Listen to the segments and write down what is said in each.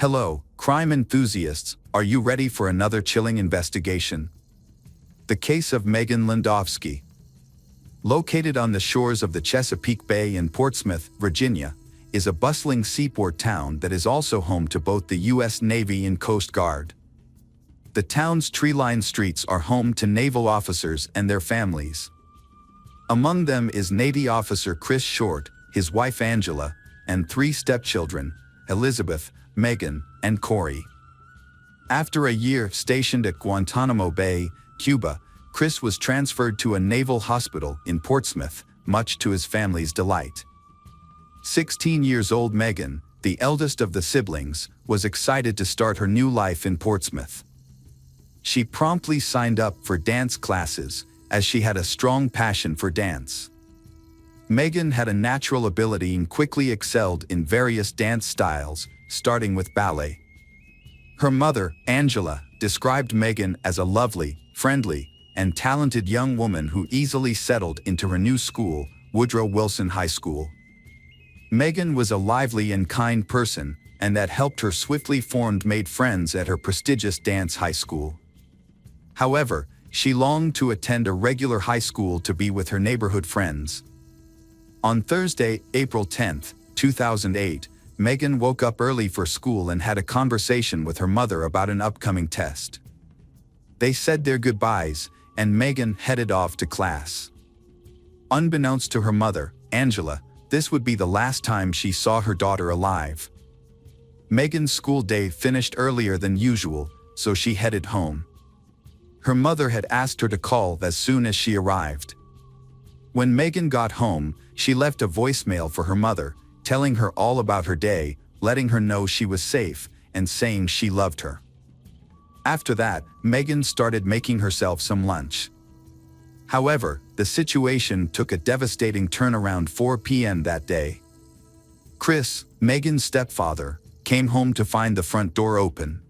Hello, crime enthusiasts, are you ready for another chilling investigation? The case of Megan Landowski. Located on the shores of the Chesapeake Bay in Portsmouth, Virginia, is a bustling seaport town that is also home to both the U.S. Navy and Coast Guard. The town's tree-lined streets are home to naval officers and their families. Among them is Navy officer Chris Short, his wife Angela, and 3 stepchildren, Elizabeth, Megan, and Corey. After a year stationed at Guantanamo Bay, Cuba, Chris was transferred to a naval hospital in Portsmouth, much to his family's delight. 16-year-old Megan, the eldest of the siblings, was excited to start her new life in Portsmouth. She promptly signed up for dance classes, as she had a strong passion for dance. Megan had a natural ability and quickly excelled in various dance styles, starting with ballet. Her mother, Angela, described Megan as a lovely, friendly, and talented young woman who easily settled into her new school, Woodrow Wilson High School. Megan was a lively and kind person, and that helped her swiftly made friends at her prestigious dance high school. However, she longed to attend a regular high school to be with her neighborhood friends. On Thursday, April 10, 2008, Megan woke up early for school and had a conversation with her mother about an upcoming test. They said their goodbyes, and Megan headed off to class. Unbeknownst to her mother, Angela, this would be the last time she saw her daughter alive. Megan's school day finished earlier than usual, so she headed home. Her mother had asked her to call as soon as she arrived. When Megan got home, she left a voicemail for her mother, telling her all about her day, letting her know she was safe, and saying she loved her. After that, Megan started making herself some lunch. However, the situation took a devastating turn around 4 p.m. that day. Chris, Megan's stepfather, came home to find the front door open.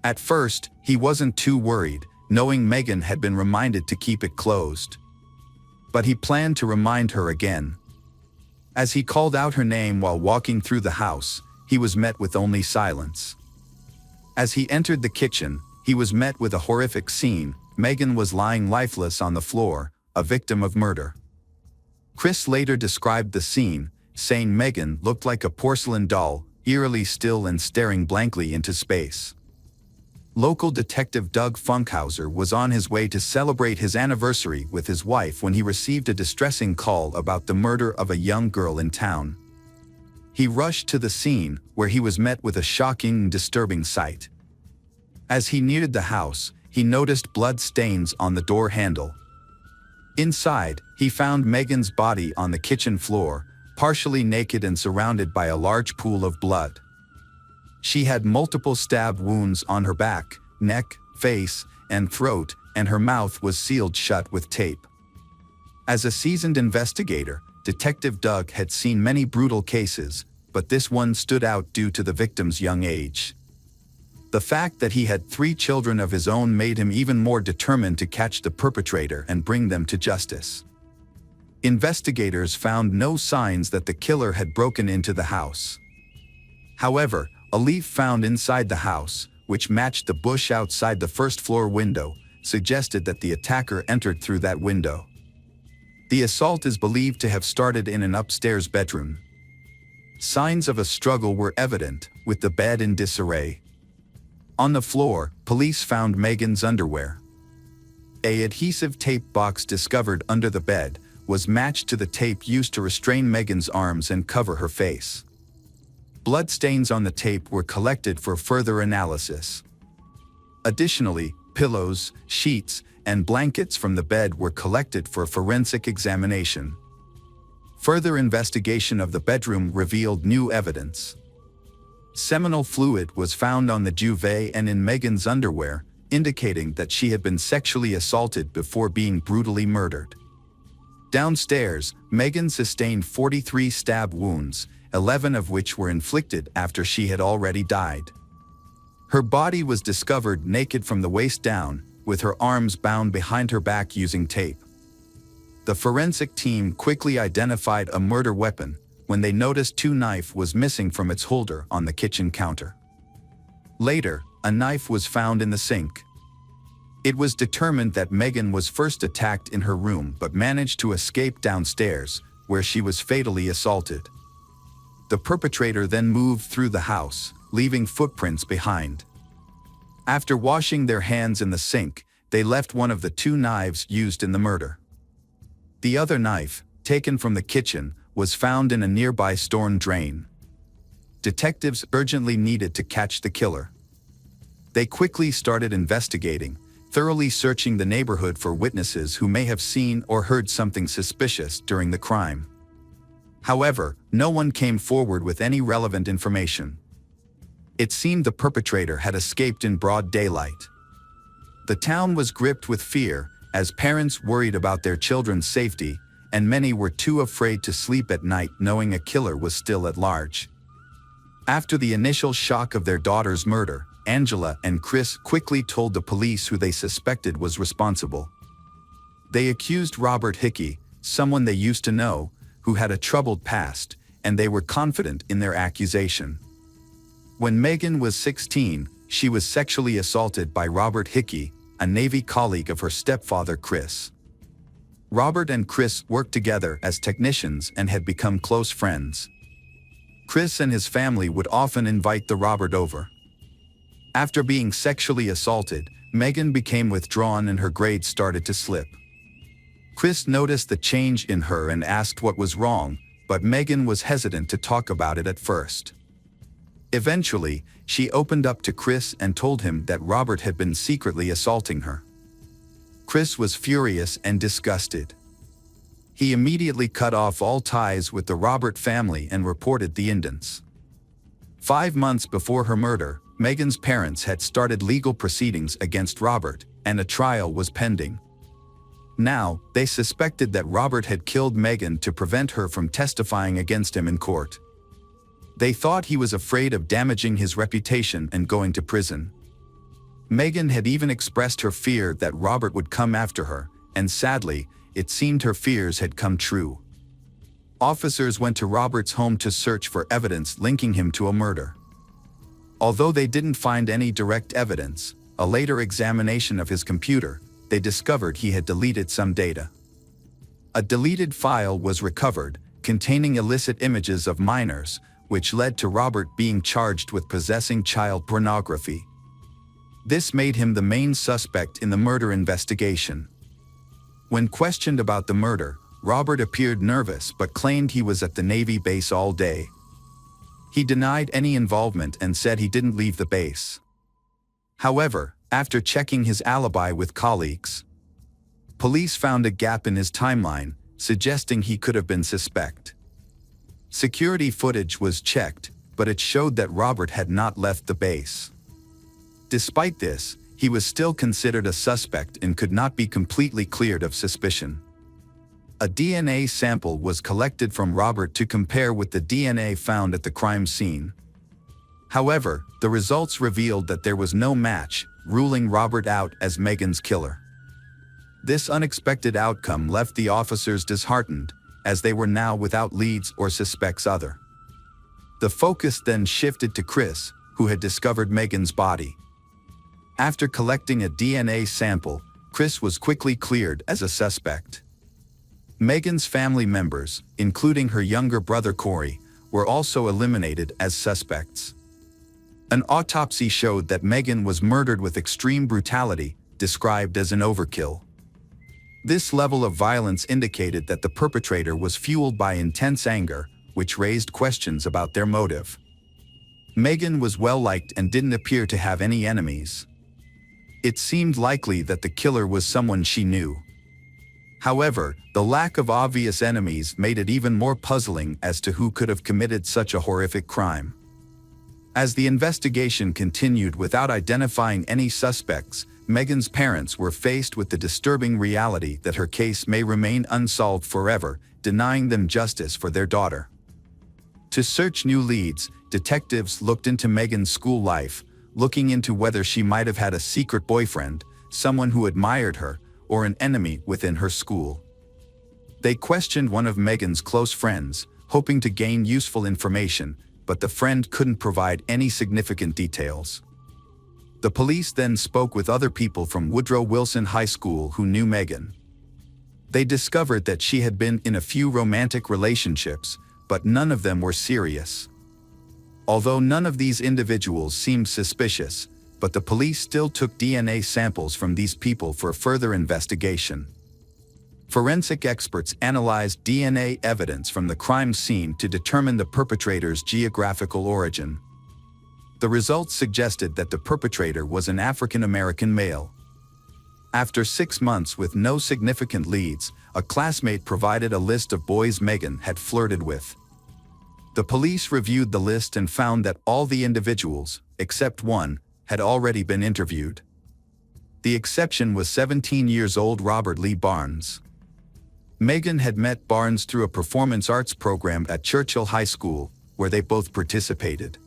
At first, he wasn't too worried, knowing Megan had been reminded to keep it closed. But he planned to remind her again. As he called out her name while walking through the house, he was met with only silence. As he entered the kitchen, he was met with a horrific scene. Megan was lying lifeless on the floor, a victim of murder. Chris later described the scene, saying Megan looked like a porcelain doll, eerily still and staring blankly into space. Local detective Doug Funkhauser was on his way to celebrate his anniversary with his wife when he received a distressing call about the murder of a young girl in town. He rushed to the scene, where he was met with a shocking and disturbing sight. As he neared the house, he noticed blood stains on the door handle. Inside, he found Megan's body on the kitchen floor, partially naked and surrounded by a large pool of blood. She had multiple stab wounds on her back, neck, face, and throat, and her mouth was sealed shut with tape. As a seasoned investigator, Detective Doug had seen many brutal cases, but this one stood out due to the victim's young age. The fact that he had 3 children of his own made him even more determined to catch the perpetrator and bring them to justice. Investigators found no signs that the killer had broken into the house. However, a leaf found inside the house, which matched the bush outside the first-floor window, suggested that the attacker entered through that window. The assault is believed to have started in an upstairs bedroom. Signs of a struggle were evident, with the bed in disarray. On the floor, police found Megan's underwear. An adhesive tape box discovered under the bed was matched to the tape used to restrain Megan's arms and cover her face. Blood stains on the tape were collected for further analysis. Additionally, pillows, sheets, and blankets from the bed were collected for forensic examination. Further investigation of the bedroom revealed new evidence. Seminal fluid was found on the duvet and in Megan's underwear, indicating that she had been sexually assaulted before being brutally murdered. Downstairs, Megan sustained 43 stab wounds, 11 of which were inflicted after she had already died. Her body was discovered naked from the waist down, with her arms bound behind her back using tape. The forensic team quickly identified a murder weapon when they noticed 2 knife was missing from its holder on the kitchen counter. Later, a knife was found in the sink. It was determined that Megan was first attacked in her room but managed to escape downstairs, where she was fatally assaulted. The perpetrator then moved through the house, leaving footprints behind. After washing their hands in the sink, they left one of the 2 knives used in the murder. The other knife, taken from the kitchen, was found in a nearby storm drain. Detectives urgently needed to catch the killer. They quickly started investigating, thoroughly searching the neighborhood for witnesses who may have seen or heard something suspicious during the crime. However, no one came forward with any relevant information. It seemed the perpetrator had escaped in broad daylight. The town was gripped with fear, as parents worried about their children's safety, and many were too afraid to sleep at night knowing a killer was still at large. After the initial shock of their daughter's murder, Angela and Chris quickly told the police who they suspected was responsible. They accused Robert Hickey, someone they used to know, who had a troubled past, and they were confident in their accusation. When Megan was 16, she was sexually assaulted by Robert Hickey, a Navy colleague of her stepfather Chris. Robert and Chris worked together as technicians and had become close friends. Chris and his family would often invite the Robert over. After being sexually assaulted, Megan became withdrawn and her grades started to slip. Chris noticed the change in her and asked what was wrong, but Megan was hesitant to talk about it at first. Eventually, she opened up to Chris and told him that Robert had been secretly assaulting her. Chris was furious and disgusted. He immediately cut off all ties with the Robert family and reported the incidents. 5 months before her murder, Megan's parents had started legal proceedings against Robert, and a trial was pending. Now, they suspected that Robert had killed Megan to prevent her from testifying against him in court. They thought he was afraid of damaging his reputation and going to prison. Megan had even expressed her fear that Robert would come after her, and sadly, it seemed her fears had come true. Officers went to Robert's home to search for evidence linking him to a murder. Although they didn't find any direct evidence, a later examination of his computer, they discovered he had deleted some data. A deleted file was recovered, containing illicit images of minors, which led to Robert being charged with possessing child pornography. This made him the main suspect in the murder investigation. When questioned about the murder, Robert appeared nervous but claimed he was at the Navy base all day. He denied any involvement and said he didn't leave the base. However, after checking his alibi with colleagues, police found a gap in his timeline, suggesting he could have been suspect. Security footage was checked, but it showed that Robert had not left the base. Despite this, he was still considered a suspect and could not be completely cleared of suspicion. A DNA sample was collected from Robert to compare with the DNA found at the crime scene. However, the results revealed that there was no match, ruling Robert out as Megan's killer. This unexpected outcome left the officers disheartened, as they were now without leads or suspects other. The focus then shifted to Chris, who had discovered Megan's body. After collecting a DNA sample, Chris was quickly cleared as a suspect. Megan's family members, including her younger brother Corey, were also eliminated as suspects. An autopsy showed that Megan was murdered with extreme brutality, described as an overkill. This level of violence indicated that the perpetrator was fueled by intense anger, which raised questions about their motive. Megan was well-liked and didn't appear to have any enemies. It seemed likely that the killer was someone she knew. However, the lack of obvious enemies made it even more puzzling as to who could have committed such a horrific crime. As the investigation continued without identifying any suspects, Megan's parents were faced with the disturbing reality that her case may remain unsolved forever, denying them justice for their daughter. To search new leads, detectives looked into Megan's school life, looking into whether she might have had a secret boyfriend, someone who admired her, or an enemy within her school. They questioned one of Megan's close friends, hoping to gain useful information, but the friend couldn't provide any significant details. The police then spoke with other people from Woodrow Wilson High School who knew Megan. They discovered that she had been in a few romantic relationships, but none of them were serious. Although none of these individuals seemed suspicious, but the police still took DNA samples from these people for further investigation. Forensic experts analyzed DNA evidence from the crime scene to determine the perpetrator's geographical origin. The results suggested that the perpetrator was an African-American male. After 6 months with no significant leads, a classmate provided a list of boys Megan had flirted with. The police reviewed the list and found that all the individuals, except one, had already been interviewed. The exception was 17-year-old Robert Lee Barnes. Megan had met Barnes through a performance arts program at Churchill High School, where they both participated.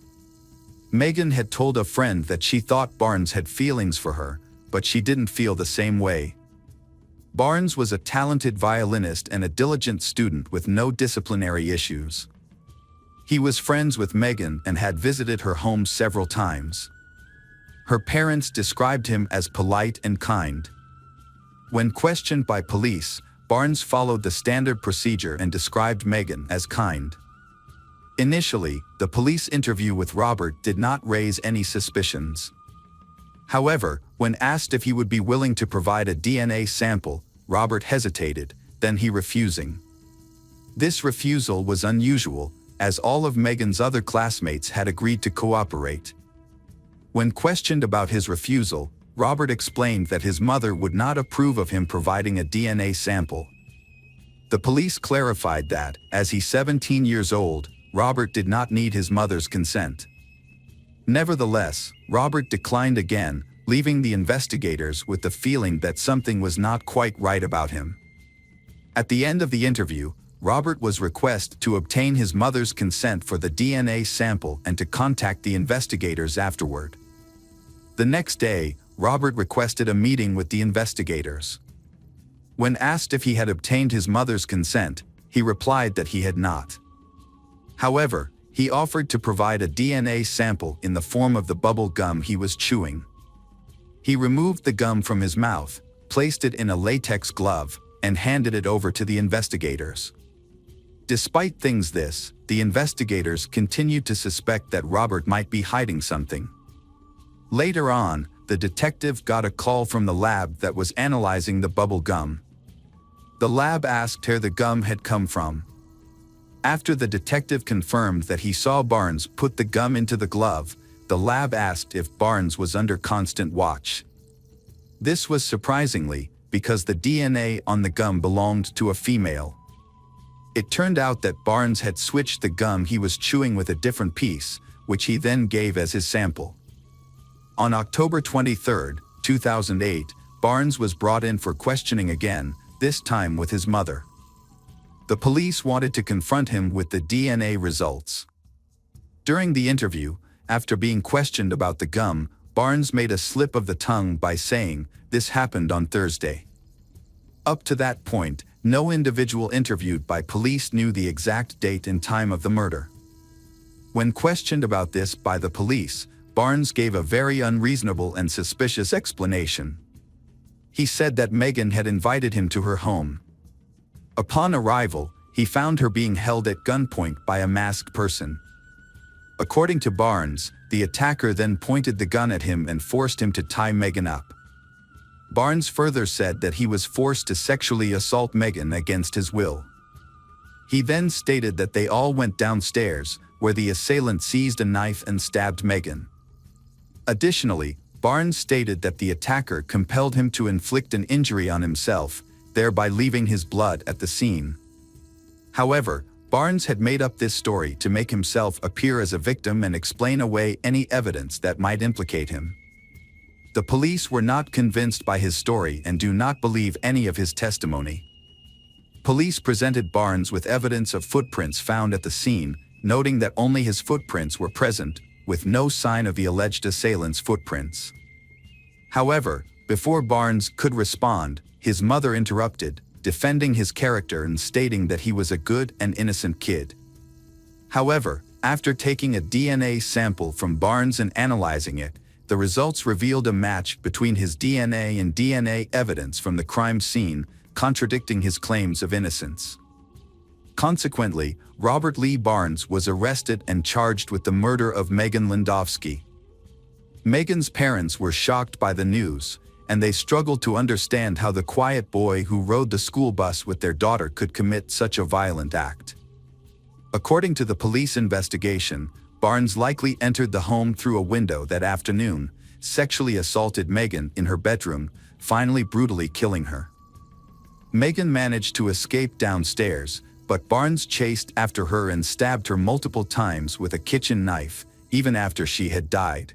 Megan had told a friend that she thought Barnes had feelings for her, but she didn't feel the same way. Barnes was a talented violinist and a diligent student with no disciplinary issues. He was friends with Megan and had visited her home several times. Her parents described him as polite and kind. When questioned by police, Barnes followed the standard procedure and described Megan as kind. Initially, the police interview with Robert did not raise any suspicions. However, when asked if he would be willing to provide a DNA sample, Robert hesitated, then he refusing. This refusal was unusual, as all of Megan's other classmates had agreed to cooperate. When questioned about his refusal, Robert explained that his mother would not approve of him providing a DNA sample. The police clarified that, as he's 17 years old, Robert did not need his mother's consent. Nevertheless, Robert declined again, leaving the investigators with the feeling that something was not quite right about him. At the end of the interview, Robert was requested to obtain his mother's consent for the DNA sample and to contact the investigators afterward. The next day, Robert requested a meeting with the investigators. When asked if he had obtained his mother's consent, he replied that he had not. However, he offered to provide a DNA sample in the form of the bubble gum he was chewing. He removed the gum from his mouth, placed it in a latex glove, and handed it over to the investigators. Despite this, the investigators continued to suspect that Robert might be hiding something. Later on, the detective got a call from the lab that was analyzing the bubble gum. The lab asked where the gum had come from. After the detective confirmed that he saw Barnes put the gum into the glove, the lab asked if Barnes was under constant watch. This was surprisingly, because the DNA on the gum belonged to a female. It turned out that Barnes had switched the gum he was chewing with a different piece, which he then gave as his sample. On October 23, 2008, Barnes was brought in for questioning again, this time with his mother. The police wanted to confront him with the DNA results. During the interview, after being questioned about the gum, Barnes made a slip of the tongue by saying, "This happened on Thursday." Up to that point, no individual interviewed by police knew the exact date and time of the murder. When questioned about this by the police, Barnes gave a very unreasonable and suspicious explanation. He said that Megan had invited him to her home. Upon arrival, he found her being held at gunpoint by a masked person. According to Barnes, the attacker then pointed the gun at him and forced him to tie Megan up. Barnes further said that he was forced to sexually assault Megan against his will. He then stated that they all went downstairs, where the assailant seized a knife and stabbed Megan. Additionally, Barnes stated that the attacker compelled him to inflict an injury on himself, thereby leaving his blood at the scene. However, Barnes had made up this story to make himself appear as a victim and explain away any evidence that might implicate him. The police were not convinced by his story and do not believe any of his testimony. Police presented Barnes with evidence of footprints found at the scene, noting that only his footprints were present, with no sign of the alleged assailant's footprints. However, before Barnes could respond, his mother interrupted, defending his character and stating that he was a good and innocent kid. However, after taking a DNA sample from Barnes and analyzing it, the results revealed a match between his DNA and DNA evidence from the crime scene, contradicting his claims of innocence. Consequently, Robert Lee Barnes was arrested and charged with the murder of Megan Landowski. Megan's parents were shocked by the news, and they struggled to understand how the quiet boy who rode the school bus with their daughter could commit such a violent act. According to the police investigation, Barnes likely entered the home through a window that afternoon, sexually assaulted Megan in her bedroom, finally brutally killing her. Megan managed to escape downstairs, but Barnes chased after her and stabbed her multiple times with a kitchen knife, even after she had died.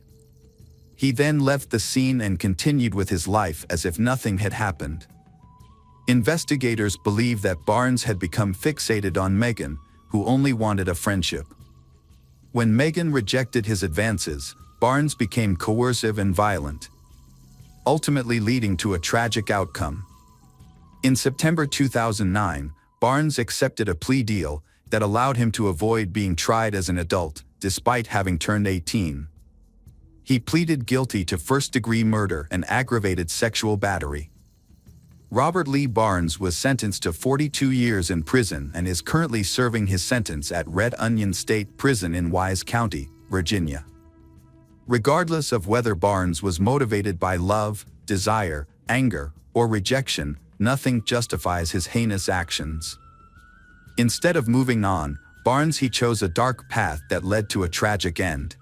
He then left the scene and continued with his life as if nothing had happened. Investigators believe that Barnes had become fixated on Megan, who only wanted a friendship. When Megan rejected his advances, Barnes became coercive and violent, ultimately leading to a tragic outcome. In September 2009, Barnes accepted a plea deal that allowed him to avoid being tried as an adult, despite having turned 18. He pleaded guilty to first-degree murder and aggravated sexual battery. Robert Lee Barnes was sentenced to 42 years in prison and is currently serving his sentence at Red Onion State Prison in Wise County, Virginia. Regardless of whether Barnes was motivated by love, desire, anger, or rejection, nothing justifies his heinous actions. Instead of moving on, Barnes chose a dark path that led to a tragic end.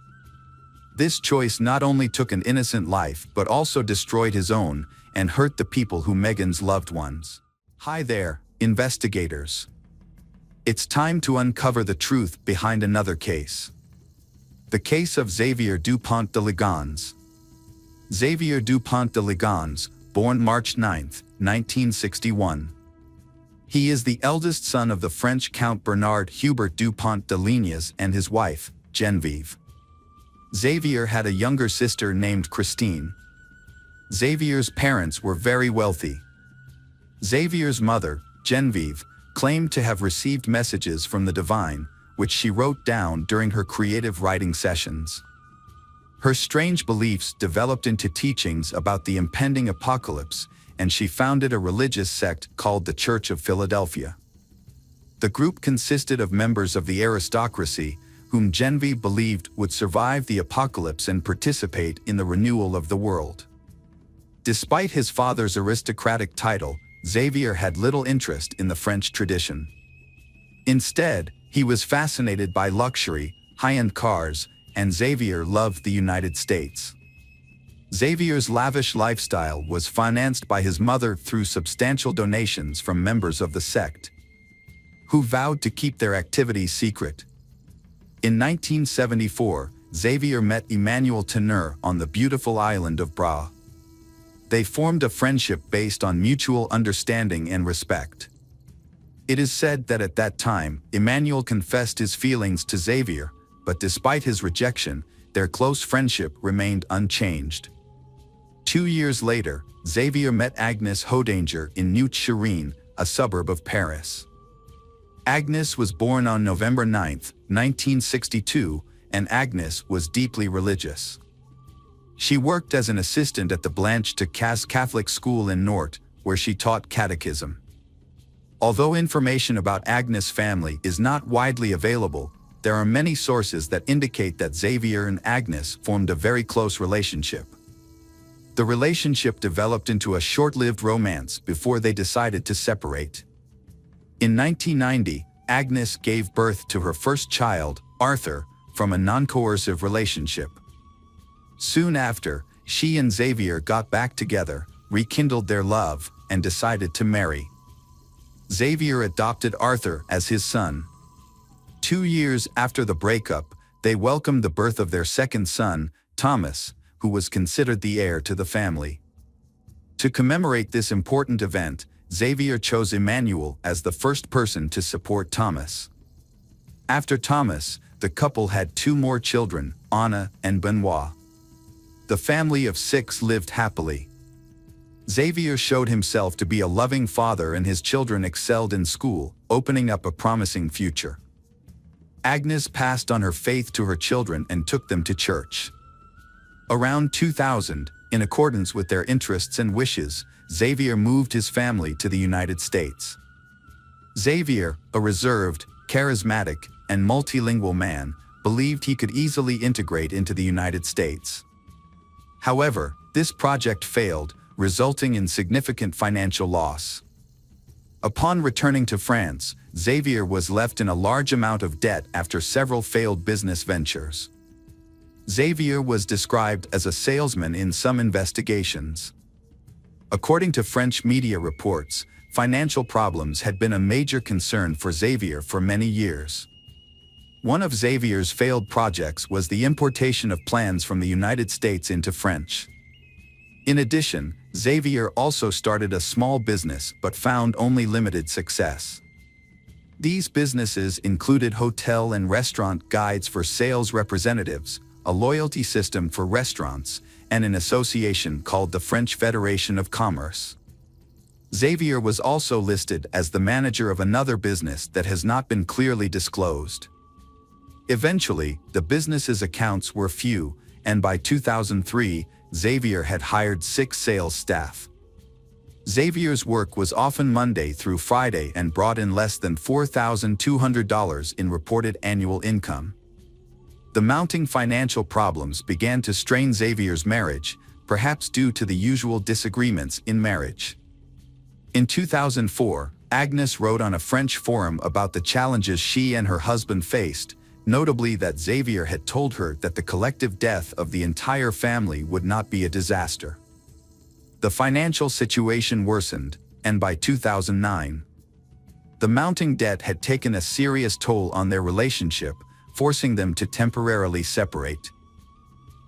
This choice not only took an innocent life but also destroyed his own and hurt the people who Megan's loved ones. Hi there, investigators. It's time to uncover the truth behind another case. The case of Xavier Dupont de Ligons. Xavier Dupont de Ligons, born March 9, 1961. He is the eldest son of the French Count Bernard Hubert Dupont de Lignes and his wife, Geneviève. Xavier had a younger sister named Christine. Xavier's parents were very wealthy. Xavier's mother, Geneviève, claimed to have received messages from the divine, which she wrote down during her creative writing sessions. Her strange beliefs developed into teachings about the impending apocalypse, and she founded a religious sect called the Church of Philadelphia. The group consisted of members of the aristocracy, whom Geneviève believed would survive the apocalypse and participate in the renewal of the world. Despite his father's aristocratic title, Xavier had little interest in the French tradition. Instead, he was fascinated by luxury, high-end cars, and Xavier loved the United States. Xavier's lavish lifestyle was financed by his mother through substantial donations from members of the sect, who vowed to keep their activities secret. In 1974, Xavier met Emmanuel Teneur on the beautiful island of Bra. They formed a friendship based on mutual understanding and respect. It is said that at that time, Emmanuel confessed his feelings to Xavier, but despite his rejection, their close friendship remained unchanged. 2 years later, Xavier met Agnes Hodanger in Neuilly-sur-Seine, a suburb of Paris. Agnes was born on November 9, 1962, and Agnes was deeply religious. She worked as an assistant at the Blanche de Casse Catholic School in Nantes, where she taught catechism. Although information about Agnes' family is not widely available, there are many sources that indicate that Xavier and Agnes formed a very close relationship. The relationship developed into a short-lived romance before they decided to separate. In 1990, Agnes gave birth to her first child, Arthur, from a non-coercive relationship. Soon after, she and Xavier got back together, rekindled their love, and decided to marry. Xavier adopted Arthur as his son. 2 years after the breakup, they welcomed the birth of their second son, Thomas, who was considered the heir to the family. To commemorate this important event, Xavier chose Emmanuel as the first person to support Thomas. After Thomas, the couple had 2 more children, Anna and Benoit. The family of 6 lived happily. Xavier showed himself to be a loving father and his children excelled in school, opening up a promising future. Agnes passed on her faith to her children and took them to church. Around 2000, in accordance with their interests and wishes, Xavier moved his family to the United States. Xavier, a reserved, charismatic, and multilingual man, believed he could easily integrate into the United States. However, this project failed, resulting in significant financial loss. Upon returning to France, Xavier was left in a large amount of debt after several failed business ventures. Xavier was described as a salesman in some investigations. According to French media reports, financial problems had been a major concern for Xavier for many years. One of Xavier's failed projects was the importation of plans from the United States into French. In addition, Xavier also started a small business but found only limited success. These businesses included hotel and restaurant guides for sales representatives, a loyalty system for restaurants, and an association called the French Federation of Commerce. Xavier was also listed as the manager of another business that has not been clearly disclosed. Eventually, the business's accounts were few, and by 2003, Xavier had hired 6 sales staff. Xavier's work was often Monday through Friday and brought in less than $4,200 in reported annual income. The mounting financial problems began to strain Xavier's marriage, perhaps due to the usual disagreements in marriage. In 2004, Agnes wrote on a French forum about the challenges she and her husband faced, notably that Xavier had told her that the collective death of the entire family would not be a disaster. The financial situation worsened, and by 2009, the mounting debt had taken a serious toll on their relationship, forcing them to temporarily separate.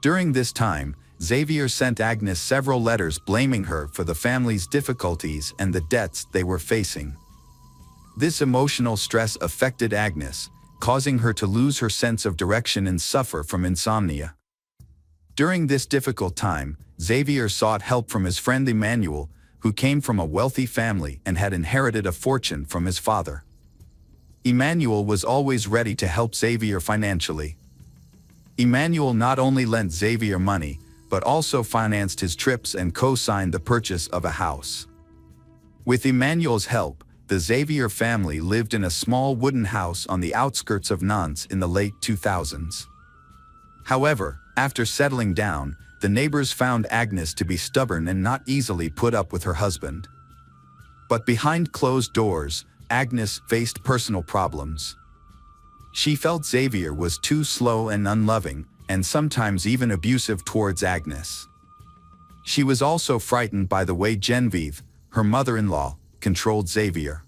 During this time, Xavier sent Agnes several letters blaming her for the family's difficulties and the debts they were facing. This emotional stress affected Agnes, causing her to lose her sense of direction and suffer from insomnia. During this difficult time, Xavier sought help from his friend Emmanuel, who came from a wealthy family and had inherited a fortune from his father. Emmanuel was always ready to help Xavier financially. Emmanuel not only lent Xavier money, but also financed his trips and co-signed the purchase of a house. With Emmanuel's help, the Xavier family lived in a small wooden house on the outskirts of Nantes in the late 2000s. However, after settling down, the neighbors found Agnes to be stubborn and not easily put up with her husband. But behind closed doors, Agnes faced personal problems. She felt Xavier was too slow and unloving, and sometimes even abusive towards Agnes. She was also frightened by the way Genevieve, her mother-in-law, controlled Xavier.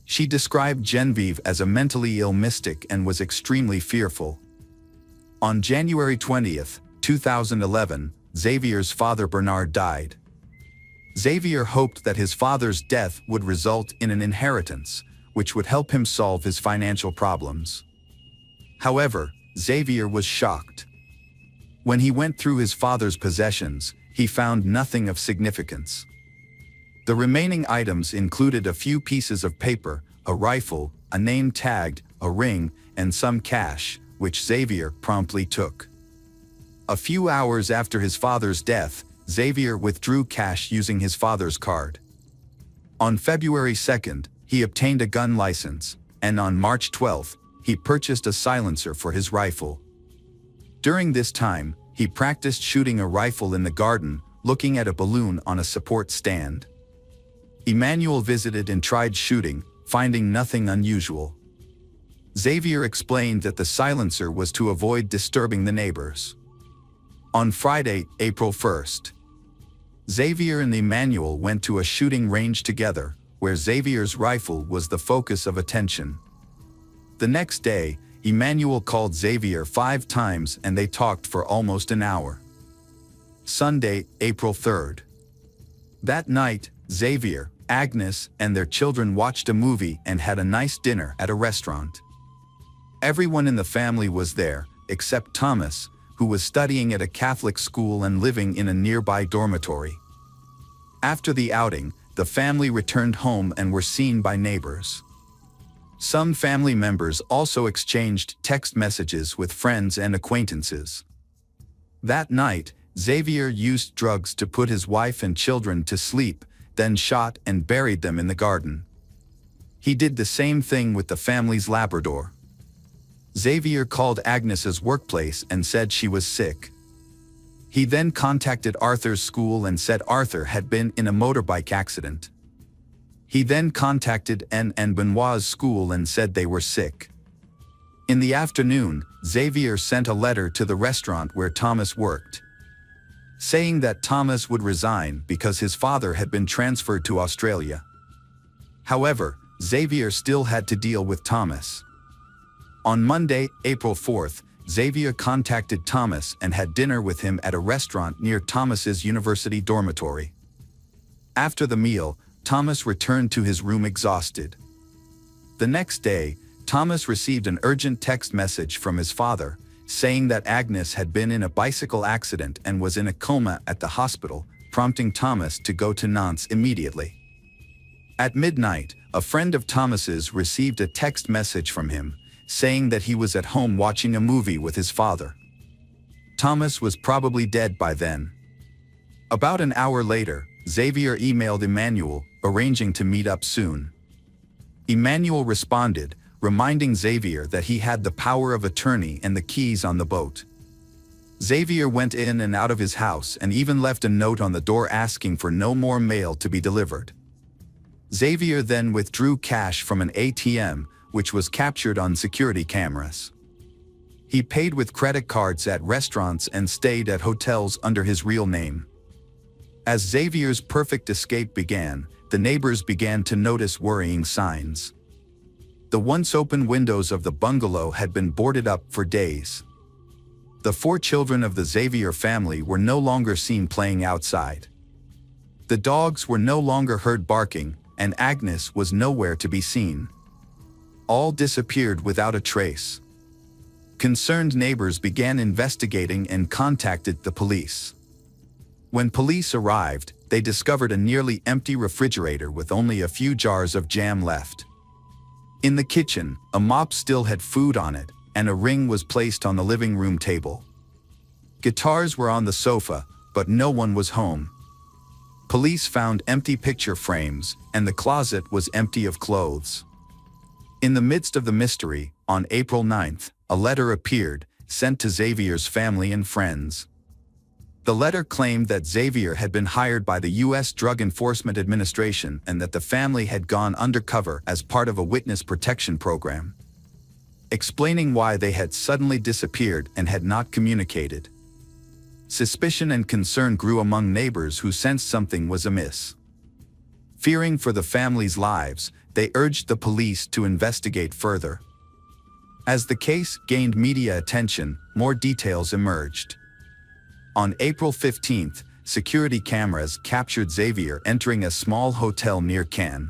She described Genevieve as a mentally ill mystic and was extremely fearful. On January 20, 2011, Xavier's father Bernard died. Xavier hoped that his father's death would result in an inheritance, which would help him solve his financial problems. However, Xavier was shocked. When he went through his father's possessions, he found nothing of significance. The remaining items included a few pieces of paper, a rifle, a name tag, a ring, and some cash, which Xavier promptly took. A few hours after his father's death, Xavier withdrew cash using his father's card. On February 2nd, he obtained a gun license, and on March 12th, he purchased a silencer for his rifle. During this time, he practiced shooting a rifle in the garden, looking at a balloon on a support stand. Emmanuel visited and tried shooting, finding nothing unusual. Xavier explained that the silencer was to avoid disturbing the neighbors. On Friday, April 1st, Xavier and Emmanuel went to a shooting range together, where Xavier's rifle was the focus of attention. The next day, Emmanuel called Xavier 5 times and they talked for almost an hour. Sunday, April 3rd. That night, Xavier, Agnes, and their children watched a movie and had a nice dinner at a restaurant. Everyone in the family was there, except Thomas, who was studying at a Catholic school and living in a nearby dormitory. After the outing, the family returned home and were seen by neighbors. Some family members also exchanged text messages with friends and acquaintances. That night, Xavier used drugs to put his wife and children to sleep, then shot and buried them in the garden. He did the same thing with the family's Labrador. Xavier called Agnes's workplace and said she was sick. He then contacted Arthur's school and said Arthur had been in a motorbike accident. He then contacted Anne and Benoit's school and said they were sick. In the afternoon, Xavier sent a letter to the restaurant where Thomas worked, saying that Thomas would resign because his father had been transferred to Australia. However, Xavier still had to deal with Thomas. On Monday, April 4th, Xavier contacted Thomas and had dinner with him at a restaurant near Thomas's university dormitory. After the meal, Thomas returned to his room exhausted. The next day, Thomas received an urgent text message from his father, saying that Agnes had been in a bicycle accident and was in a coma at the hospital, prompting Thomas to go to Nantes immediately. At midnight, a friend of Thomas's received a text message from him, saying that he was at home watching a movie with his father. Thomas was probably dead by then. About an hour later, Xavier emailed Emmanuel, arranging to meet up soon. Emmanuel responded, reminding Xavier that he had the power of attorney and the keys on the boat. Xavier went in and out of his house and even left a note on the door asking for no more mail to be delivered. Xavier then withdrew cash from an ATM, which was captured on security cameras. He paid with credit cards at restaurants and stayed at hotels under his real name. As Xavier's perfect escape began, the neighbors began to notice worrying signs. The once open windows of the bungalow had been boarded up for days. The 4 children of the Xavier family were no longer seen playing outside. The dogs were no longer heard barking, and Agnes was nowhere to be seen. All disappeared without a trace. Concerned neighbors began investigating and contacted the police. When police arrived, they discovered a nearly empty refrigerator with only a few jars of jam left. In the kitchen, a mop still had food on it, and a ring was placed on the living room table. Guitars were on the sofa, but no one was home. Police found empty picture frames, and the closet was empty of clothes. In the midst of the mystery, on April 9th, a letter appeared, sent to Xavier's family and friends. The letter claimed that Xavier had been hired by the U.S. Drug Enforcement Administration and that the family had gone undercover as part of a witness protection program, explaining why they had suddenly disappeared and had not communicated. Suspicion and concern grew among neighbors who sensed something was amiss. Fearing for the family's lives, they urged the police to investigate further. As the case gained media attention, more details emerged. On April 15th, security cameras captured Xavier entering a small hotel near Cannes.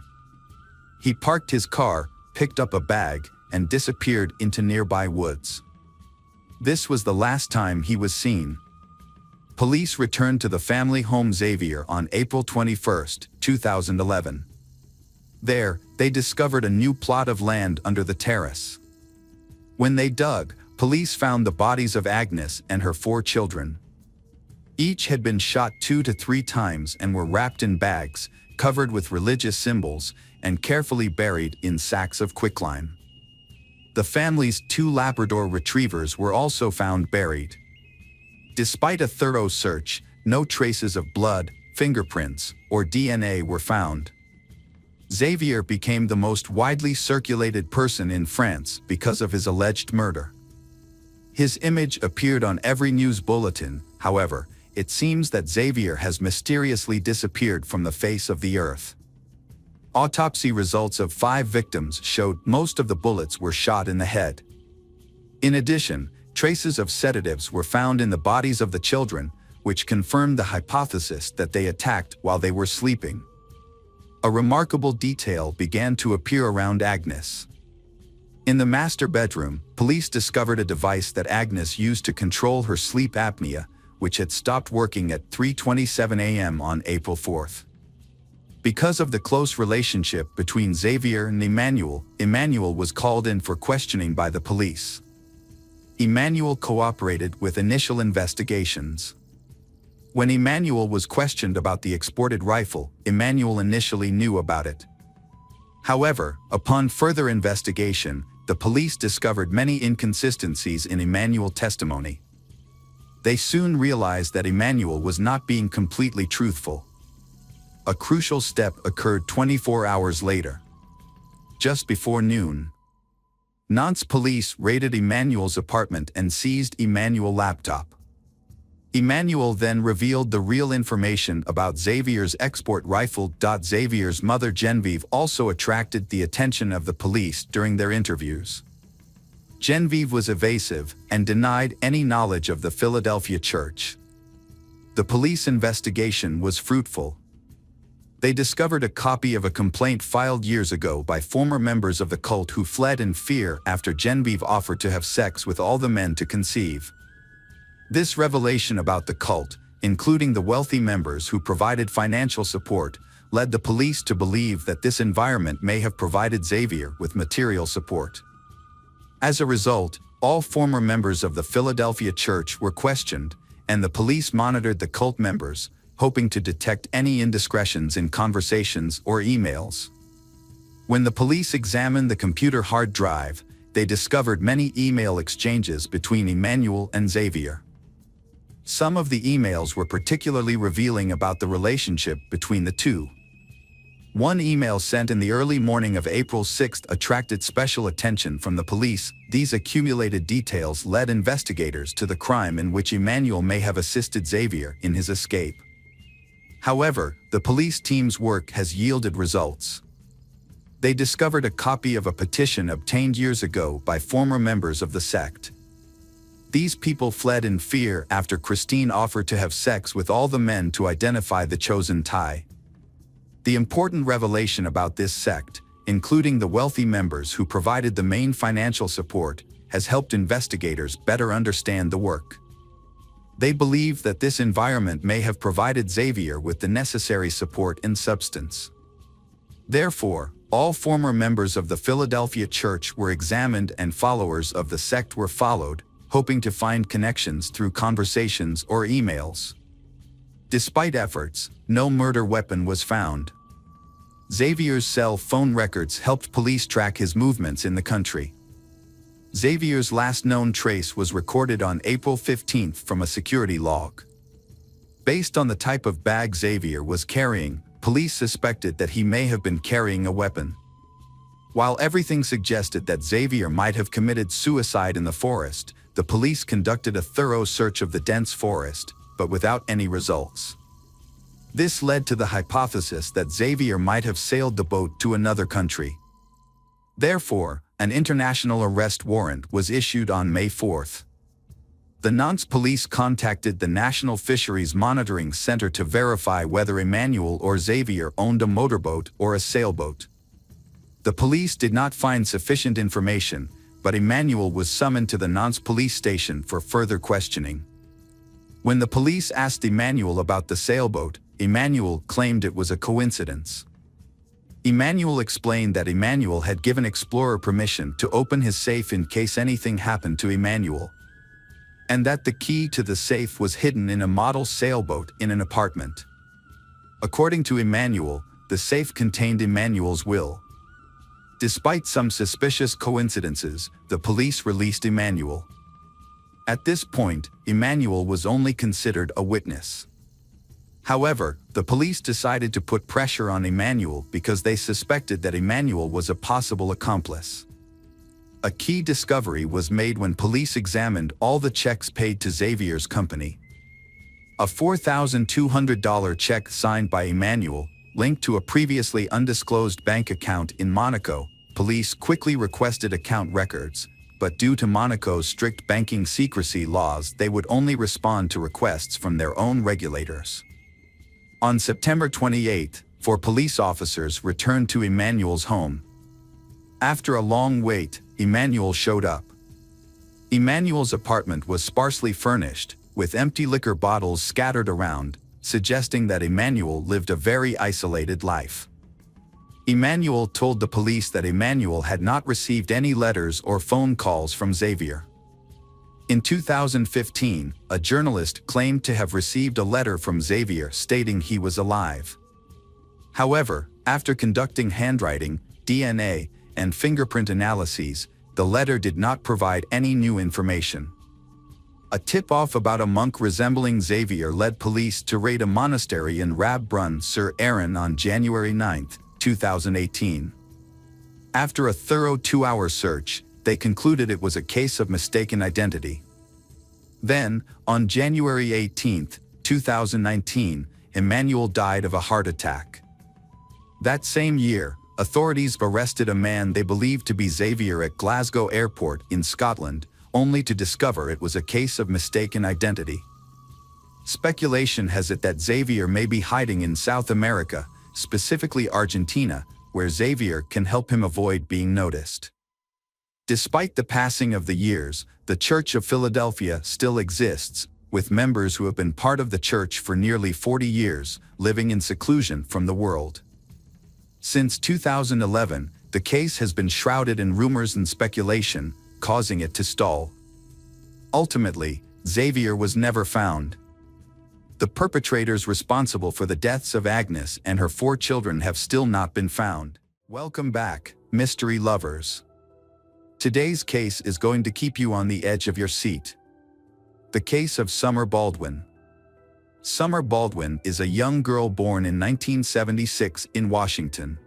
He parked his car, picked up a bag, and disappeared into nearby woods. This was the last time he was seen. Police returned to the family home Xavier on April 21, 2011. There, they discovered a new plot of land under the terrace. When they dug, police found the bodies of Agnes and her 4 children. Each had been shot 2 to 3 times and were wrapped in bags, covered with religious symbols, and carefully buried in sacks of quicklime. The family's 2 Labrador retrievers were also found buried. Despite a thorough search, no traces of blood, fingerprints, or DNA were found. Xavier became the most widely circulated person in France because of his alleged murder. His image appeared on every news bulletin. However, it seems that Xavier has mysteriously disappeared from the face of the earth. Autopsy results of 5 victims showed most of the bullets were shot in the head. In addition, traces of sedatives were found in the bodies of the children, which confirmed the hypothesis that they attacked while they were sleeping. A remarkable detail began to appear around Agnes. In the master bedroom, police discovered a device that Agnes used to control her sleep apnea, which had stopped working at 3:27 a.m. on April 4th. Because of the close relationship between Xavier and Emmanuel was called in for questioning by the police. Emmanuel cooperated with initial investigations. When Emmanuel was questioned about the exported rifle, Emmanuel initially knew about it. However, upon further investigation, the police discovered many inconsistencies in Emmanuel's testimony. They soon realized that Emmanuel was not being completely truthful. A crucial step occurred 24 hours later. Just before noon, Nantes police raided Emmanuel's apartment and seized Emmanuel's laptop. Emmanuel then revealed the real information about Xavier's export rifle. Xavier's mother Genevieve also attracted the attention of the police during their interviews. Genevieve was evasive and denied any knowledge of the Philadelphia church. The police investigation was fruitful. They discovered a copy of a complaint filed years ago by former members of the cult who fled in fear after Genevieve offered to have sex with all the men to conceive. This revelation about the cult, including the wealthy members who provided financial support, led the police to believe that this environment may have provided Xavier with material support. As a result, all former members of the Philadelphia church were questioned, and the police monitored the cult members, hoping to detect any indiscretions in conversations or emails. When the police examined the computer hard drive, they discovered many email exchanges between Emmanuel and Xavier. Some of the emails were particularly revealing about the relationship between the two. One email sent in the early morning of April 6 attracted special attention from the police. These accumulated details led investigators to the crime in which Emmanuel may have assisted Xavier in his escape. However, the police team's work has yielded results. They discovered a copy of a petition obtained years ago by former members of the sect. These people fled in fear after Christine offered to have sex with all the men to identify the chosen tie. The important revelation about this sect, including the wealthy members who provided the main financial support, has helped investigators better understand the work. They believe that this environment may have provided Xavier with the necessary support and substance. Therefore, all former members of the Philadelphia church were examined and followers of the sect were followed, hoping to find connections through conversations or emails. Despite efforts, no murder weapon was found. Xavier's cell phone records helped police track his movements in the country. Xavier's last known trace was recorded on April 15 from a security log. Based on the type of bag Xavier was carrying, police suspected that he may have been carrying a weapon. While everything suggested that Xavier might have committed suicide in the forest, the police conducted a thorough search of the dense forest, but without any results. This led to the hypothesis that Xavier might have sailed the boat to another country. Therefore, an international arrest warrant was issued on May 4. The Nantes police contacted the National Fisheries Monitoring Center to verify whether Emmanuel or Xavier owned a motorboat or a sailboat. The police did not find sufficient information, but Emmanuel was summoned to the Nantes police station for further questioning. When the police asked Emmanuel about the sailboat, Emmanuel claimed it was a coincidence. Emmanuel explained that Emmanuel had given Explorer permission to open his safe in case anything happened to Emmanuel, and that the key to the safe was hidden in a model sailboat in an apartment. According to Emmanuel, the safe contained Emmanuel's will. Despite some suspicious coincidences, the police released Emmanuel. At this point, Emmanuel was only considered a witness. However, the police decided to put pressure on Emmanuel because they suspected that Emmanuel was a possible accomplice. A key discovery was made when police examined all the checks paid to Xavier's company. A $4,200 check signed by Emmanuel, linked to a previously undisclosed bank account in Monaco. Police quickly requested account records, but due to Monaco's strict banking secrecy laws, they would only respond to requests from their own regulators. On September 28, 4 police officers returned to Emmanuel's home. After a long wait, Emmanuel showed up. Emmanuel's apartment was sparsely furnished, with empty liquor bottles scattered around, suggesting that Emmanuel lived a very isolated life. Emmanuel told the police that Emmanuel had not received any letters or phone calls from Xavier. In 2015, a journalist claimed to have received a letter from Xavier stating he was alive. However, after conducting handwriting, DNA, and fingerprint analyses, the letter did not provide any new information. A tip-off about a monk resembling Xavier led police to raid a monastery in Rab Brun sur Aran on January 9, 2018. After a thorough 2-hour search, they concluded it was a case of mistaken identity. Then, on January 18, 2019, Emmanuel died of a heart attack. That same year, authorities arrested a man they believed to be Xavier at Glasgow Airport in Scotland, only to discover it was a case of mistaken identity. Speculation has it that Xavier may be hiding in South America, specifically Argentina, where Xavier can help him avoid being noticed. Despite the passing of the years, the Church of Philadelphia still exists, with members who have been part of the church for nearly 40 years, living in seclusion from the world. Since 2011, the case has been shrouded in rumors and speculation, causing it to stall. Ultimately, Xavier was never found. The perpetrators responsible for the deaths of Agnes and her 4 children have still not been found. Welcome back, mystery lovers. Today's case is going to keep you on the edge of your seat. The case of Summer Baldwin. Summer Baldwin is a young girl born in 1976 in Washington.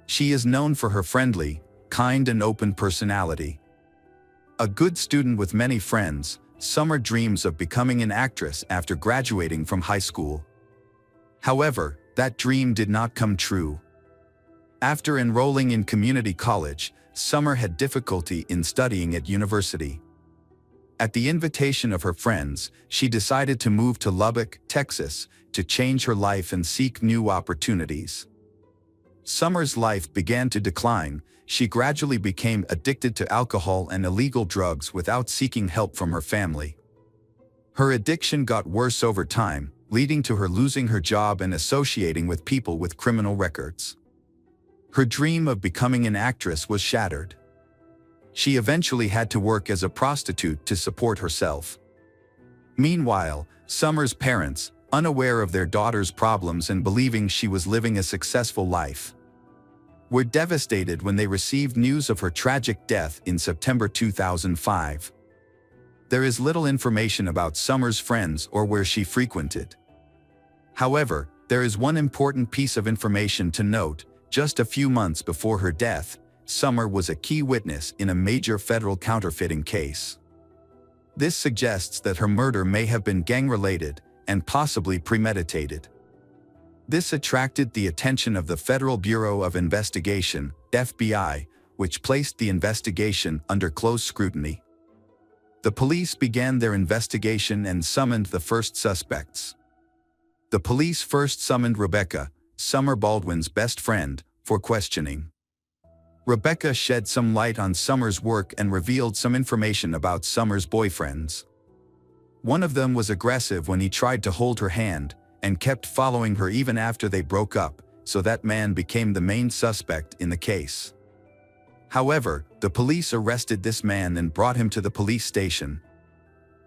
She is known for her friendly, kind and open personality. A good student with many friends, Summer dreams of becoming an actress after graduating from high school. However, that dream did not come true. After enrolling in community college, Summer had difficulty in studying at university. At the invitation of her friends, she decided to move to Lubbock, Texas, to change her life and seek new opportunities. Summer's life began to decline. She gradually became addicted to alcohol and illegal drugs without seeking help from her family. Her addiction got worse over time, leading to her losing her job and associating with people with criminal records. Her dream of becoming an actress was shattered. She eventually had to work as a prostitute to support herself. Meanwhile, Summer's parents, unaware of their daughter's problems and believing she was living a successful life, were devastated when they received news of her tragic death in September 2005. There is little information about Summer's friends or where she frequented. However, there is one important piece of information to note. Just a few months before her death, Summer was a key witness in a major federal counterfeiting case. This suggests that her murder may have been gang-related and possibly premeditated. This attracted the attention of the Federal Bureau of Investigation, FBI, which placed the investigation under close scrutiny. The police began their investigation and summoned the first suspects. The police first summoned Rebecca, Summer Baldwin's best friend, for questioning. Rebecca shed some light on Summer's work and revealed some information about Summer's boyfriends. One of them was aggressive when he tried to hold her hand, and kept following her even after they broke up, so that man became the main suspect in the case. However, the police arrested this man and brought him to the police station.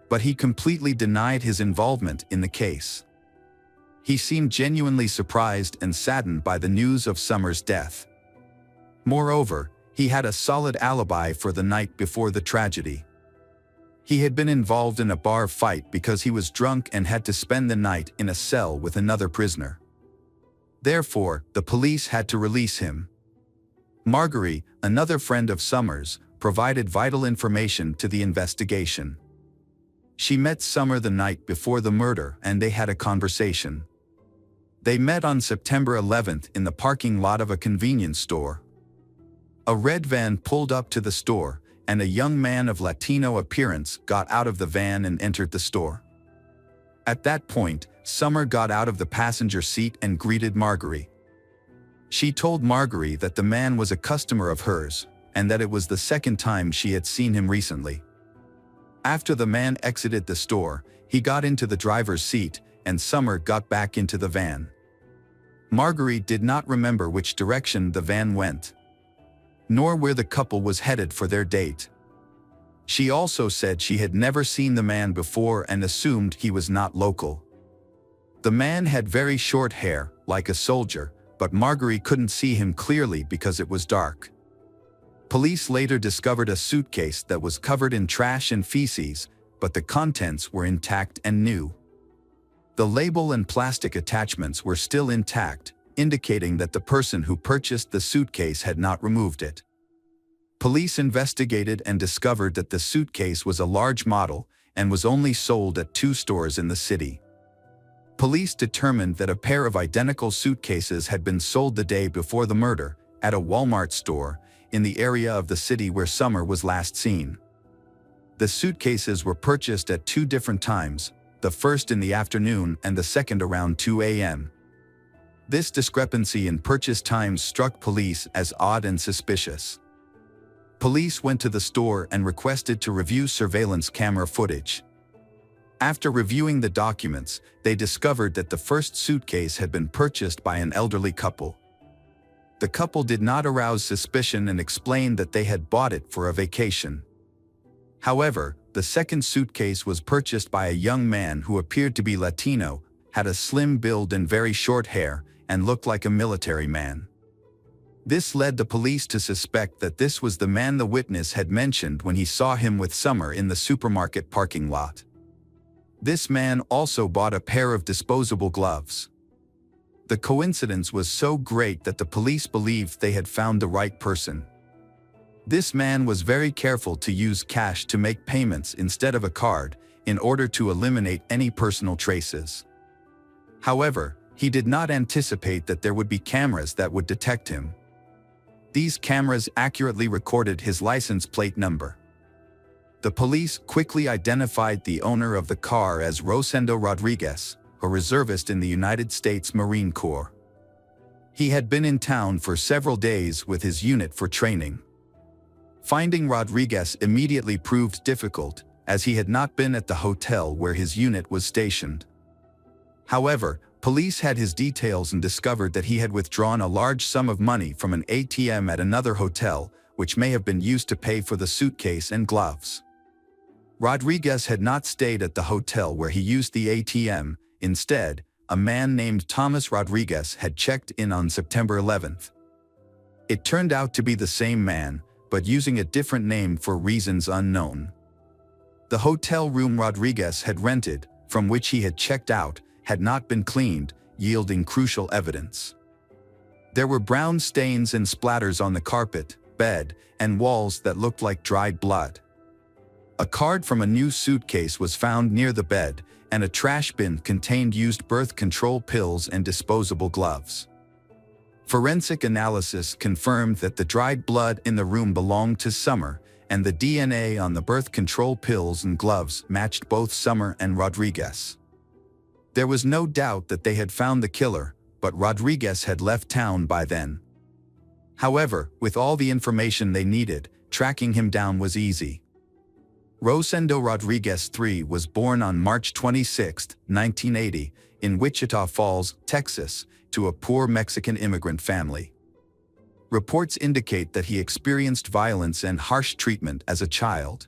But he completely denied his involvement in the case. He seemed genuinely surprised and saddened by the news of Summer's death. Moreover, he had a solid alibi for the night before the tragedy. He had been involved in a bar fight because he was drunk and had to spend the night in a cell with another prisoner. Therefore, the police had to release him. Marguerite, another friend of Summer's, provided vital information to the investigation. She met Summer the night before the murder and they had a conversation. They met on September 11th in the parking lot of a convenience store. A red van pulled up to the store, and a young man of Latino appearance got out of the van and entered the store. At that point, Summer got out of the passenger seat and greeted Marguerite. She told Marguerite that the man was a customer of hers, and that it was the second time she had seen him recently. After the man exited the store, he got into the driver's seat, and Summer got back into the van. Marguerite did not remember which direction the van went, nor where the couple was headed for their date. She also said she had never seen the man before and assumed he was not local. The man had very short hair, like a soldier, but Marguerite couldn't see him clearly because it was dark. Police later discovered a suitcase that was covered in trash and feces, but the contents were intact and new. The label and plastic attachments were still intact, indicating that the person who purchased the suitcase had not removed it. Police investigated and discovered that the suitcase was a large model and was only sold at 2 stores in the city. Police determined that a pair of identical suitcases had been sold the day before the murder at a Walmart store in the area of the city where Summer was last seen. The suitcases were purchased at 2 different times, the first in the afternoon and the second around 2 a.m. This discrepancy in purchase times struck police as odd and suspicious. Police went to the store and requested to review surveillance camera footage. After reviewing the documents, they discovered that the first suitcase had been purchased by an elderly couple. The couple did not arouse suspicion and explained that they had bought it for a vacation. However, the second suitcase was purchased by a young man who appeared to be Latino, had a slim build and very short hair, and looked like a military man. This led the police to suspect that this was the man the witness had mentioned when he saw him with Summer in the supermarket parking lot. This man also bought a pair of disposable gloves. The coincidence was so great that the police believed they had found the right person. This man was very careful to use cash to make payments instead of a card in order to eliminate any personal traces. However, he did not anticipate that there would be cameras that would detect him. These cameras accurately recorded his license plate number. The police quickly identified the owner of the car as Rosendo Rodriguez, a reservist in the United States Marine Corps. He had been in town for several days with his unit for training. Finding Rodriguez immediately proved difficult, as he had not been at the hotel where his unit was stationed. However, police had his details and discovered that he had withdrawn a large sum of money from an ATM at another hotel, which may have been used to pay for the suitcase and gloves. Rodriguez had not stayed at the hotel where he used the ATM. Instead, a man named Thomas Rodriguez had checked in on September 11th. It turned out to be the same man, but using a different name for reasons unknown. The hotel room Rodriguez had rented, from which he had checked out, had not been cleaned, yielding crucial evidence. There were brown stains and splatters on the carpet, bed, and walls that looked like dried blood. A card from a new suitcase was found near the bed, and a trash bin contained used birth control pills and disposable gloves. Forensic analysis confirmed that the dried blood in the room belonged to Summer, and the DNA on the birth control pills and gloves matched both Summer and Rodriguez. There was no doubt that they had found the killer, but Rodriguez had left town by then. However, with all the information they needed, tracking him down was easy. Rosendo Rodriguez III was born on March 26, 1980, in Wichita Falls, Texas, to a poor Mexican immigrant family. Reports indicate that he experienced violence and harsh treatment as a child.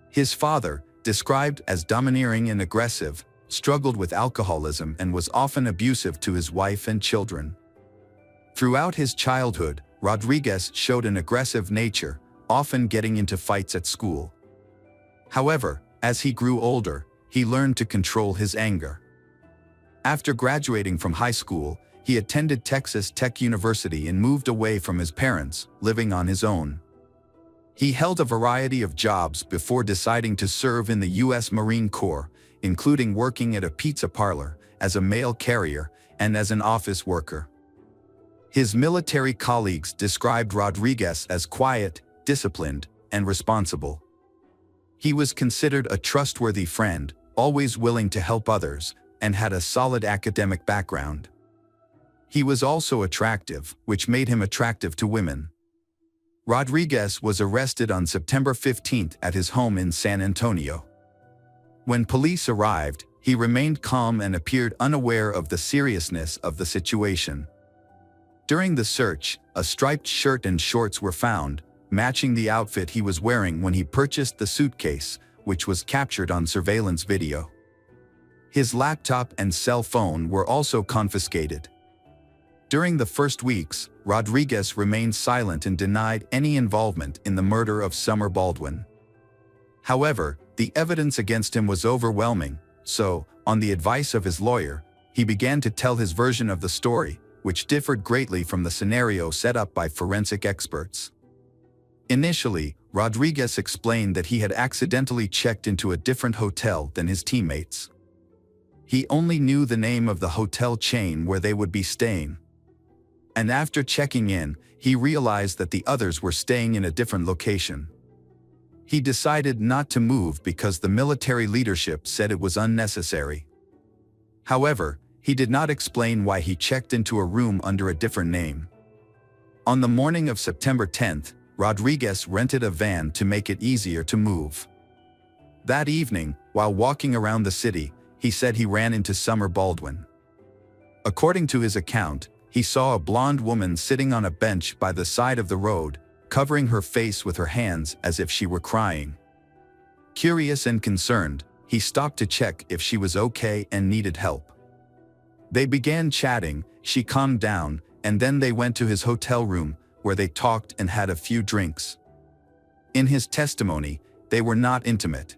His father, described as domineering and aggressive, struggled with alcoholism and was often abusive to his wife and children. Throughout his childhood, Rodriguez showed an aggressive nature, often getting into fights at school. However, as he grew older, he learned to control his anger. After graduating from high school, he attended Texas Tech University and moved away from his parents, living on his own. He held a variety of jobs before deciding to serve in the U.S. Marine Corps, including working at a pizza parlor, as a mail carrier, and as an office worker. His military colleagues described Rodriguez as quiet, disciplined, and responsible. He was considered a trustworthy friend, always willing to help others, and had a solid academic background. He was also attractive, which made him attractive to women. Rodriguez was arrested on September 15 at his home in San Antonio. When police arrived, he remained calm and appeared unaware of the seriousness of the situation. During the search, a striped shirt and shorts were found, matching the outfit he was wearing when he purchased the suitcase, which was captured on surveillance video. His laptop and cell phone were also confiscated. During the first weeks, Rodriguez remained silent and denied any involvement in the murder of Summer Baldwin. However, the evidence against him was overwhelming, so, on the advice of his lawyer, he began to tell his version of the story, which differed greatly from the scenario set up by forensic experts. Initially, Rodriguez explained that he had accidentally checked into a different hotel than his teammates. He only knew the name of the hotel chain where they would be staying. And after checking in, he realized that the others were staying in a different location. He decided not to move because the military leadership said it was unnecessary. However, he did not explain why he checked into a room under a different name. On the morning of September 10th, Rodriguez rented a van to make it easier to move. That evening, while walking around the city, he said he ran into Summer Baldwin. According to his account, he saw a blonde woman sitting on a bench by the side of the road, covering her face with her hands as if she were crying. Curious and concerned, he stopped to check if she was okay and needed help. They began chatting, she calmed down, and then they went to his hotel room, where they talked and had a few drinks. In his testimony, they were not intimate.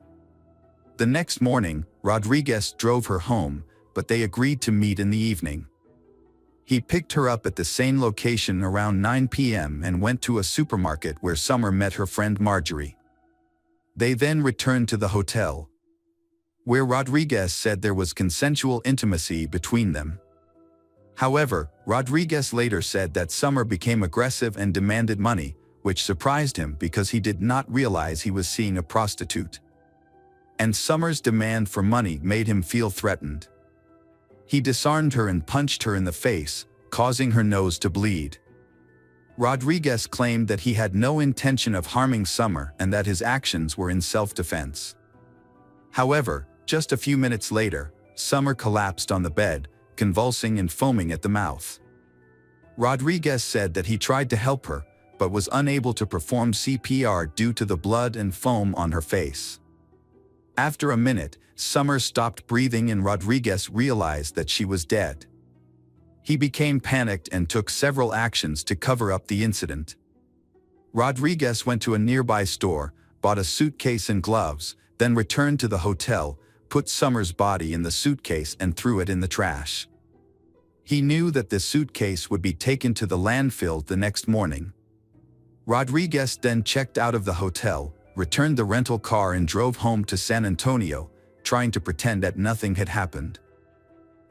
The next morning, Rodriguez drove her home, but they agreed to meet in the evening. He picked her up at the same location around 9 p.m. and went to a supermarket where Summer met her friend Marjorie. They then returned to the hotel, where Rodriguez said there was consensual intimacy between them. However, Rodriguez later said that Summer became aggressive and demanded money, which surprised him because he did not realize he was seeing a prostitute. And Summer's demand for money made him feel threatened. He disarmed her and punched her in the face, causing her nose to bleed. Rodriguez claimed that he had no intention of harming Summer and that his actions were in self-defense. However, just a few minutes later, Summer collapsed on the bed, convulsing and foaming at the mouth. Rodriguez said that he tried to help her, but was unable to perform CPR due to the blood and foam on her face. After a minute, Summer stopped breathing and Rodriguez realized that she was dead. He became panicked and took several actions to cover up the incident. Rodriguez went to a nearby store, bought a suitcase and gloves, then returned to the hotel, put Summer's body in the suitcase and threw it in the trash. He knew that the suitcase would be taken to the landfill the next morning. Rodriguez then checked out of the hotel, returned the rental car and drove home to San Antonio, trying to pretend that nothing had happened.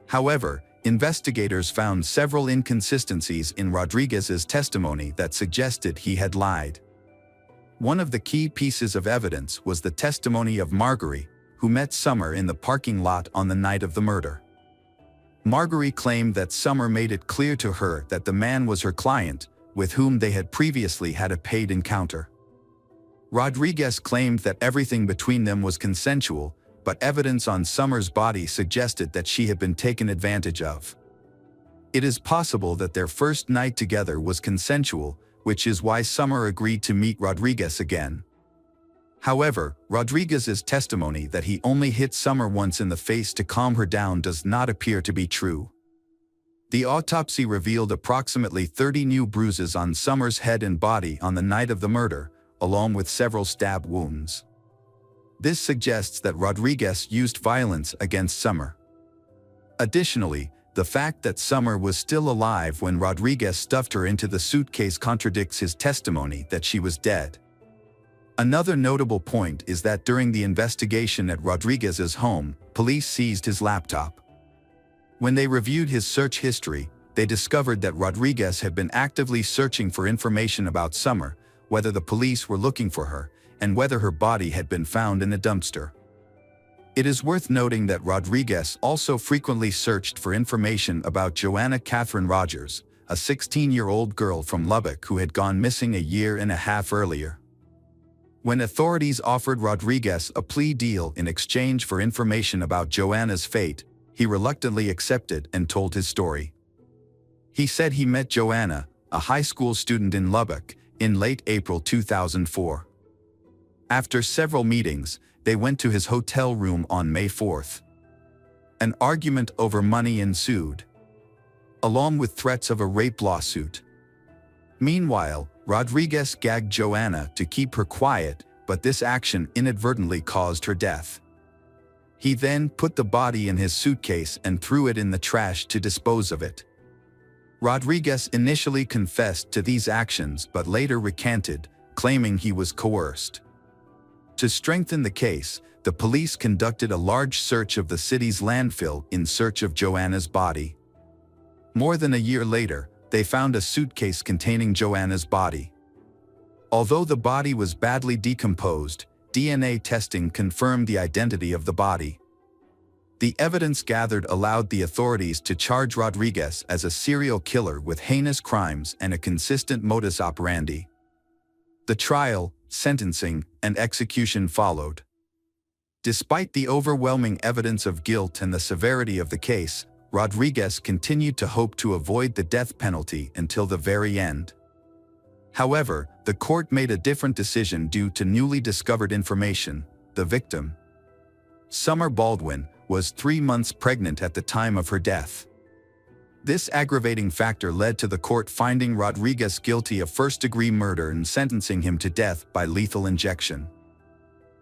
However, investigators found several inconsistencies in Rodriguez's testimony that suggested he had lied. One of the key pieces of evidence was the testimony of Marjorie, who met Summer in the parking lot on the night of the murder. Marjorie claimed that Summer made it clear to her that the man was her client, with whom they had previously had a paid encounter. Rodriguez claimed that everything between them was consensual, but evidence on Summer's body suggested that she had been taken advantage of. It is possible that their first night together was consensual, which is why Summer agreed to meet Rodriguez again. However, Rodriguez's testimony that he only hit Summer once in the face to calm her down does not appear to be true. The autopsy revealed approximately 30 new bruises on Summer's head and body on the night of the murder, along with several stab wounds. This suggests that Rodriguez used violence against Summer. Additionally, the fact that Summer was still alive when Rodriguez stuffed her into the suitcase contradicts his testimony that she was dead. Another notable point is that during the investigation at Rodriguez's home, police seized his laptop. When they reviewed his search history, they discovered that Rodriguez had been actively searching for information about Summer, whether the police were looking for her, and whether her body had been found in a dumpster. It is worth noting that Rodriguez also frequently searched for information about Joanna Catherine Rogers, a 16-year-old girl from Lubbock who had gone missing a year and a half earlier. When authorities offered Rodriguez a plea deal in exchange for information about Joanna's fate, he reluctantly accepted and told his story. He said he met Joanna, a high school student in Lubbock, in late April 2004. After several meetings, they went to his hotel room on May 4th. An argument over money ensued, along with threats of a rape lawsuit. Meanwhile, Rodriguez gagged Joanna to keep her quiet, but this action inadvertently caused her death. He then put the body in his suitcase and threw it in the trash to dispose of it. Rodriguez initially confessed to these actions but later recanted, claiming he was coerced. To strengthen the case, the police conducted a large search of the city's landfill in search of Joanna's body. More than a year later, they found a suitcase containing Joanna's body. Although the body was badly decomposed, DNA testing confirmed the identity of the body. The evidence gathered allowed the authorities to charge Rodriguez as a serial killer with heinous crimes and a consistent modus operandi. The trial, sentencing, and execution followed. Despite the overwhelming evidence of guilt and the severity of the case, Rodriguez continued to hope to avoid the death penalty until the very end. However, the court made a different decision due to newly discovered information. The victim, Summer Baldwin, was 3 months pregnant at the time of her death. This aggravating factor led to the court finding Rodriguez guilty of first-degree murder and sentencing him to death by lethal injection.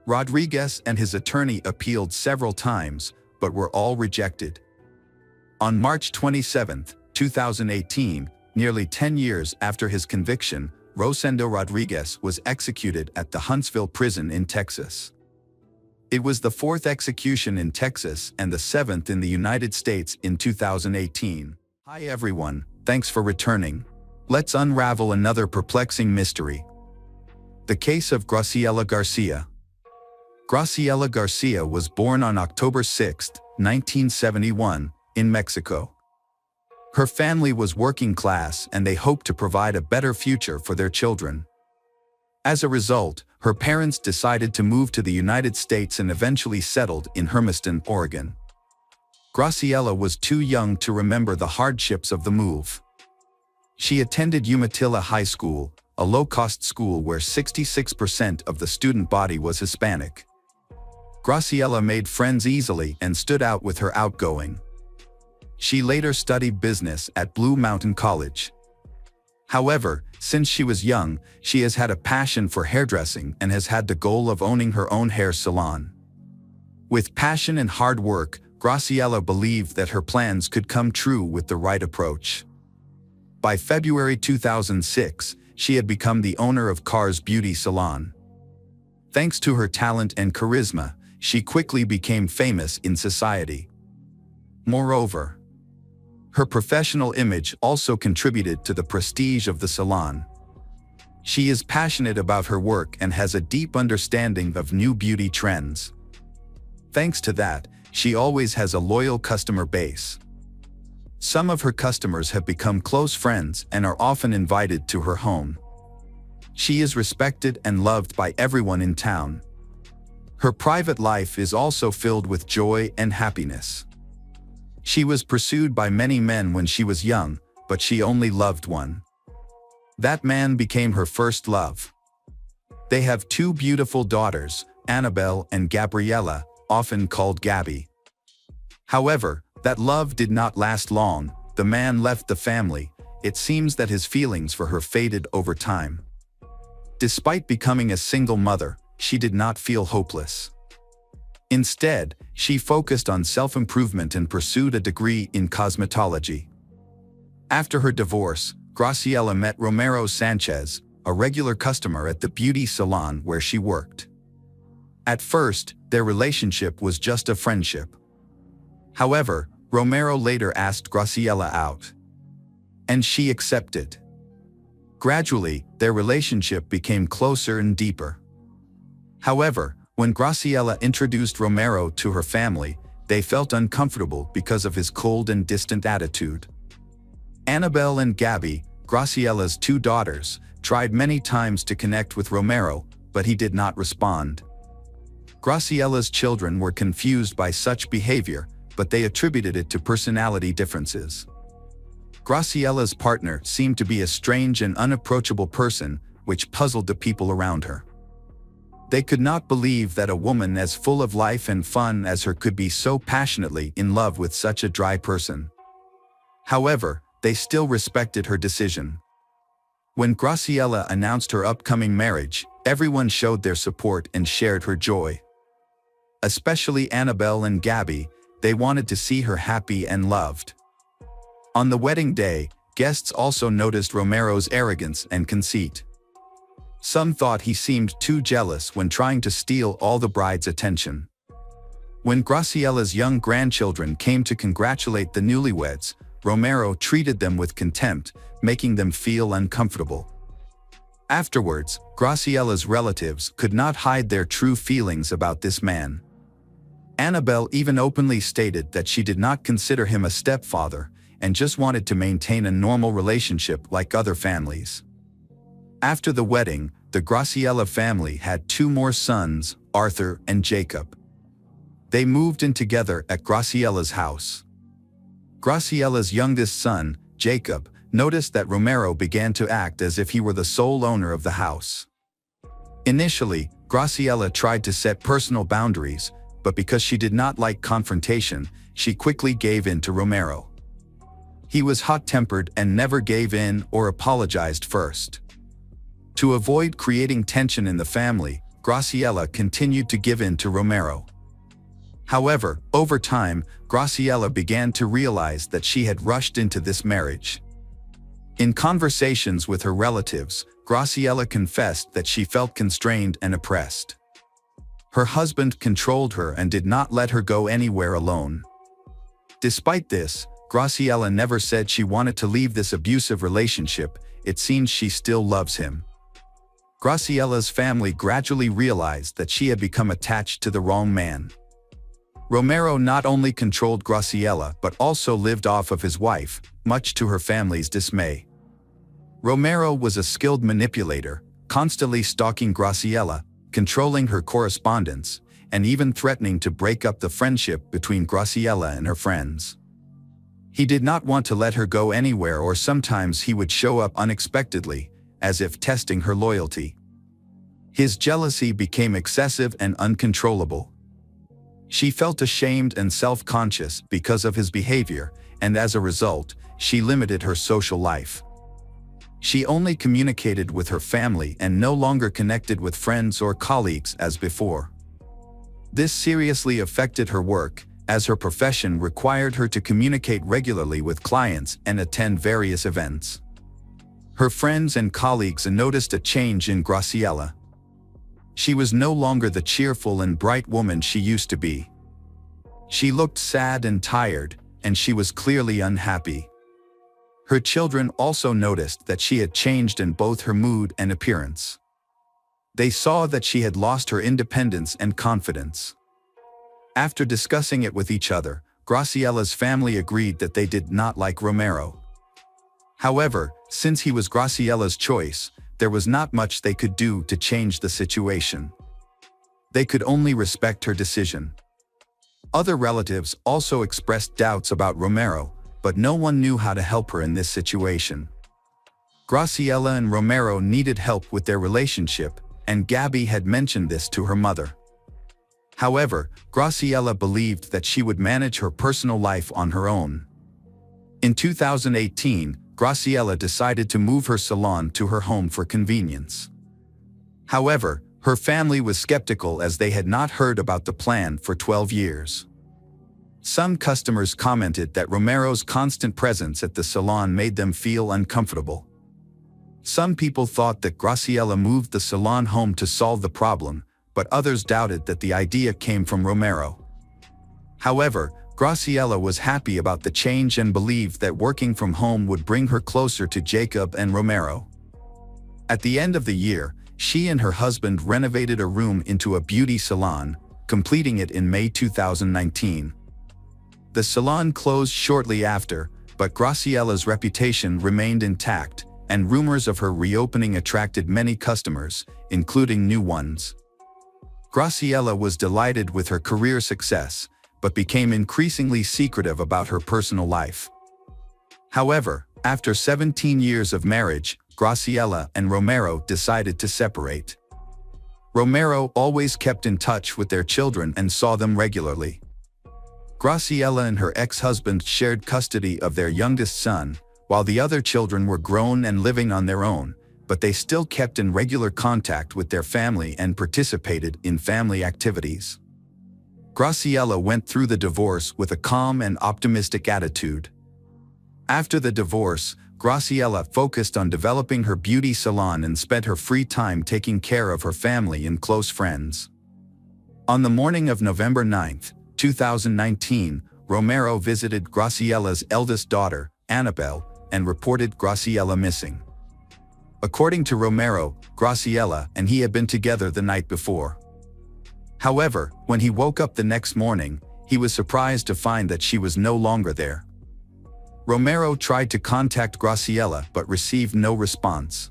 Rodriguez and his attorney appealed several times, but were all rejected. On March 27, 2018, nearly 10 years after his conviction, Rosendo Rodriguez was executed at the Huntsville prison in Texas. It was the 4th execution in Texas and the 7th in the United States in 2018. Hi everyone, thanks for returning. Let's unravel another perplexing mystery. The case of Graciela Garcia. Graciela Garcia was born on October 6, 1971, in Mexico. Her family was working class and they hoped to provide a better future for their children. As a result, her parents decided to move to the United States and eventually settled in Hermiston, Oregon. Graciela was too young to remember the hardships of the move. She attended Umatilla High School, a low-cost school where 66% of the student body was Hispanic. Graciela made friends easily and stood out with her outgoing. She later studied business at Blue Mountain College. However, since she was young, she has had a passion for hairdressing and has had the goal of owning her own hair salon. With passion and hard work, Graciela believed that her plans could come true with the right approach. By February 2006, she had become the owner of Carr's Beauty Salon. Thanks to her talent and charisma, she quickly became famous in society. Moreover, her professional image also contributed to the prestige of the salon. She is passionate about her work and has a deep understanding of new beauty trends. Thanks to that, she always has a loyal customer base. Some of her customers have become close friends and are often invited to her home. She is respected and loved by everyone in town. Her private life is also filled with joy and happiness. She was pursued by many men when she was young, but she only loved one. That man became her first love. They have 2 beautiful daughters, Annabelle and Gabriella, often called Gabby. However, that love did not last long. The man left the family. It seems that his feelings for her faded over time. Despite becoming a single mother, she did not feel hopeless. Instead, she focused on self-improvement and pursued a degree in cosmetology. After her divorce, Graciela met Romero Sanchez, a regular customer at the beauty salon where she worked. At first, their relationship was just a friendship. However, Romero later asked Graciela out, and she accepted. Gradually, their relationship became closer and deeper. However, when Graciela introduced Romero to her family, they felt uncomfortable because of his cold and distant attitude. Annabelle and Gabby, Graciela's 2 daughters, tried many times to connect with Romero, but he did not respond. Graciela's children were confused by such behavior, but they attributed it to personality differences. Graciela's partner seemed to be a strange and unapproachable person, which puzzled the people around her. They could not believe that a woman as full of life and fun as her could be so passionately in love with such a dry person. However, they still respected her decision. When Graciela announced her upcoming marriage, everyone showed their support and shared her joy. Especially Annabelle and Gabby, they wanted to see her happy and loved. On the wedding day, guests also noticed Romero's arrogance and conceit. Some thought he seemed too jealous when trying to steal all the bride's attention. When Graciela's young grandchildren came to congratulate the newlyweds, Romero treated them with contempt, making them feel uncomfortable. Afterwards, Graciela's relatives could not hide their true feelings about this man. Annabelle even openly stated that she did not consider him a stepfather and just wanted to maintain a normal relationship like other families. After the wedding, the Graciela family had 2 more sons, Arthur and Jacob. They moved in together at Graciela's house. Graciela's youngest son, Jacob, noticed that Romero began to act as if he were the sole owner of the house. Initially, Graciela tried to set personal boundaries, but because she did not like confrontation, she quickly gave in to Romero. He was hot-tempered and never gave in or apologized first. To avoid creating tension in the family, Graciela continued to give in to Romero. However, over time, Graciela began to realize that she had rushed into this marriage. In conversations with her relatives, Graciela confessed that she felt constrained and oppressed. Her husband controlled her and did not let her go anywhere alone. Despite this, Graciela never said she wanted to leave this abusive relationship. It seems she still loves him. Graciela's family gradually realized that she had become attached to the wrong man. Romero not only controlled Graciela but also lived off of his wife, much to her family's dismay. Romero was a skilled manipulator, constantly stalking Graciela, controlling her correspondence, and even threatening to break up the friendship between Graciela and her friends. He did not want to let her go anywhere, or sometimes he would show up unexpectedly, as if testing her loyalty. His jealousy became excessive and uncontrollable. She felt ashamed and self-conscious because of his behavior, and as a result, she limited her social life. She only communicated with her family and no longer connected with friends or colleagues as before. This seriously affected her work, as her profession required her to communicate regularly with clients and attend various events. Her friends and colleagues noticed a change in Graciela. She was no longer the cheerful and bright woman she used to be. She looked sad and tired, and she was clearly unhappy. Her children also noticed that she had changed in both her mood and appearance. They saw that she had lost her independence and confidence. After discussing it with each other, Graciela's family agreed that they did not like Romero. However, since he was Graciela's choice, there was not much they could do to change the situation. They could only respect her decision. Other relatives also expressed doubts about Romero, but no one knew how to help her in this situation. Graciela and Romero needed help with their relationship, and Gabby had mentioned this to her mother. However, Graciela believed that she would manage her personal life on her own. In 2018, Graciela decided to move her salon to her home for convenience. However, her family was skeptical as they had not heard about the plan for 12 years. Some customers commented that Romero's constant presence at the salon made them feel uncomfortable. Some people thought that Graciela moved the salon home to solve the problem, but others doubted that the idea came from Romero. However, Graciela was happy about the change and believed that working from home would bring her closer to Jacob and Romero. At the end of the year, she and her husband renovated a room into a beauty salon, completing it in May 2019. The salon closed shortly after, but Graciela's reputation remained intact, and rumors of her reopening attracted many customers, including new ones. Graciela was delighted with her career success, but became increasingly secretive about her personal life. However, after 17 years of marriage, Graciela and Romero decided to separate. Romero always kept in touch with their children and saw them regularly. Graciela and her ex-husband shared custody of their youngest son, while the other children were grown and living on their own, but they still kept in regular contact with their family and participated in family activities. Graciela went through the divorce with a calm and optimistic attitude. After the divorce, Graciela focused on developing her beauty salon and spent her free time taking care of her family and close friends. On the morning of November 9, 2019, Romero visited Graciela's eldest daughter, Annabelle, and reported Graciela missing. According to Romero, Graciela and he had been together the night before. However, when he woke up the next morning, he was surprised to find that she was no longer there. Romero tried to contact Graciela but received no response.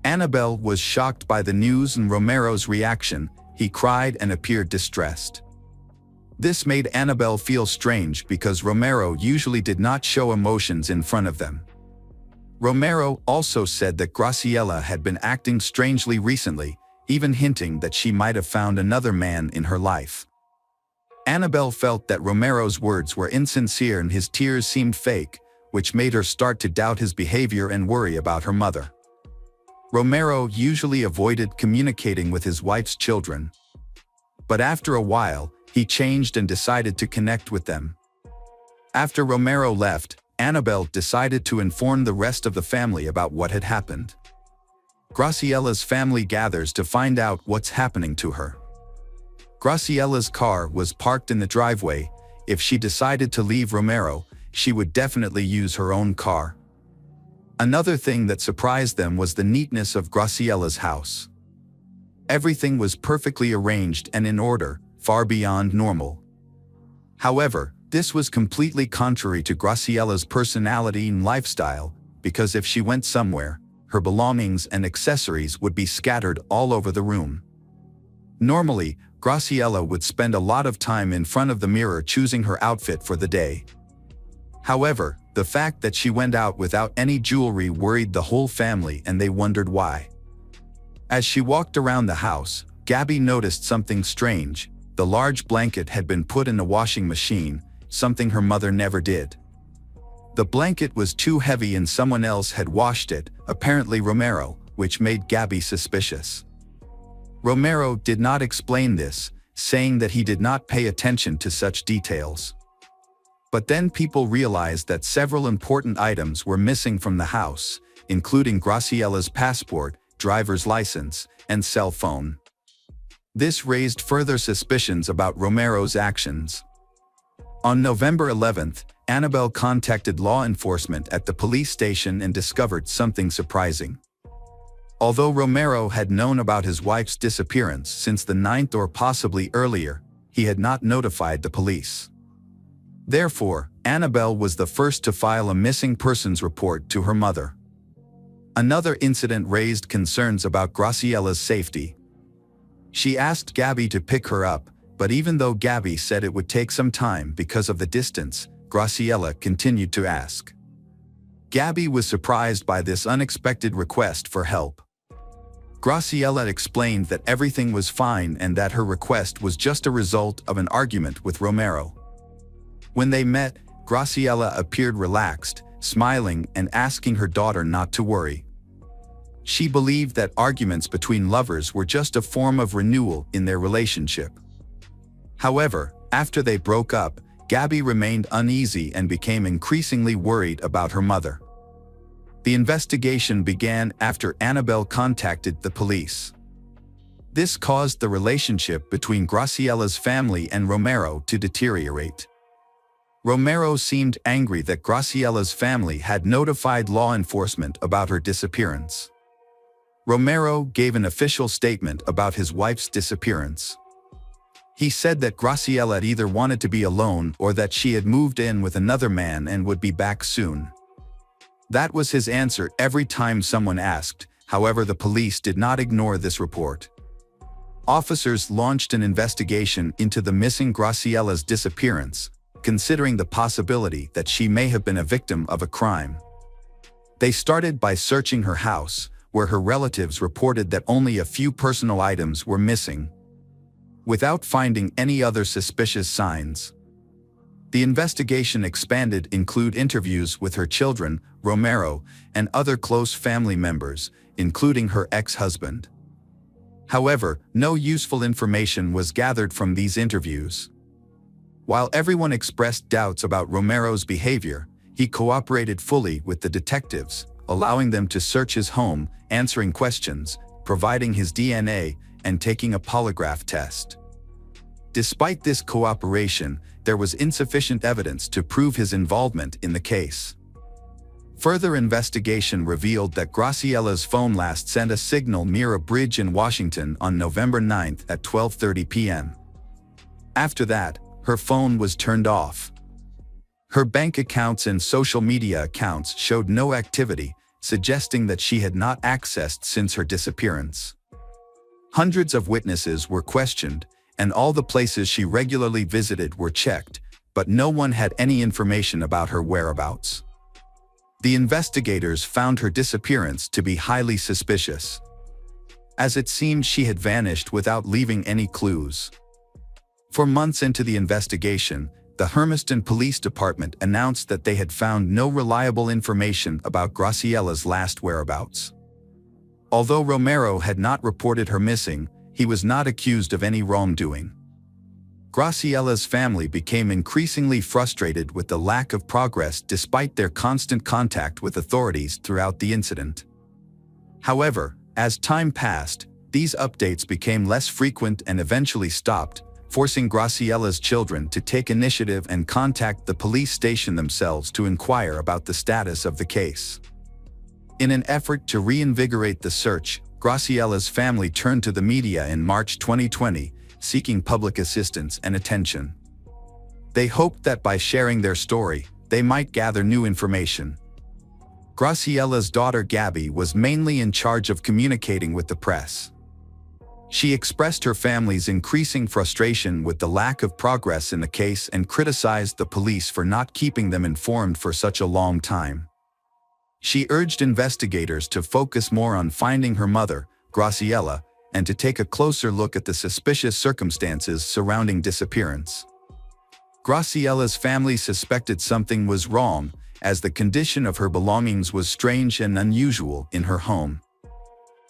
Annabelle was shocked by the news and Romero's reaction. He cried and appeared distressed. This made Annabelle feel strange because Romero usually did not show emotions in front of them. Romero also said that Graciela had been acting strangely recently, even hinting that she might have found another man in her life. Annabelle felt that Romero's words were insincere and his tears seemed fake, which made her start to doubt his behavior and worry about her mother. Romero usually avoided communicating with his wife's children. But after a while, he changed and decided to connect with them. After Romero left, Annabelle decided to inform the rest of the family about what had happened. Graciela's family gathers to find out what's happening to her. Graciela's car was parked in the driveway. If she decided to leave Romero, she would definitely use her own car. Another thing that surprised them was the neatness of Graciela's house. Everything was perfectly arranged and in order, far beyond normal. However, this was completely contrary to Graciela's personality and lifestyle, because if she went somewhere, her belongings and accessories would be scattered all over the room. Normally, Graciela would spend a lot of time in front of the mirror choosing her outfit for the day. However, the fact that she went out without any jewelry worried the whole family and they wondered why. As she walked around the house, Gabby noticed something strange. The large blanket had been put in a washing machine, something her mother never did. The blanket was too heavy and someone else had washed it, apparently Romero, which made Gabby suspicious. Romero did not explain this, saying that he did not pay attention to such details. But then people realized that several important items were missing from the house, including Graciela's passport, driver's license, and cell phone. This raised further suspicions about Romero's actions. On November 11th, Annabelle contacted law enforcement at the police station and discovered something surprising. Although Romero had known about his wife's disappearance since the 9th or possibly earlier, he had not notified the police. Therefore, Annabelle was the first to file a missing persons report to her mother. Another incident raised concerns about Graciela's safety. She asked Gabby to pick her up, but even though Gabby said it would take some time because of the distance, Graciela continued to ask. Gabby was surprised by this unexpected request for help. Graciela explained that everything was fine and that her request was just a result of an argument with Romero. When they met, Graciela appeared relaxed, smiling and asking her daughter not to worry. She believed that arguments between lovers were just a form of renewal in their relationship. However, after they broke up, Gabby remained uneasy and became increasingly worried about her mother. The investigation began after Annabelle contacted the police. This caused the relationship between Graciela's family and Romero to deteriorate. Romero seemed angry that Graciela's family had notified law enforcement about her disappearance. Romero gave an official statement about his wife's disappearance. He said that Graciela either wanted to be alone or that she had moved in with another man and would be back soon. That was his answer every time someone asked. However, the police did not ignore this report. Officers launched an investigation into the missing Graciela's disappearance, considering the possibility that she may have been a victim of a crime. They started by searching her house, where her relatives reported that only a few personal items were missing, without finding any other suspicious signs. The investigation expanded include interviews with her children, Romero, and other close family members, including her ex-husband. However, no useful information was gathered from these interviews. While everyone expressed doubts about Romero's behavior, he cooperated fully with the detectives, allowing them to search his home, answering questions, providing his DNA, and taking a polygraph test. Despite this cooperation, there was insufficient evidence to prove his involvement in the case. Further investigation revealed that Graciella's phone last sent a signal near a bridge in Washington on November 9 at 12:30 p.m. After that, her phone was turned off. Her bank accounts and social media accounts showed no activity, suggesting that she had not accessed since her disappearance. Hundreds of witnesses were questioned, and all the places she regularly visited were checked, but no one had any information about her whereabouts. The investigators found her disappearance to be highly suspicious, as it seemed she had vanished without leaving any clues. For months into the investigation, the Hermiston Police Department announced that they had found no reliable information about Graciella's last whereabouts. Although Romero had not reported her missing, he was not accused of any wrongdoing. Graciella's family became increasingly frustrated with the lack of progress despite their constant contact with authorities throughout the incident. However, as time passed, these updates became less frequent and eventually stopped, forcing Graciella's children to take initiative and contact the police station themselves to inquire about the status of the case. In an effort to reinvigorate the search, Graciella's family turned to the media in March 2020, seeking public assistance and attention. They hoped that by sharing their story, they might gather new information. Graciella's daughter Gabby was mainly in charge of communicating with the press. She expressed her family's increasing frustration with the lack of progress in the case and criticized the police for not keeping them informed for such a long time. She urged investigators to focus more on finding her mother, Graciella, and to take a closer look at the suspicious circumstances surrounding disappearance. Graciella's family suspected something was wrong, as the condition of her belongings was strange and unusual in her home.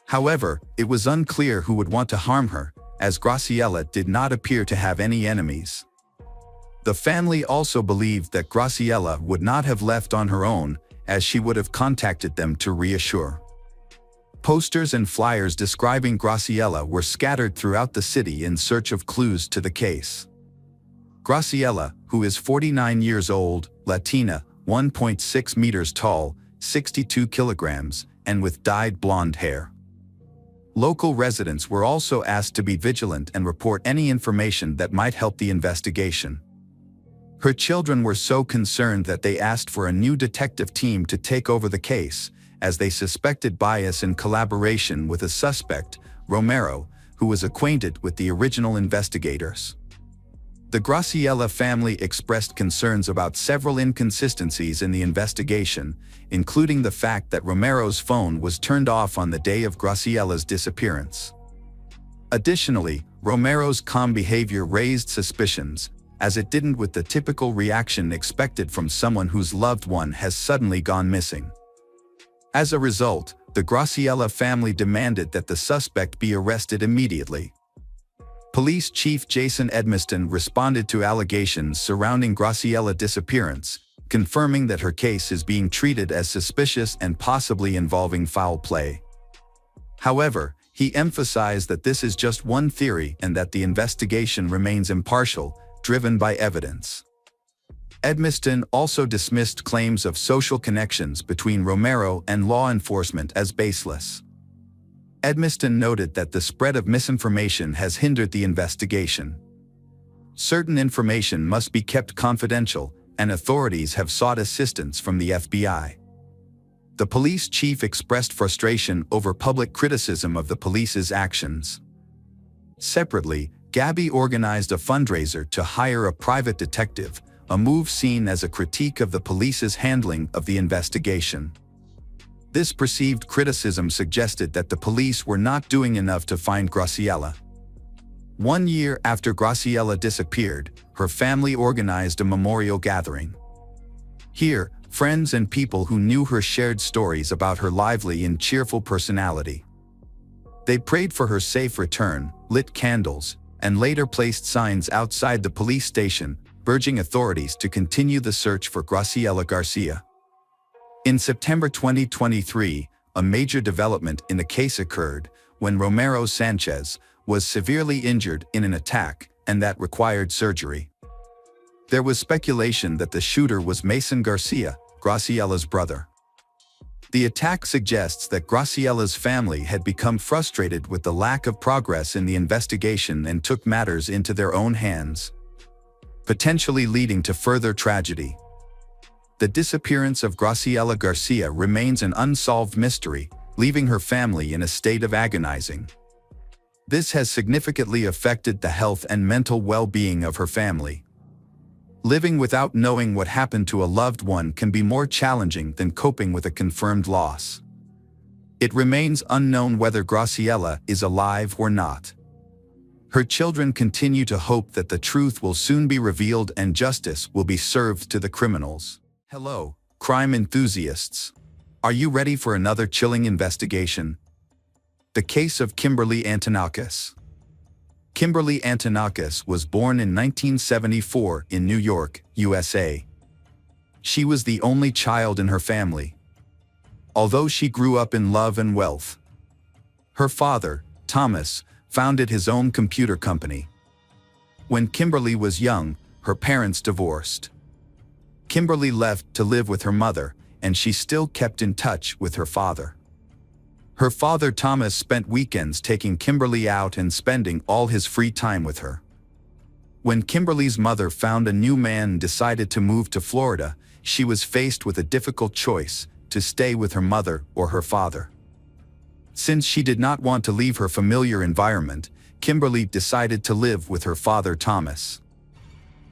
However, it was unclear who would want to harm her, as Graciella did not appear to have any enemies. The family also believed that Graciella would not have left on her own, as she would have contacted them to reassure. Posters and flyers describing Graciella were scattered throughout the city in search of clues to the case. Graciella, who is 49 years old, Latina, 1.6 meters tall, 62 kilograms, and with dyed blonde hair. Local residents were also asked to be vigilant and report any information that might help the investigation. Her children were so concerned that they asked for a new detective team to take over the case, as they suspected bias in collaboration with a suspect, Romero, who was acquainted with the original investigators. The Graciella family expressed concerns about several inconsistencies in the investigation, including the fact that Romero's phone was turned off on the day of Graciella's disappearance. Additionally, Romero's calm behavior raised suspicions, as it didn't with the typical reaction expected from someone whose loved one has suddenly gone missing. As a result, the Graciella family demanded that the suspect be arrested immediately. Police Chief Jason Edmiston responded to allegations surrounding Graciella's disappearance, confirming that her case is being treated as suspicious and possibly involving foul play. However, he emphasized that this is just one theory and that the investigation remains impartial, driven by evidence. Edmiston also dismissed claims of social connections between Romero and law enforcement as baseless. Edmiston noted that the spread of misinformation has hindered the investigation. Certain information must be kept confidential, and authorities have sought assistance from the FBI. The police chief expressed frustration over public criticism of the police's actions. Separately, Gabby organized a fundraiser to hire a private detective, a move seen as a critique of the police's handling of the investigation. This perceived criticism suggested that the police were not doing enough to find Graciela. 1 year after Graciela disappeared, her family organized a memorial gathering. Here, friends and people who knew her shared stories about her lively and cheerful personality. They prayed for her safe return, lit candles, and later placed signs outside the police station, urging authorities to continue the search for Graciela Garcia. In September 2023, a major development in the case occurred when Romero Sanchez was severely injured in an attack and that required surgery. There was speculation that the shooter was Mason Garcia, Graciela's brother. The attack suggests that Graciela's family had become frustrated with the lack of progress in the investigation and took matters into their own hands, potentially leading to further tragedy. The disappearance of Graciela Garcia remains an unsolved mystery, leaving her family in a state of agonizing. This has significantly affected the health and mental well-being of her family. Living without knowing what happened to a loved one can be more challenging than coping with a confirmed loss. It remains unknown whether Graciela is alive or not. Her children continue to hope that the truth will soon be revealed and justice will be served to the criminals. Hello, crime enthusiasts. Are you ready for another chilling investigation? The case of Kimberly Antonakis. Kimberly Antonakis was born in 1974 in New York, USA. She was the only child in her family, although she grew up in love and wealth. Her father, Thomas, founded his own computer company. When Kimberly was young, her parents divorced. Kimberly left to live with her mother, and she still kept in touch with her father. Her father Thomas spent weekends taking Kimberly out and spending all his free time with her. When Kimberly's mother found a new man and decided to move to Florida, she was faced with a difficult choice: to stay with her mother or her father. Since she did not want to leave her familiar environment, Kimberly decided to live with her father Thomas.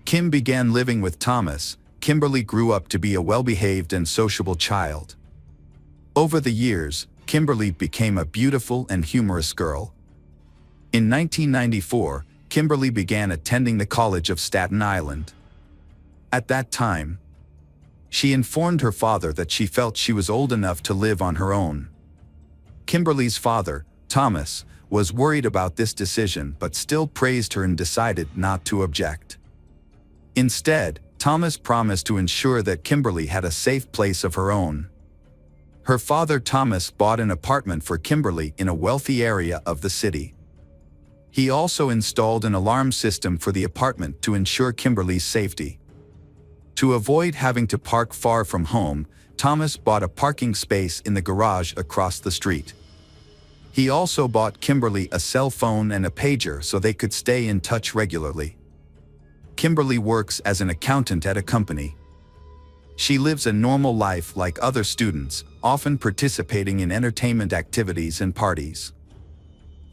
Kim began living with Thomas. Kimberly grew up to be a well-behaved and sociable child. Over the years, Kimberly became a beautiful and humorous girl. In 1994, Kimberly began attending the College of Staten Island. At that time, she informed her father that she felt she was old enough to live on her own. Kimberly's father, Thomas, was worried about this decision but still praised her and decided not to object. Instead, Thomas promised to ensure that Kimberly had a safe place of her own. Her father Thomas bought an apartment for Kimberly in a wealthy area of the city. He also installed an alarm system for the apartment to ensure Kimberly's safety. To avoid having to park far from home, Thomas bought a parking space in the garage across the street. He also bought Kimberly a cell phone and a pager so they could stay in touch regularly. Kimberly works as an accountant at a company. She lives a normal life like other students, often participating in entertainment activities and parties.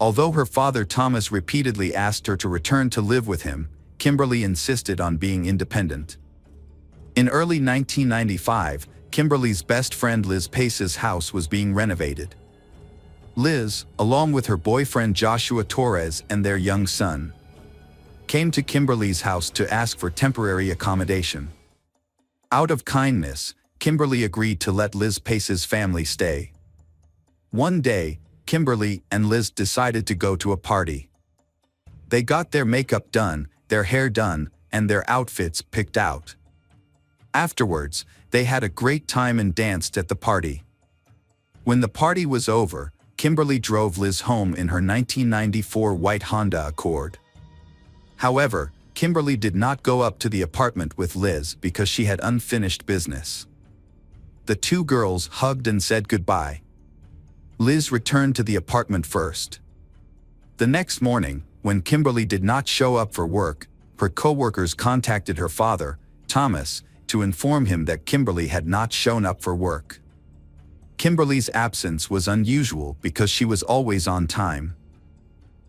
Although her father Thomas repeatedly asked her to return to live with him, Kimberly insisted on being independent. In early 1995, Kimberly's best friend Liz Pace's house was being renovated. Liz, along with her boyfriend Joshua Torres and their young son, came to Kimberly's house to ask for temporary accommodation. Out of kindness, Kimberly agreed to let Liz Pace's family stay. One day, Kimberly and Liz decided to go to a party. They got their makeup done, their hair done, and their outfits picked out. Afterwards, they had a great time and danced at the party. When the party was over, Kimberly drove Liz home in her 1994 white Honda Accord. However, Kimberly did not go up to the apartment with Liz because she had unfinished business. The two girls hugged and said goodbye. Liz returned to the apartment first. The next morning, when Kimberly did not show up for work, her co-workers contacted her father, Thomas, to inform him that Kimberly had not shown up for work. Kimberly's absence was unusual because she was always on time.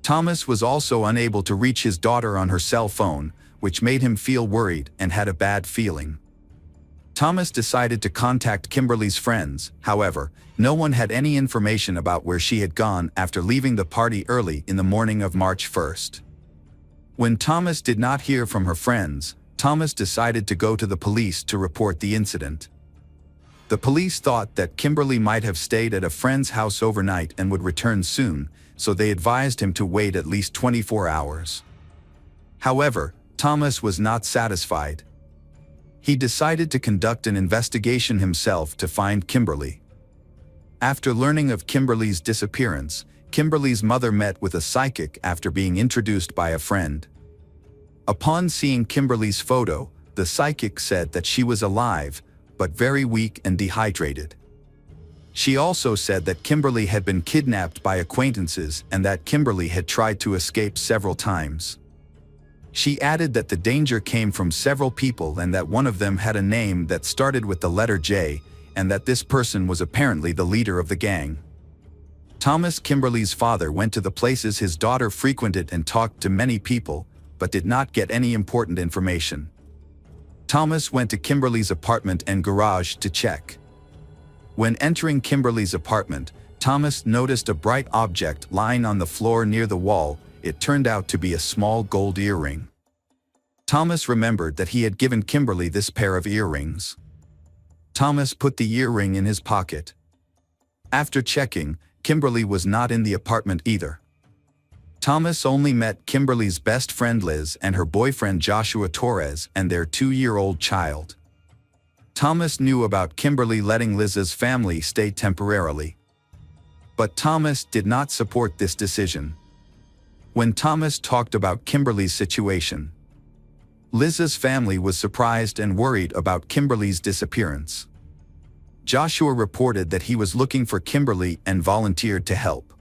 Thomas was also unable to reach his daughter on her cell phone, which made him feel worried and had a bad feeling. Thomas decided to contact Kimberly's friends. However, no one had any information about where she had gone after leaving the party early in the morning of March 1st. When Thomas did not hear from her friends, Thomas decided to go to the police to report the incident. The police thought that Kimberly might have stayed at a friend's house overnight and would return soon, so they advised him to wait at least 24 hours. However, Thomas was not satisfied. He decided to conduct an investigation himself to find Kimberly. After learning of Kimberly's disappearance, Kimberly's mother met with a psychic after being introduced by a friend. Upon seeing Kimberly's photo, the psychic said that she was alive, but very weak and dehydrated. She also said that Kimberly had been kidnapped by acquaintances and that Kimberly had tried to escape several times. She added that the danger came from several people and that one of them had a name that started with the letter J, and that this person was apparently the leader of the gang. Thomas, Kimberly's father, went to the places his daughter frequented and talked to many people, but did not get any important information. Thomas went to Kimberly's apartment and garage to check. When entering Kimberly's apartment, Thomas noticed a bright object lying on the floor near the wall. It turned out to be a small gold earring. Thomas remembered that he had given Kimberly this pair of earrings. Thomas put the earring in his pocket. After checking, Kimberly was not in the apartment either. Thomas only met Kimberly's best friend Liz and her boyfriend Joshua Torres and their 2-year-old child. Thomas knew about Kimberly letting Liz's family stay temporarily. But Thomas did not support this decision. When Thomas talked about Kimberly's situation, Liz's family was surprised and worried about Kimberly's disappearance. Joshua reported that he was looking for Kimberly and volunteered to help.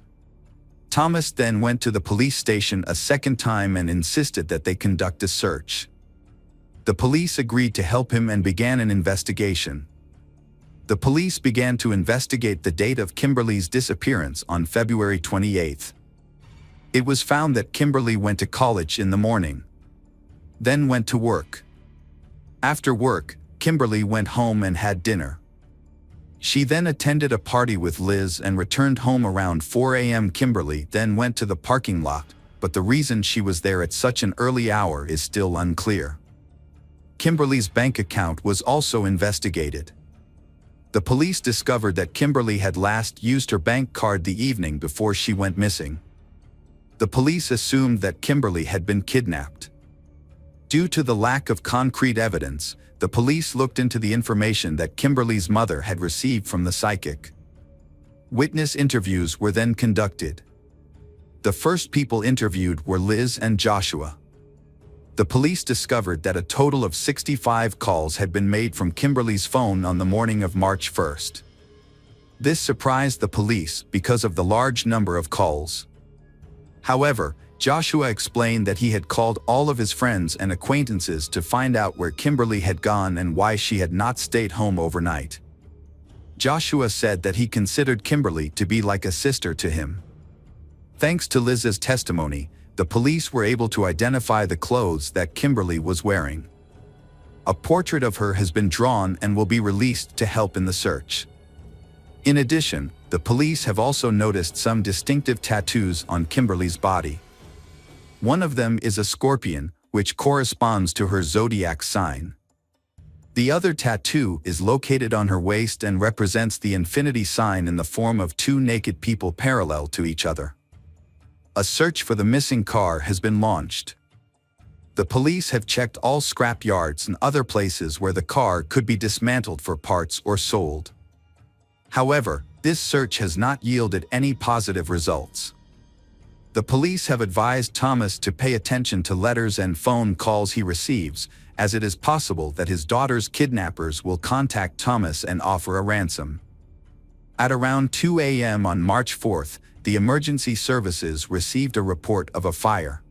Thomas then went to the police station a second time and insisted that they conduct a search. The police agreed to help him and began an investigation. The police began to investigate the date of Kimberly's disappearance on February 28th. It was found that Kimberly went to college in the morning, then went to work. After work, Kimberly went home and had dinner. She then attended a party with Liz and returned home around 4 a.m. Kimberly then went to the parking lot, but the reason she was there at such an early hour is still unclear. Kimberly's bank account was also investigated. The police discovered that Kimberly had last used her bank card the evening before she went missing. The police assumed that Kimberly had been kidnapped. Due to the lack of concrete evidence, the police looked into the information that Kimberly's mother had received from the psychic. Witness interviews were then conducted. The first people interviewed were Liz and Joshua. The police discovered that a total of 65 calls had been made from Kimberly's phone on the morning of March 1st. This surprised the police because of the large number of calls. However, Joshua explained that he had called all of his friends and acquaintances to find out where Kimberly had gone and why she had not stayed home overnight. Joshua said that he considered Kimberly to be like a sister to him. Thanks to Liz's testimony, the police were able to identify the clothes that Kimberly was wearing. A portrait of her has been drawn and will be released to help in the search. In addition, the police have also noticed some distinctive tattoos on Kimberly's body. One of them is a scorpion, which corresponds to her zodiac sign. The other tattoo is located on her waist and represents the infinity sign in the form of 2 naked people parallel to each other. A search for the missing car has been launched. The police have checked all scrap yards and other places where the car could be dismantled for parts or sold. However, this search has not yielded any positive results. The police have advised Thomas to pay attention to letters and phone calls he receives, as it is possible that his daughter's kidnappers will contact Thomas and offer a ransom. At around 2 a.m. on March 4th, the emergency services received a report of a fire.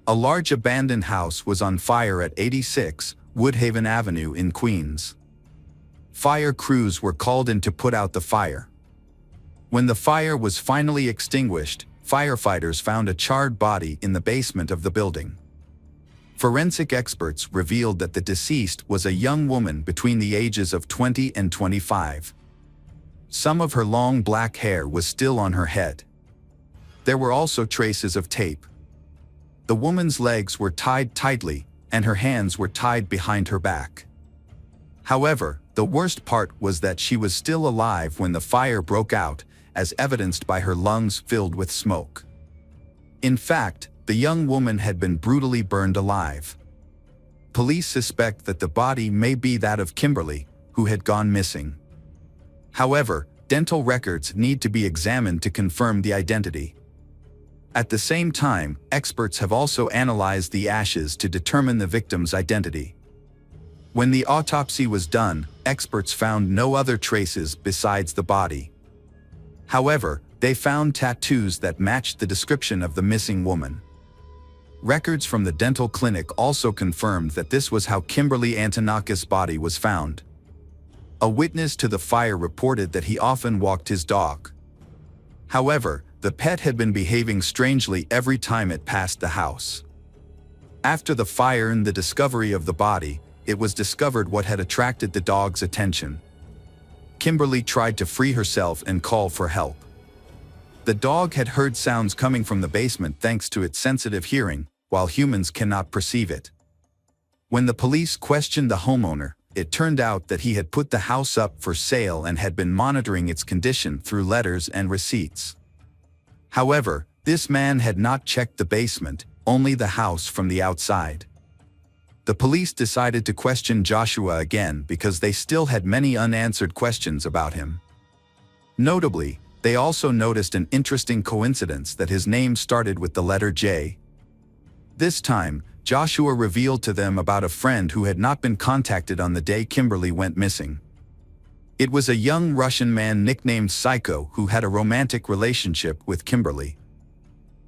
A large abandoned house was on fire at 86 Woodhaven Avenue in Queens. Fire crews were called in to put out the fire. When the fire was finally extinguished, firefighters found a charred body in the basement of the building. Forensic experts revealed that the deceased was a young woman between the ages of 20 and 25. Some of her long black hair was still on her head. There were also traces of tape. The woman's legs were tied tightly, and her hands were tied behind her back. However, the worst part was that she was still alive when the fire broke out, as evidenced by her lungs filled with smoke. In fact, the young woman had been brutally burned alive. Police suspect that the body may be that of Kimberly, who had gone missing. However, dental records need to be examined to confirm the identity. At the same time, experts have also analyzed the ashes to determine the victim's identity. When the autopsy was done, experts found no other traces besides the body. However, they found tattoos that matched the description of the missing woman. Records from the dental clinic also confirmed that this was how Kimberly Antonakis' body was found. A witness to the fire reported that he often walked his dog. However, the pet had been behaving strangely every time it passed the house. After the fire and the discovery of the body, it was discovered what had attracted the dog's attention. Kimberly tried to free herself and call for help. The dog had heard sounds coming from the basement thanks to its sensitive hearing, while humans cannot perceive it. When the police questioned the homeowner, it turned out that he had put the house up for sale and had been monitoring its condition through letters and receipts. However, this man had not checked the basement, only the house from the outside. The police decided to question Joshua again because they still had many unanswered questions about him. Notably, they also noticed an interesting coincidence that his name started with the letter J. This time, Joshua revealed to them about a friend who had not been contacted on the day Kimberly went missing. It was a young Russian man nicknamed Psycho who had a romantic relationship with Kimberly.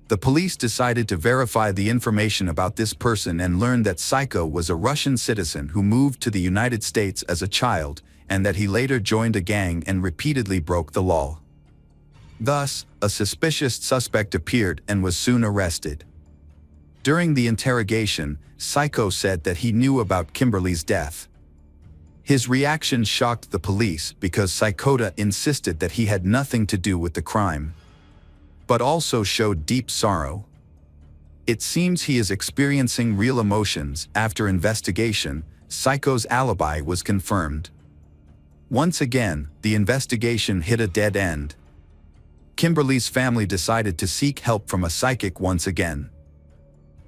The police decided to verify the information about this person and learned that Psycho was a Russian citizen who moved to the United States as a child, and that he later joined a gang and repeatedly broke the law. Thus, a suspicious suspect appeared and was soon arrested. During the interrogation, Psycho said that he knew about Kimberly's death. His reaction shocked the police because Psycho insisted that he had nothing to do with the crime, but also showed deep sorrow. It seems he is experiencing real emotions. After investigation, Psycho's alibi was confirmed. Once again, the investigation hit a dead end. Kimberly's family decided to seek help from a psychic once again.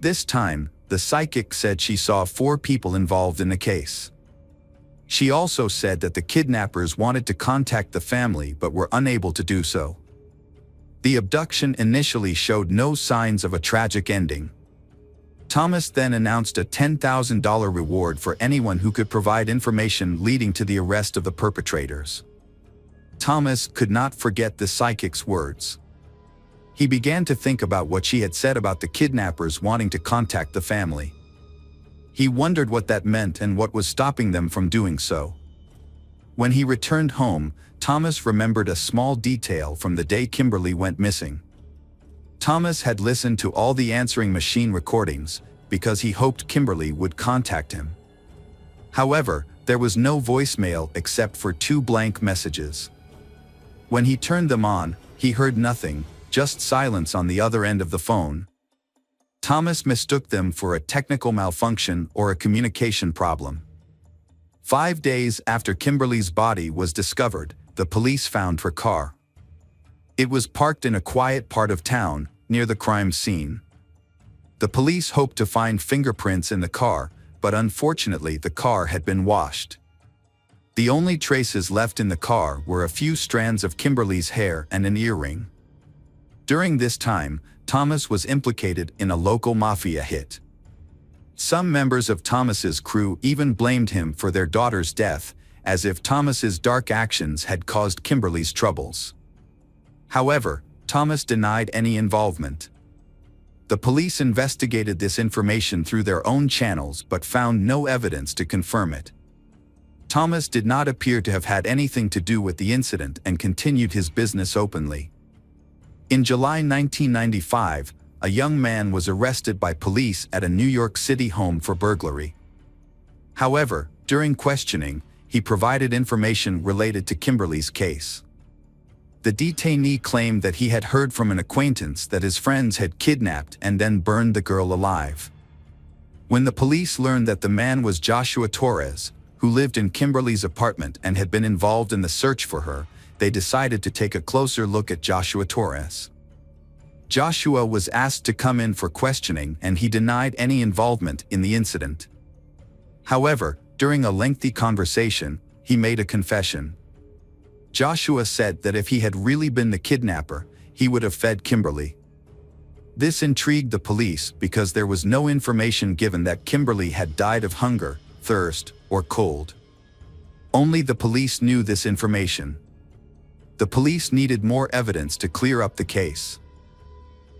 This time, the psychic said she saw 4 people involved in the case. She also said that the kidnappers wanted to contact the family but were unable to do so. The abduction initially showed no signs of a tragic ending. Thomas then announced a $10,000 reward for anyone who could provide information leading to the arrest of the perpetrators. Thomas could not forget the psychic's words. He began to think about what she had said about the kidnappers wanting to contact the family. He wondered what that meant and what was stopping them from doing so. When he returned home, Thomas remembered a small detail from the day Kimberly went missing. Thomas had listened to all the answering machine recordings because he hoped Kimberly would contact him. However, there was no voicemail except for 2 blank messages. When he turned them on, he heard nothing, just silence on the other end of the phone. Thomas mistook them for a technical malfunction or a communication problem. 5 days after Kimberly's body was discovered, the police found her car. It was parked in a quiet part of town, near the crime scene. The police hoped to find fingerprints in the car, but unfortunately the car had been washed. The only traces left in the car were a few strands of Kimberly's hair and an earring. During this time, Thomas was implicated in a local mafia hit. Some members of Thomas's crew even blamed him for their daughter's death, as if Thomas's dark actions had caused Kimberly's troubles. However, Thomas denied any involvement. The police investigated this information through their own channels but found no evidence to confirm it. Thomas did not appear to have had anything to do with the incident and continued his business openly. In July 1995, a young man was arrested by police at a New York City home for burglary. However, during questioning, he provided information related to Kimberly's case. The detainee claimed that he had heard from an acquaintance that his friends had kidnapped and then burned the girl alive. When the police learned that the man was Joshua Torres, who lived in Kimberly's apartment and had been involved in the search for her, they decided to take a closer look at Joshua Torres. Joshua was asked to come in for questioning and he denied any involvement in the incident. However, during a lengthy conversation, he made a confession. Joshua said that if he had really been the kidnapper, he would have fed Kimberly. This intrigued the police because there was no information given that Kimberly had died of hunger, thirst, or cold. Only the police knew this information. The police needed more evidence to clear up the case.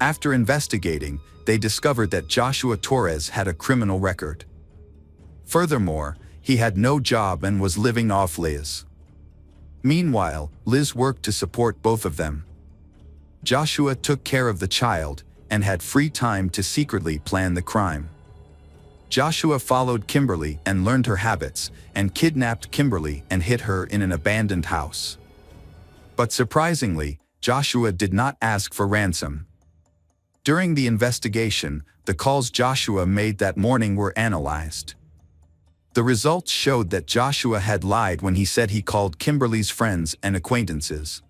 After investigating, they discovered that Joshua Torres had a criminal record. Furthermore, he had no job and was living off Liz. Meanwhile, Liz worked to support both of them. Joshua took care of the child and had free time to secretly plan the crime. Joshua followed Kimberly and learned her habits, and kidnapped Kimberly and hid her in an abandoned house. But surprisingly, Joshua did not ask for ransom. During the investigation, the calls Joshua made that morning were analyzed. The results showed that Joshua had lied when he said he called Kimberly's friends and acquaintances.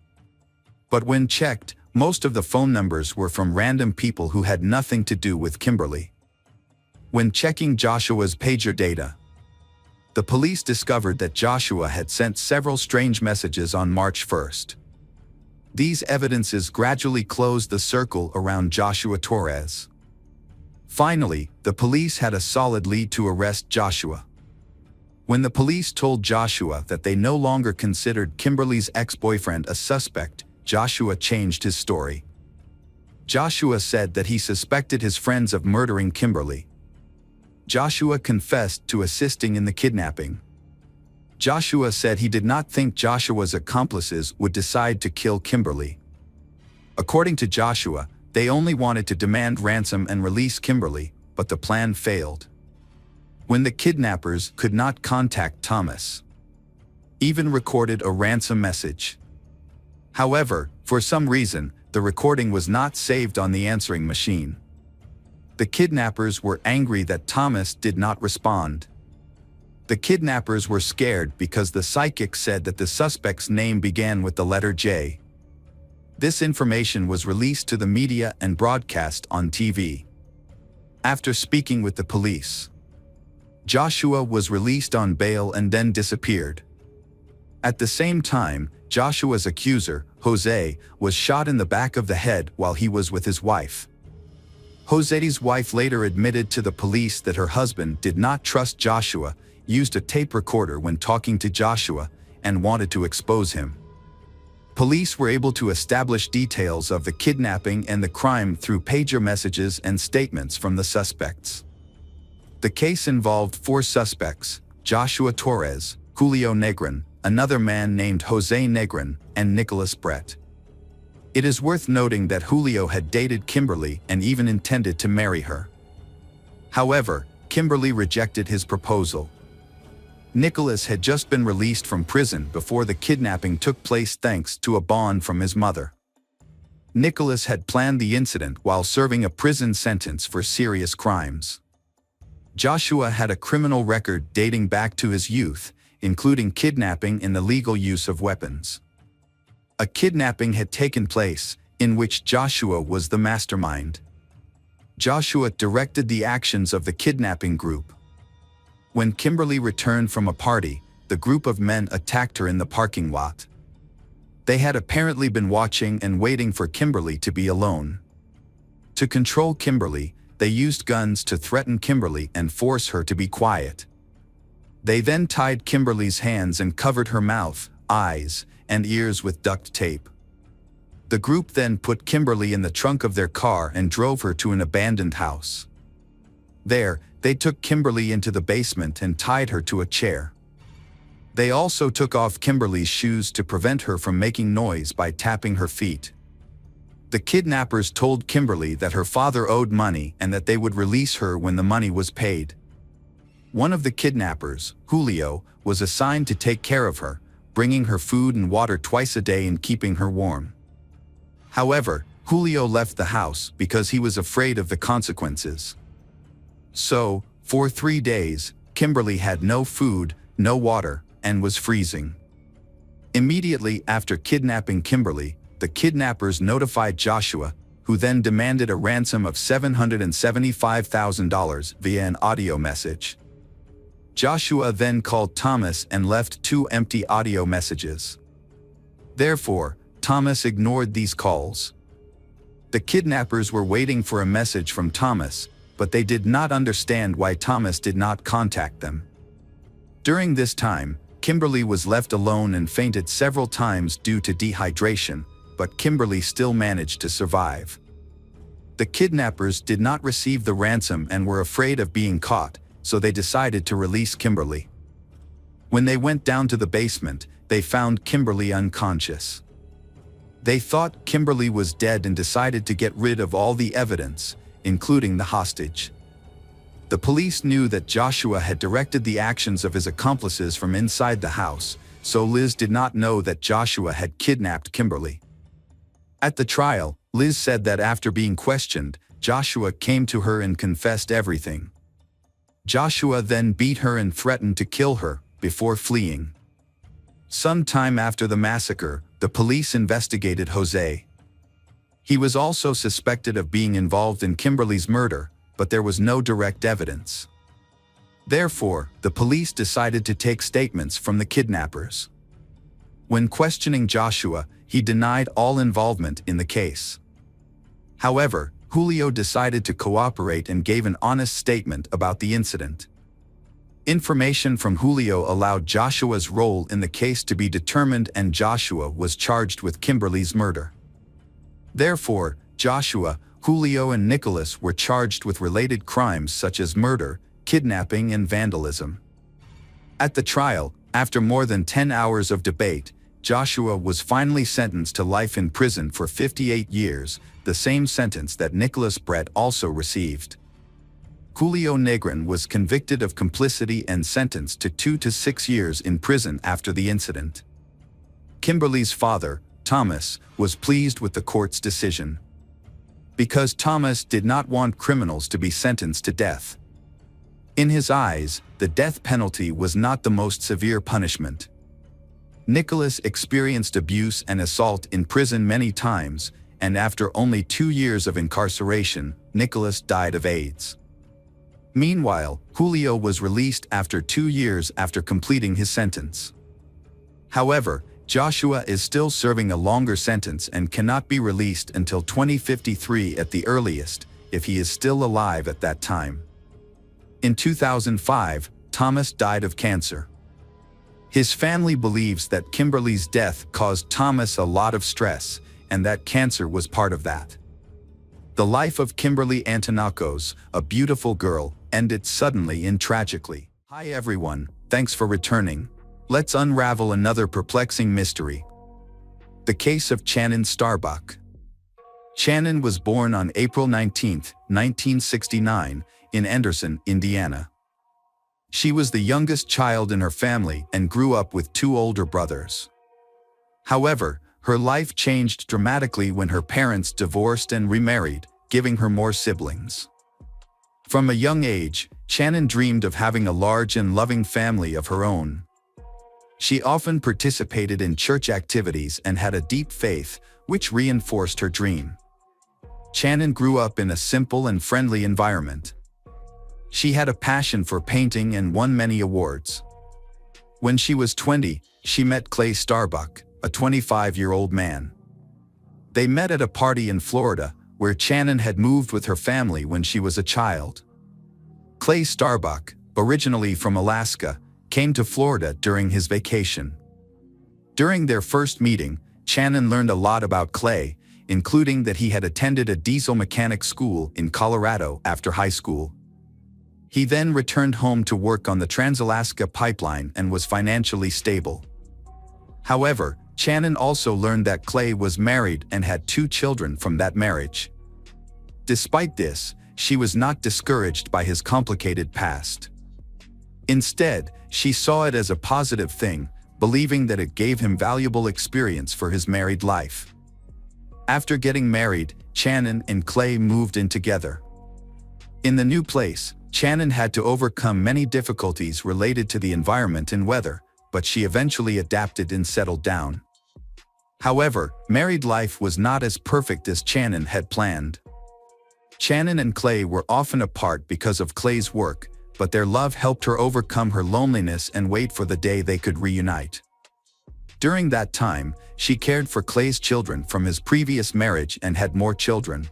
But when checked, most of the phone numbers were from random people who had nothing to do with Kimberly. When checking Joshua's pager data, the police discovered that Joshua had sent several strange messages on March 1st. These evidences gradually closed the circle around Joshua Torres. Finally, the police had a solid lead to arrest Joshua. When the police told Joshua that they no longer considered Kimberly's ex-boyfriend a suspect, Joshua changed his story. Joshua said that he suspected his friends of murdering Kimberly. Joshua confessed to assisting in the kidnapping. Joshua said he did not think Joshua's accomplices would decide to kill Kimberly. According to Joshua, they only wanted to demand ransom and release Kimberly, but the plan failed. When the kidnappers could not contact Thomas, even recorded a ransom message. However, for some reason, the recording was not saved on the answering machine. The kidnappers were angry that Thomas did not respond. The kidnappers were scared because the psychic said that the suspect's name began with the letter J. This information was released to the media and broadcast on TV. After speaking with the police, Joshua was released on bail and then disappeared. At the same time, Joshua's accuser, Jose, was shot in the back of the head while he was with his wife. Jose's wife later admitted to the police that her husband did not trust Joshua, used a tape recorder when talking to Joshua, and wanted to expose him. Police were able to establish details of the kidnapping and the crime through pager messages and statements from the suspects. The case involved 4 suspects: Joshua Torres, Julio Negrin, another man named Jose Negrin, and Nicholas Brett. It is worth noting that Julio had dated Kimberly and even intended to marry her. However, Kimberly rejected his proposal. Nicholas had just been released from prison before the kidnapping took place thanks to a bond from his mother. Nicholas had planned the incident while serving a prison sentence for serious crimes. Joshua had a criminal record dating back to his youth, including kidnapping and illegal use of weapons. A kidnapping had taken place, in which Joshua was the mastermind. Joshua directed the actions of the kidnapping group. When Kimberly returned from a party, the group of men attacked her in the parking lot. They had apparently been watching and waiting for Kimberly to be alone. To control Kimberly, they used guns to threaten Kimberly and force her to be quiet. They then tied Kimberly's hands and covered her mouth, eyes, and ears with duct tape. The group then put Kimberly in the trunk of their car and drove her to an abandoned house. There, they took Kimberly into the basement and tied her to a chair. They also took off Kimberly's shoes to prevent her from making noise by tapping her feet. The kidnappers told Kimberly that her father owed money and that they would release her when the money was paid. One of the kidnappers, Julio, was assigned to take care of her, bringing her food and water twice a day and keeping her warm. However, Julio left the house because he was afraid of the consequences. So, for 3 days, Kimberly had no food, no water, and was freezing. Immediately after kidnapping Kimberly, the kidnappers notified Joshua, who then demanded a ransom of $775,000 via an audio message. Joshua then called Thomas and left 2 empty audio messages. Therefore, Thomas ignored these calls. The kidnappers were waiting for a message from Thomas, but they did not understand why Thomas did not contact them. During this time, Kimberly was left alone and fainted several times due to dehydration, but Kimberly still managed to survive. The kidnappers did not receive the ransom and were afraid of being caught, so they decided to release Kimberly. When they went down to the basement, they found Kimberly unconscious. They thought Kimberly was dead and decided to get rid of all the evidence, including the hostage. The police knew that Joshua had directed the actions of his accomplices from inside the house, so Liz did not know that Joshua had kidnapped Kimberly. At the trial, Liz said that after being questioned, Joshua came to her and confessed everything. Joshua then beat her and threatened to kill her, before fleeing. Some time after the massacre, the police investigated Jose. He was also suspected of being involved in Kimberly's murder, but there was no direct evidence. Therefore, the police decided to take statements from the kidnappers. When questioning Joshua, he denied all involvement in the case. However, Julio decided to cooperate and gave an honest statement about the incident. Information from Julio allowed Joshua's role in the case to be determined, and Joshua was charged with Kimberly's murder. Therefore, Joshua, Julio and Nicholas were charged with related crimes such as murder, kidnapping and vandalism. At the trial, after more than 10 hours of debate, Joshua was finally sentenced to life in prison for 58 years, the same sentence that Nicholas Brett also received. Julio Negrin was convicted of complicity and sentenced to 2 to 6 years in prison after the incident. Kimberly's father, Thomas, was pleased with the court's decision. Because Thomas did not want criminals to be sentenced to death. In his eyes, the death penalty was not the most severe punishment. Nicholas experienced abuse and assault in prison many times, and after only 2 years of incarceration, Nicholas died of AIDS. Meanwhile, Julio was released after 2 years after completing his sentence. However, Joshua is still serving a longer sentence and cannot be released until 2053 at the earliest, if he is still alive at that time. In 2005, Thomas died of cancer. His family believes that Kimberly's death caused Thomas a lot of stress, and that cancer was part of that. The life of Kimberly Antonakos, a beautiful girl, ended suddenly and tragically. Hi everyone, thanks for returning. Let's unravel another perplexing mystery. The case of Channon Starbuck. Channon was born on April 19, 1969, in Anderson, Indiana. She was the youngest child in her family and grew up with 2 older brothers. However, her life changed dramatically when her parents divorced and remarried, giving her more siblings. From a young age, Channon dreamed of having a large and loving family of her own. She often participated in church activities and had a deep faith, which reinforced her dream. Channon grew up in a simple and friendly environment. She had a passion for painting and won many awards. When she was 20, she met Clay Starbuck, a 25-year-old man. They met at a party in Florida, where Channon had moved with her family when she was a child. Clay Starbuck, originally from Alaska, came to Florida during his vacation. During their first meeting, Channon learned a lot about Clay, including that he had attended a diesel mechanic school in Colorado after high school. He then returned home to work on the Trans-Alaska Pipeline and was financially stable. However, Channon also learned that Clay was married and had 2 children from that marriage. Despite this, she was not discouraged by his complicated past. Instead, she saw it as a positive thing, believing that it gave him valuable experience for his married life. After getting married, Channon and Clay moved in together. In the new place, Channon had to overcome many difficulties related to the environment and weather, but she eventually adapted and settled down. However, married life was not as perfect as Channon had planned. Channon and Clay were often apart because of Clay's work, but their love helped her overcome her loneliness and wait for the day they could reunite. During that time, she cared for Clay's children from his previous marriage and had more children.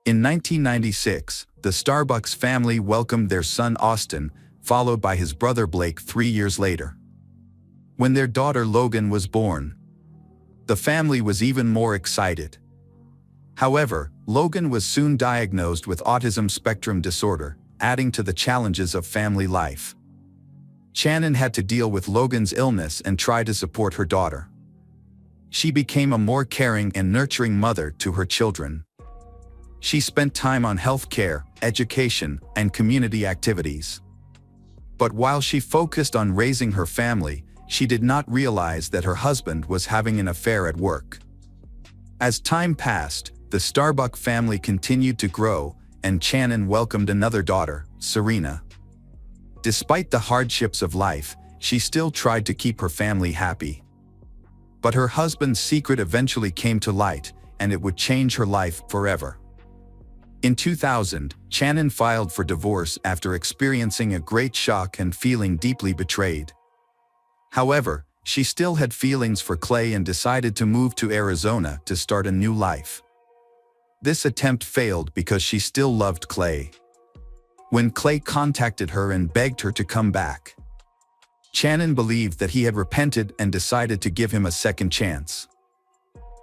In 1996, the Starbucks family welcomed their son Austin, followed by his brother Blake 3 years later. When their daughter Logan was born, the family was even more excited. However, Logan was soon diagnosed with autism spectrum disorder, adding to the challenges of family life. Channon had to deal with Logan's illness and try to support her daughter. She became a more caring and nurturing mother to her children. She spent time on health care, education, and community activities. But while she focused on raising her family, she did not realize that her husband was having an affair at work. As time passed, the Starbucks family continued to grow, and Channon welcomed another daughter, Serena. Despite the hardships of life, she still tried to keep her family happy. But her husband's secret eventually came to light, and it would change her life forever. In 2000, Channon filed for divorce after experiencing a great shock and feeling deeply betrayed. However, she still had feelings for Clay and decided to move to Arizona to start a new life. This attempt failed because she still loved Clay. When Clay contacted her and begged her to come back, Channon believed that he had repented and decided to give him a second chance.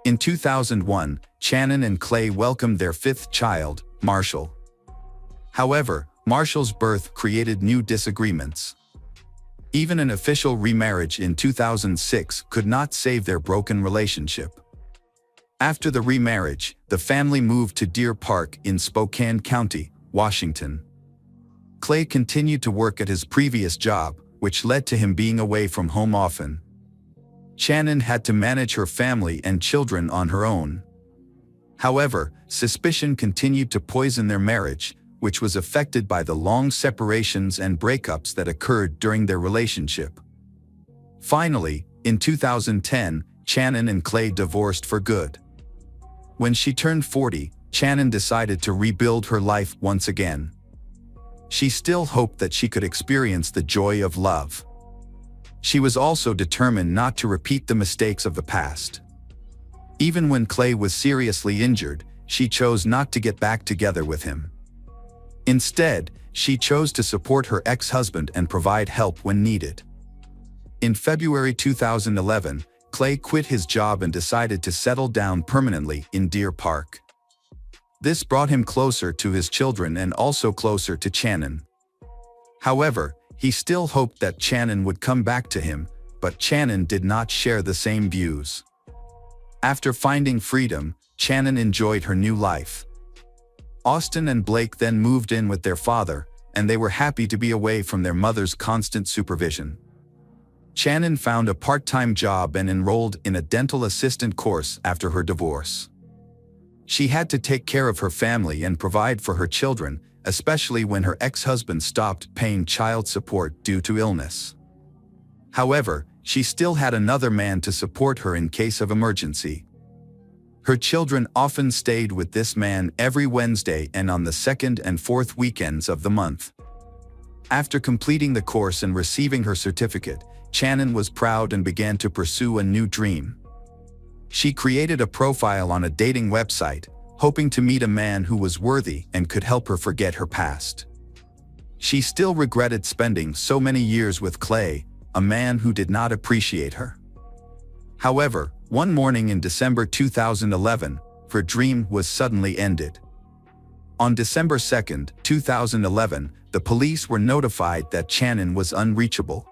In 2001, Channon and Clay welcomed their 5th child, Marshall. However, Marshall's birth created new disagreements. Even an official remarriage in 2006 could not save their broken relationship. After the remarriage, the family moved to Deer Park in Spokane County, Washington. Clay continued to work at his previous job, which led to him being away from home often. Channon had to manage her family and children on her own. However, suspicion continued to poison their marriage, which was affected by the long separations and breakups that occurred during their relationship. Finally, in 2010, Channon and Clay divorced for good. When she turned 40, Channon decided to rebuild her life once again. She still hoped that she could experience the joy of love. She was also determined not to repeat the mistakes of the past. Even when Clay was seriously injured, she chose not to get back together with him. Instead, she chose to support her ex-husband and provide help when needed. In February 2011, Clay quit his job and decided to settle down permanently in Deer Park. This brought him closer to his children and also closer to Channon. However, he still hoped that Channon would come back to him, but Channon did not share the same views. After finding freedom, Channon enjoyed her new life. Austin and Blake then moved in with their father, and they were happy to be away from their mother's constant supervision. Channon found a part-time job and enrolled in a dental assistant course after her divorce. She had to take care of her family and provide for her children, especially when her ex-husband stopped paying child support due to illness. However, she still had another man to support her in case of emergency. Her children often stayed with this man every Wednesday and on the 2nd and 4th weekends of the month. After completing the course and receiving her certificate, Channon was proud and began to pursue a new dream. She created a profile on a dating website, hoping to meet a man who was worthy and could help her forget her past. She still regretted spending so many years with Clay, a man who did not appreciate her. However, one morning in December 2011, her dream was suddenly ended. On December 2, 2011, the police were notified that Channon was unreachable.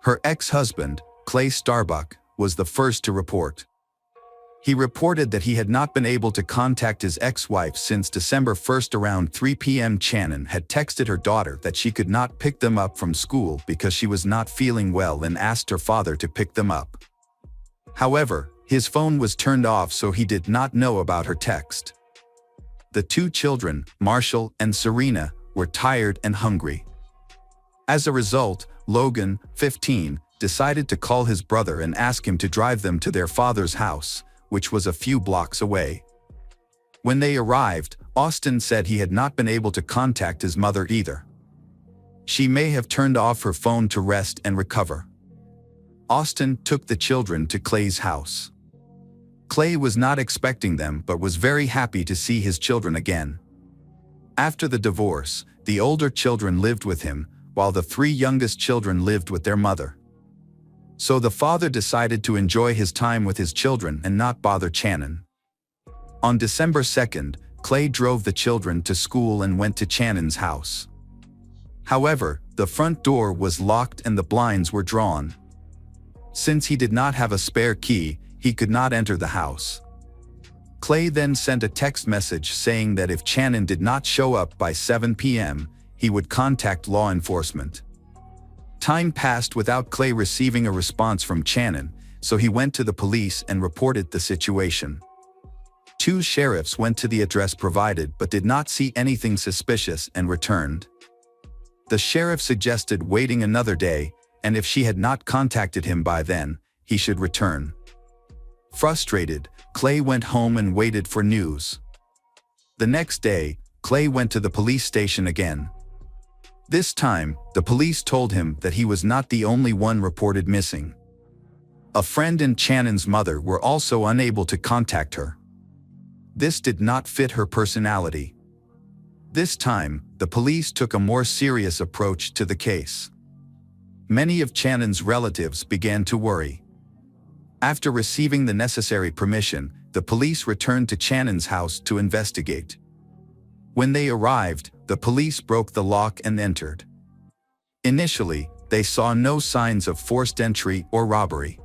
Her ex-husband, Clay Starbuck, was the first to report. He reported that he had not been able to contact his ex-wife since December 1st around 3 p.m. Shannon had texted her daughter that she could not pick them up from school because she was not feeling well and asked her father to pick them up. However, his phone was turned off, so he did not know about her text. The two children, Marshall and Serena, were tired and hungry. As a result, Logan, 15, decided to call his brother and ask him to drive them to their father's house, which was a few blocks away. When they arrived, Austin said he had not been able to contact his mother either. She may have turned off her phone to rest and recover. Austin took the children to Clay's house. Clay was not expecting them but was very happy to see his children again. After the divorce, the older children lived with him, while the three youngest children lived with their mother. So the father decided to enjoy his time with his children and not bother Shannon. On December 2nd, Clay drove the children to school and went to Shannon's house. However, the front door was locked and the blinds were drawn. Since he did not have a spare key, he could not enter the house. Clay then sent a text message saying that if Shannon did not show up by 7 p.m., he would contact law enforcement. Time passed without Clay receiving a response from Shannon, so he went to the police and reported the situation. Two sheriffs went to the address provided but did not see anything suspicious and returned. The sheriff suggested waiting another day, and if she had not contacted him by then, he should return. Frustrated, Clay went home and waited for news. The next day, Clay went to the police station again. This time, the police told him that he was not the only one reported missing. A friend and Shannon's mother were also unable to contact her. This did not fit her personality. This time, the police took a more serious approach to the case. Many of Shannon's relatives began to worry. After receiving the necessary permission, the police returned to Shannon's house to investigate. When they arrived, the police broke the lock and entered. Initially, they saw no signs of forced entry or robbery.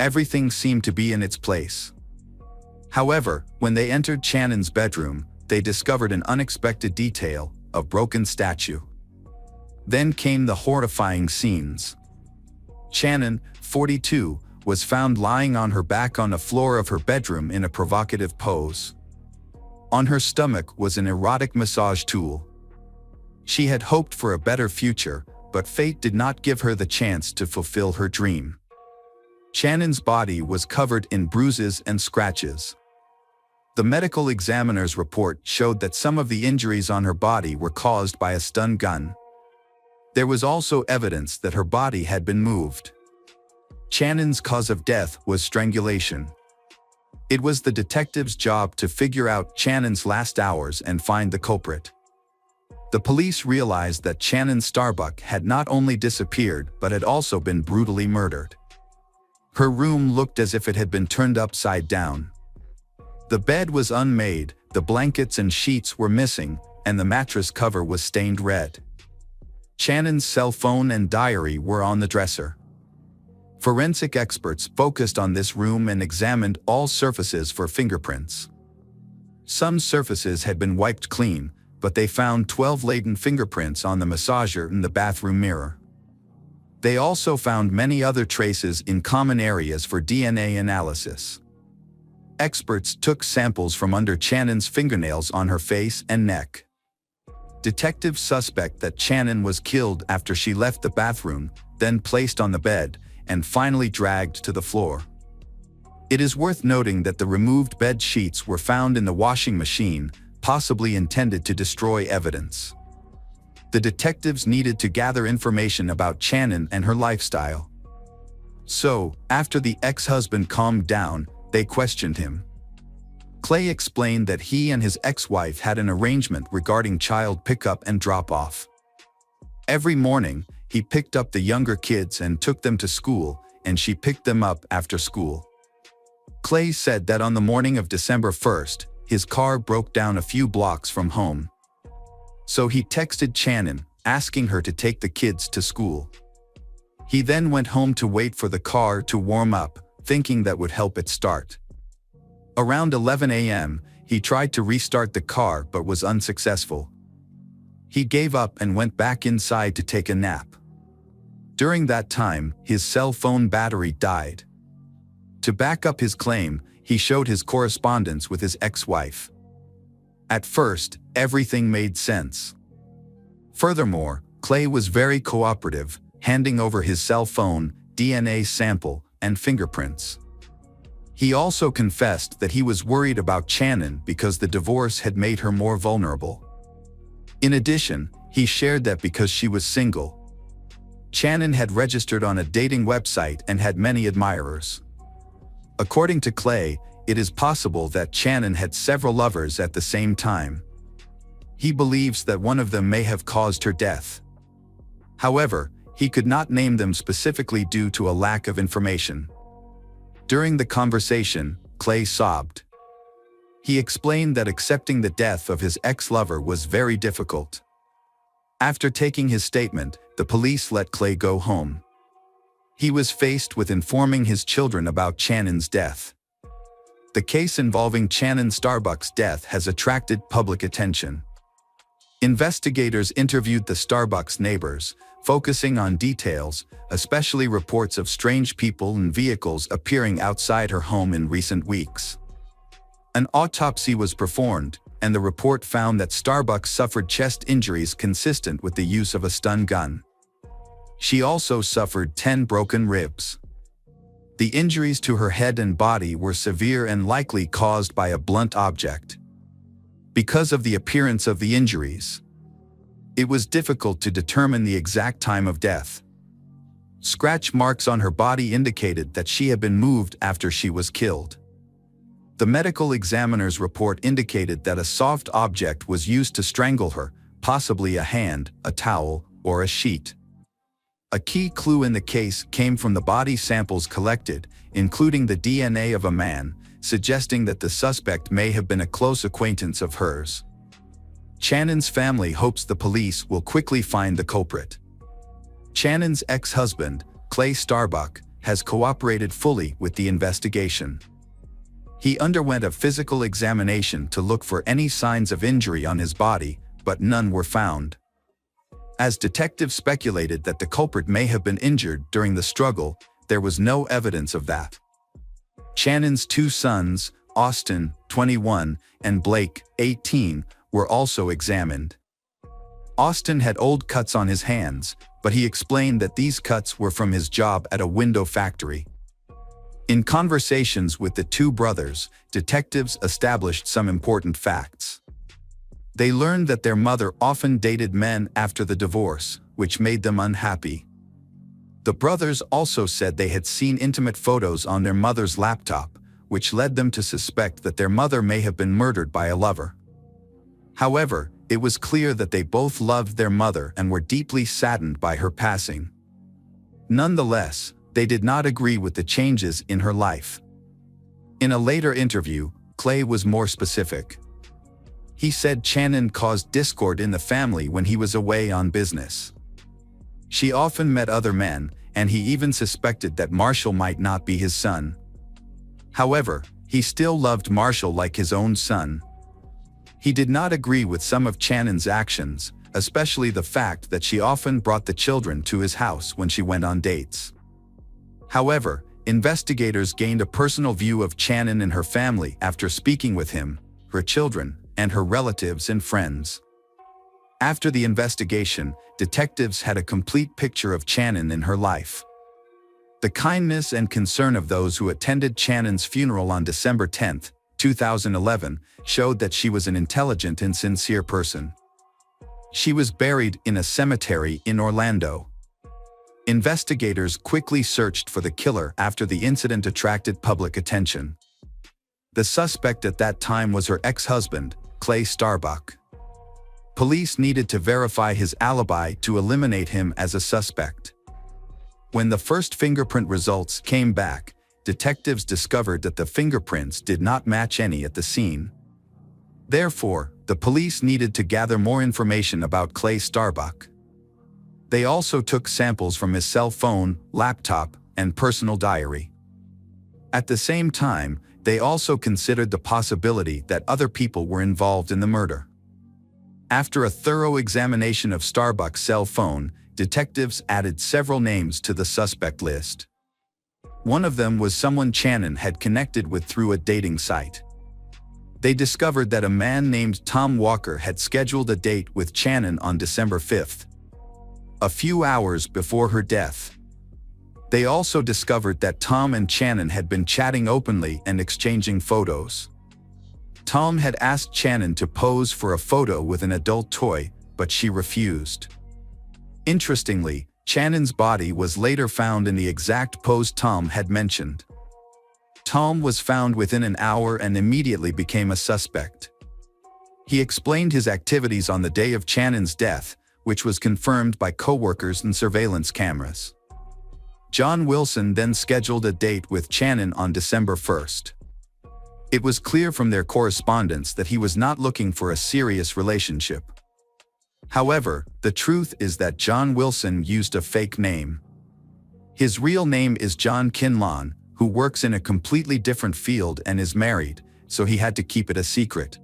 Everything seemed to be in its place. However, when they entered Shannon's bedroom, they discovered an unexpected detail: a broken statue. Then came the horrifying scenes. Shannon, 42, was found lying on her back on the floor of her bedroom in a provocative pose. On her stomach was an erotic massage tool. She had hoped for a better future, but fate did not give her the chance to fulfill her dream. Shannon's body was covered in bruises and scratches. The medical examiner's report showed that some of the injuries on her body were caused by a stun gun. There was also evidence that her body had been moved. Shannon's cause of death was strangulation. It was the detective's job to figure out Shannon's last hours and find the culprit. The police realized that Shannon Starbuck had not only disappeared but had also been brutally murdered. Her room looked as if it had been turned upside down. The bed was unmade, the blankets and sheets were missing, and the mattress cover was stained red. Shannon's cell phone and diary were on the dresser. Forensic experts focused on this room and examined all surfaces for fingerprints. Some surfaces had been wiped clean, but they found 12 latent fingerprints on the massager and the bathroom mirror. They also found many other traces in common areas for DNA analysis. Experts took samples from under Shannon's fingernails on her face and neck. Detectives suspect that Shannon was killed after she left the bathroom, then placed on the bed, and finally dragged to the floor. It is worth noting that the removed bed sheets were found in the washing machine, possibly intended to destroy evidence. The detectives needed to gather information about Shannon and her lifestyle. So, after the ex-husband calmed down, they questioned him. Clay explained that he and his ex-wife had an arrangement regarding child pickup and drop-off. Every morning, he picked up the younger kids and took them to school, and she picked them up after school. Clay said that on the morning of December 1st, his car broke down a few blocks from home. So he texted Shannon, asking her to take the kids to school. He then went home to wait for the car to warm up, thinking that would help it start. Around 11 a.m., he tried to restart the car but was unsuccessful. He gave up and went back inside to take a nap. During that time, his cell phone battery died. To back up his claim, he showed his correspondence with his ex-wife. At first, everything made sense. Furthermore, Clay was very cooperative, handing over his cell phone, DNA sample, and fingerprints. He also confessed that he was worried about Channon because the divorce had made her more vulnerable. In addition, he shared that because she was single, Channon had registered on a dating website and had many admirers. According to Clay, it is possible that Channon had several lovers at the same time. He believes that one of them may have caused her death. However, he could not name them specifically due to a lack of information. During the conversation, Clay sobbed. He explained that accepting the death of his ex-lover was very difficult. After taking his statement, the police let Clay go home. He was faced with informing his children about Channon's death. The case involving Channon Starbuck's death has attracted public attention. Investigators interviewed the Starbucks neighbors, focusing on details, especially reports of strange people and vehicles appearing outside her home in recent weeks. An autopsy was performed, and the report found that Starbucks suffered chest injuries consistent with the use of a stun gun. She also suffered 10 broken ribs. The injuries to her head and body were severe and likely caused by a blunt object. Because of the appearance of the injuries, it was difficult to determine the exact time of death. Scratch marks on her body indicated that she had been moved after she was killed. The medical examiner's report indicated that a soft object was used to strangle her, possibly a hand, a towel, or a sheet. A key clue in the case came from the body samples collected, including the DNA of a man, suggesting that the suspect may have been a close acquaintance of hers. Channon's family hopes the police will quickly find the culprit. Channon's ex-husband, Clay Starbuck, has cooperated fully with the investigation. He underwent a physical examination to look for any signs of injury on his body, but none were found. As detectives speculated that the culprit may have been injured during the struggle, there was no evidence of that. Channon's two sons, Austin, 21, and Blake, 18, were also examined. Austin had old cuts on his hands, but he explained that these cuts were from his job at a window factory. In conversations with the two brothers, detectives established some important facts. They learned that their mother often dated men after the divorce, which made them unhappy. The brothers also said they had seen intimate photos on their mother's laptop, which led them to suspect that their mother may have been murdered by a lover. However, it was clear that they both loved their mother and were deeply saddened by her passing. Nonetheless, they did not agree with the changes in her life. In a later interview, Clay was more specific. He said Channon caused discord in the family when he was away on business. She often met other men, and he even suspected that Marshall might not be his son. However, he still loved Marshall like his own son. He did not agree with some of Channon's actions, especially the fact that she often brought the children to his house when she went on dates. However, investigators gained a personal view of Channon and her family after speaking with him, her children, and her relatives and friends. After the investigation, detectives had a complete picture of Channon in her life. The kindness and concern of those who attended Channon's funeral on December 10, 2011, showed that she was an intelligent and sincere person. She was buried in a cemetery in Orlando. Investigators quickly searched for the killer after the incident attracted public attention. The suspect at that time was her ex-husband, Clay Starbuck. Police needed to verify his alibi to eliminate him as a suspect. When the first fingerprint results came back, detectives discovered that the fingerprints did not match any at the scene. Therefore, the police needed to gather more information about Clay Starbuck. They also took samples from his cell phone, laptop, and personal diary. At the same time, they also considered the possibility that other people were involved in the murder. After a thorough examination of Starbuck's cell phone, detectives added several names to the suspect list. One of them was someone Channon had connected with through a dating site. They discovered that a man named Tom Walker had scheduled a date with Channon on December 5th, a few hours before her death. They also discovered that Tom and Channon had been chatting openly and exchanging photos. Tom had asked Channon to pose for a photo with an adult toy, but she refused. Interestingly, Channon's body was later found in the exact pose Tom had mentioned. Tom was found within an hour and immediately became a suspect. He explained his activities on the day of Channon's death, which was confirmed by co-workers and surveillance cameras. John Wilson then scheduled a date with Channon on December 1st. It was clear from their correspondence that he was not looking for a serious relationship. However, the truth is that John Wilson used a fake name. His real name is John Kinlawn, who works in a completely different field and is married, so he had to keep it a secret.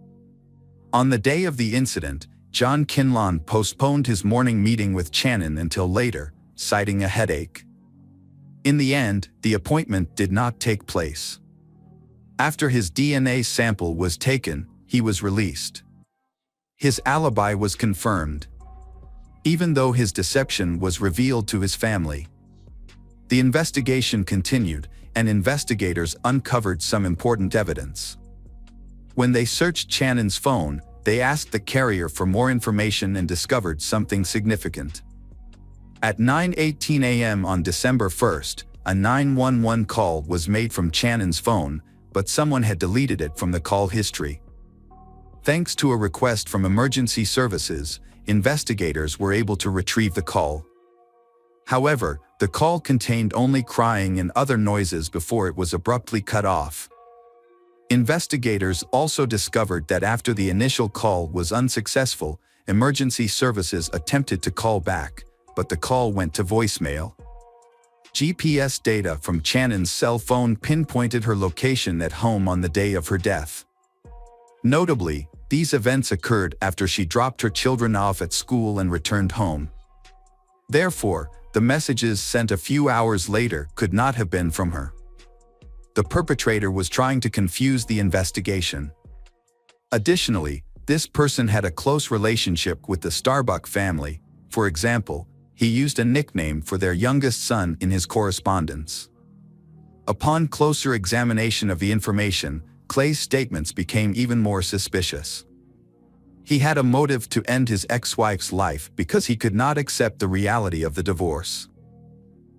On the day of the incident, John Kinlawn postponed his morning meeting with Channon until later, citing a headache. In the end, the appointment did not take place. After his DNA sample was taken, he was released. His alibi was confirmed, even though his deception was revealed to his family. The investigation continued, and investigators uncovered some important evidence. When they searched Channon's phone, they asked the carrier for more information and discovered something significant. At 9:18 a.m. on December 1st, a 911 call was made from Channon's phone, but someone had deleted it from the call history. Thanks to a request from emergency services, investigators were able to retrieve the call. However, the call contained only crying and other noises before it was abruptly cut off. Investigators also discovered that after the initial call was unsuccessful, emergency services attempted to call back, but the call went to voicemail. GPS data from Channon's cell phone pinpointed her location at home on the day of her death. Notably, these events occurred after she dropped her children off at school and returned home. Therefore, the messages sent a few hours later could not have been from her. The perpetrator was trying to confuse the investigation. Additionally, this person had a close relationship with the Starbuck family. For example, he used a nickname for their youngest son in his correspondence. Upon closer examination of the information, Clay's statements became even more suspicious. He had a motive to end his ex-wife's life because he could not accept the reality of the divorce.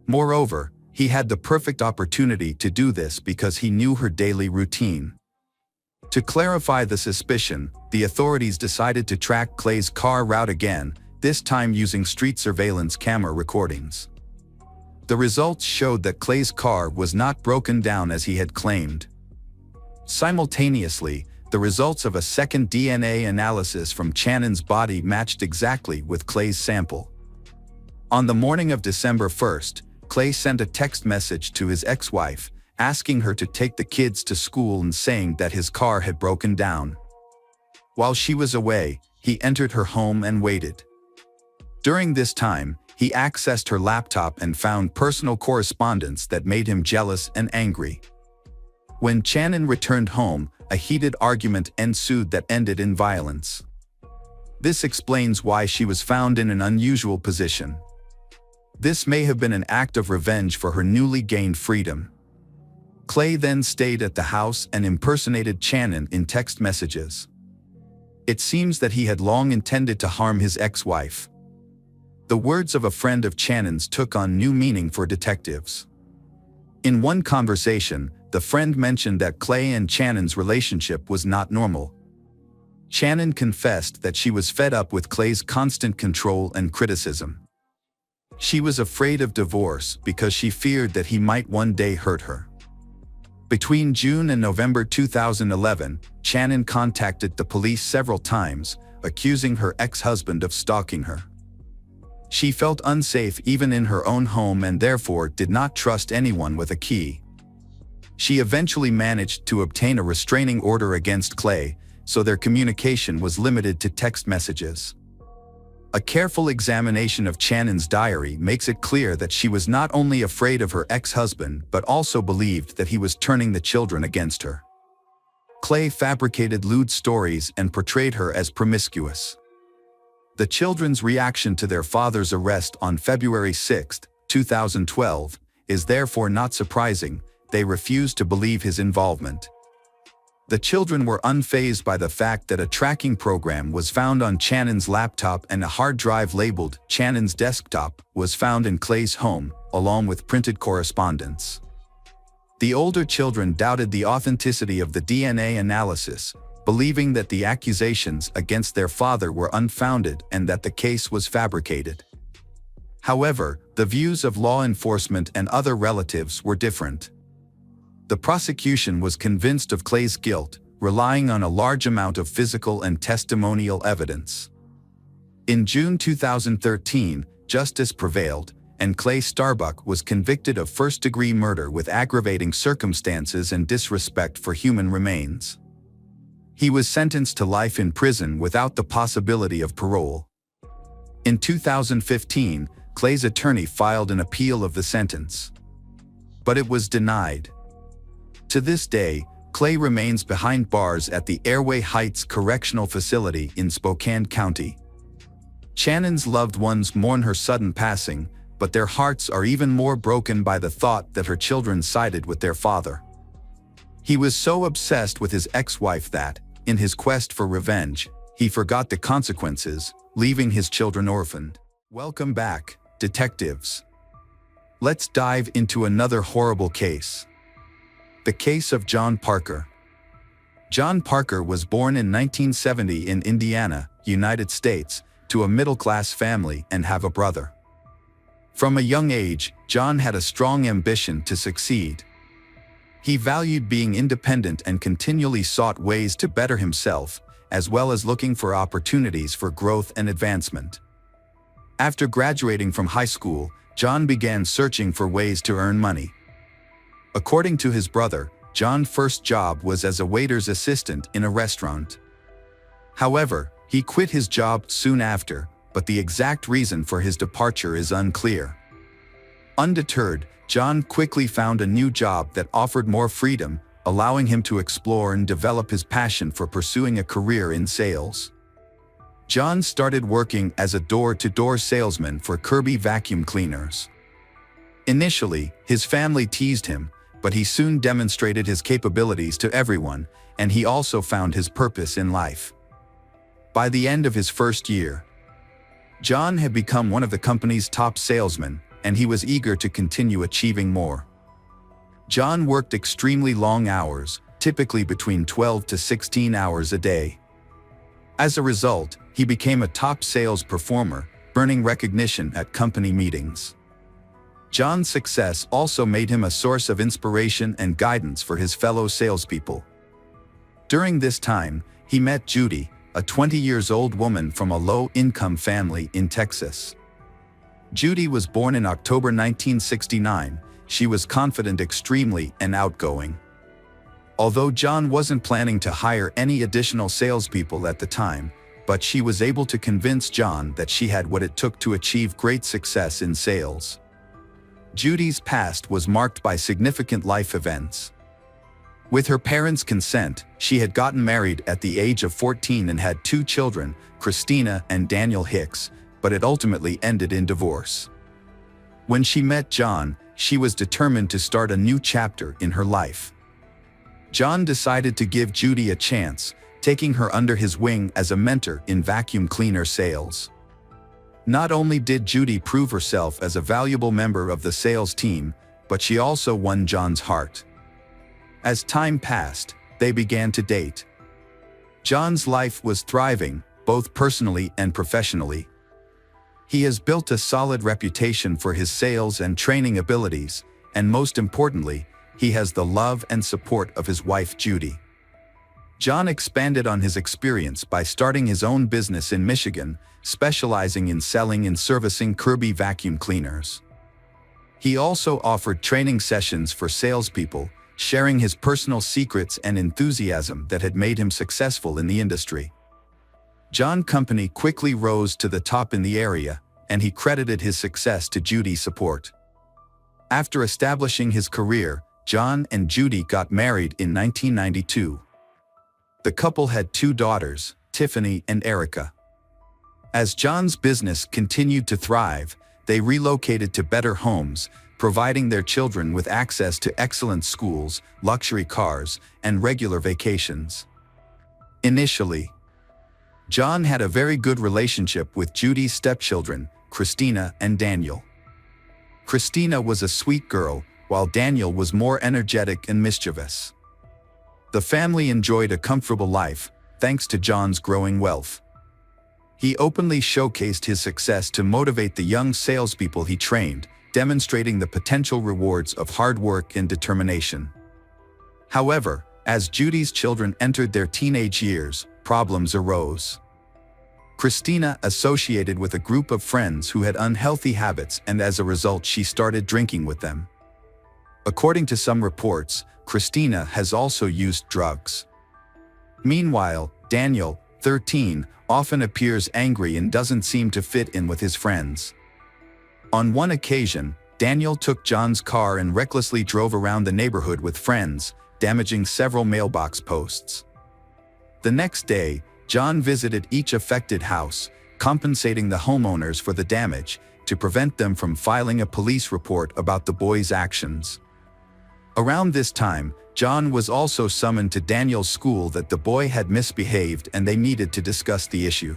Moreover, he had the perfect opportunity to do this because he knew her daily routine. To clarify the suspicion, the authorities decided to track Clay's car route again, this time using street surveillance camera recordings. The results showed that Clay's car was not broken down as he had claimed. Simultaneously, the results of a second DNA analysis from Channon's body matched exactly with Clay's sample. On the morning of December 1st, Clay sent a text message to his ex-wife, asking her to take the kids to school and saying that his car had broken down. While she was away, he entered her home and waited. During this time, he accessed her laptop and found personal correspondence that made him jealous and angry. When Channon returned home, a heated argument ensued that ended in violence. This explains why she was found in an unusual position. This may have been an act of revenge for her newly gained freedom. Clay then stayed at the house and impersonated Channon in text messages. It seems that he had long intended to harm his ex-wife. The words of a friend of Channon's took on new meaning for detectives. In one conversation, the friend mentioned that Clay and Channon's relationship was not normal. Channon confessed that she was fed up with Clay's constant control and criticism. She was afraid of divorce because she feared that he might one day hurt her. Between June and November 2011, Channon contacted the police several times, accusing her ex-husband of stalking her. She felt unsafe even in her own home and therefore did not trust anyone with a key. She eventually managed to obtain a restraining order against Clay, so their communication was limited to text messages. A careful examination of Channon's diary makes it clear that she was not only afraid of her ex-husband but also believed that he was turning the children against her. Clay fabricated lewd stories and portrayed her as promiscuous. The children's reaction to their father's arrest on February 6, 2012, is therefore not surprising. They refused to believe his involvement. The children were unfazed by the fact that a tracking program was found on Channon's laptop and a hard drive labeled Channon's desktop was found in Clay's home, along with printed correspondence. The older children doubted the authenticity of the DNA analysis, believing that the accusations against their father were unfounded and that the case was fabricated. However, the views of law enforcement and other relatives were different. The prosecution was convinced of Clay's guilt, relying on a large amount of physical and testimonial evidence. In June 2013, justice prevailed, and Clay Starbuck was convicted of first-degree murder with aggravating circumstances and disrespect for human remains. He was sentenced to life in prison without the possibility of parole. In 2015, Clay's attorney filed an appeal of the sentence, but it was denied. To this day, Clay remains behind bars at the Airway Heights Correctional Facility in Spokane County. Channon's loved ones mourn her sudden passing, but their hearts are even more broken by the thought that her children sided with their father. He was so obsessed with his ex-wife that, in his quest for revenge, he forgot the consequences, leaving his children orphaned. Welcome back, detectives. Let's dive into another horrible case. The case of John Parker. John Parker was born in 1970 in Indiana, United States, to a middle-class family and have a brother. From a young age, John had a strong ambition to succeed. He valued being independent and continually sought ways to better himself, as well as looking for opportunities for growth and advancement. After graduating from high school, John began searching for ways to earn money. According to his brother, John's first job was as a waiter's assistant in a restaurant. However, he quit his job soon after, but the exact reason for his departure is unclear. Undeterred, John quickly found a new job that offered more freedom, allowing him to explore and develop his passion for pursuing a career in sales. John started working as a door-to-door salesman for Kirby vacuum cleaners. Initially, his family teased him, but he soon demonstrated his capabilities to everyone, and he also found his purpose in life. By the end of his first year, John had become one of the company's top salesmen, and he was eager to continue achieving more. John worked extremely long hours, typically between 12 to 16 hours a day. As a result, he became a top sales performer, earning recognition at company meetings. John's success also made him a source of inspiration and guidance for his fellow salespeople. During this time, he met Judy, a 20-year-old woman from a low-income family in Texas. Judy was born in October 1969. She was confident, extremely, and outgoing. Although John wasn't planning to hire any additional salespeople at the time, but she was able to convince John that she had what it took to achieve great success in sales. Judy's past was marked by significant life events. With her parents' consent, she had gotten married at the age of 14 and had 2 children, Christina and Daniel Hicks, but it ultimately ended in divorce. When she met John, she was determined to start a new chapter in her life. John decided to give Judy a chance, taking her under his wing as a mentor in vacuum cleaner sales. Not only did Judy prove herself as a valuable member of the sales team, but she also won John's heart. As time passed, they began to date. John's life was thriving, both personally and professionally. He has built a solid reputation for his sales and training abilities, and most importantly, he has the love and support of his wife Judy. John expanded on his experience by starting his own business in Michigan, specializing in selling and servicing Kirby vacuum cleaners. He also offered training sessions for salespeople, sharing his personal secrets and enthusiasm that had made him successful in the industry. John's company quickly rose to the top in the area, and he credited his success to Judy's support. After establishing his career, John and Judy got married in 1992. The couple had 2 daughters, Tiffany and Erica. As John's business continued to thrive, they relocated to better homes, providing their children with access to excellent schools, luxury cars, and regular vacations. Initially, John had a very good relationship with Judy's stepchildren, Christina and Daniel. Christina was a sweet girl, while Daniel was more energetic and mischievous. The family enjoyed a comfortable life, thanks to John's growing wealth. He openly showcased his success to motivate the young salespeople he trained, demonstrating the potential rewards of hard work and determination. However, as Judy's children entered their teenage years, problems arose. Christina associated with a group of friends who had unhealthy habits, and as a result she started drinking with them. According to some reports, Christina has also used drugs. Meanwhile, Daniel, 13, often appears angry and doesn't seem to fit in with his friends. On one occasion, Daniel took John's car and recklessly drove around the neighborhood with friends, damaging several mailbox posts. The next day, John visited each affected house, compensating the homeowners for the damage, to prevent them from filing a police report about the boys' actions. Around this time, John was also summoned to Daniel's school that the boy had misbehaved and they needed to discuss the issue.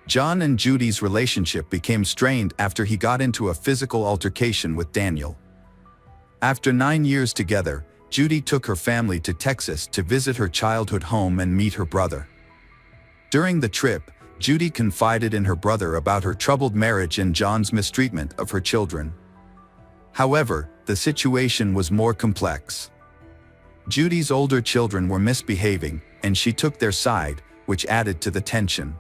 John and Judy's relationship became strained after he got into a physical altercation with Daniel. After 9 years together, Judy took her family to Texas to visit her childhood home and meet her brother. During the trip, Judy confided in her brother about her troubled marriage and John's mistreatment of her children. However, the situation was more complex. Judy's older children were misbehaving, and she took their side, which added to the tension.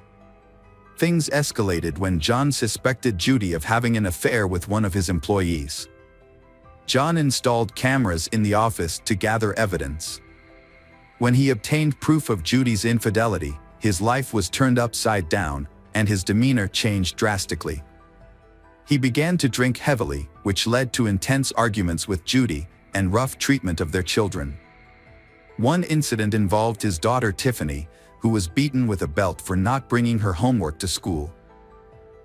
Things escalated when John suspected Judy of having an affair with one of his employees. John installed cameras in the office to gather evidence. When he obtained proof of Judy's infidelity, his life was turned upside down, and his demeanor changed drastically. He began to drink heavily, which led to intense arguments with Judy and rough treatment of their children. One incident involved his daughter Tiffany, who was beaten with a belt for not bringing her homework to school.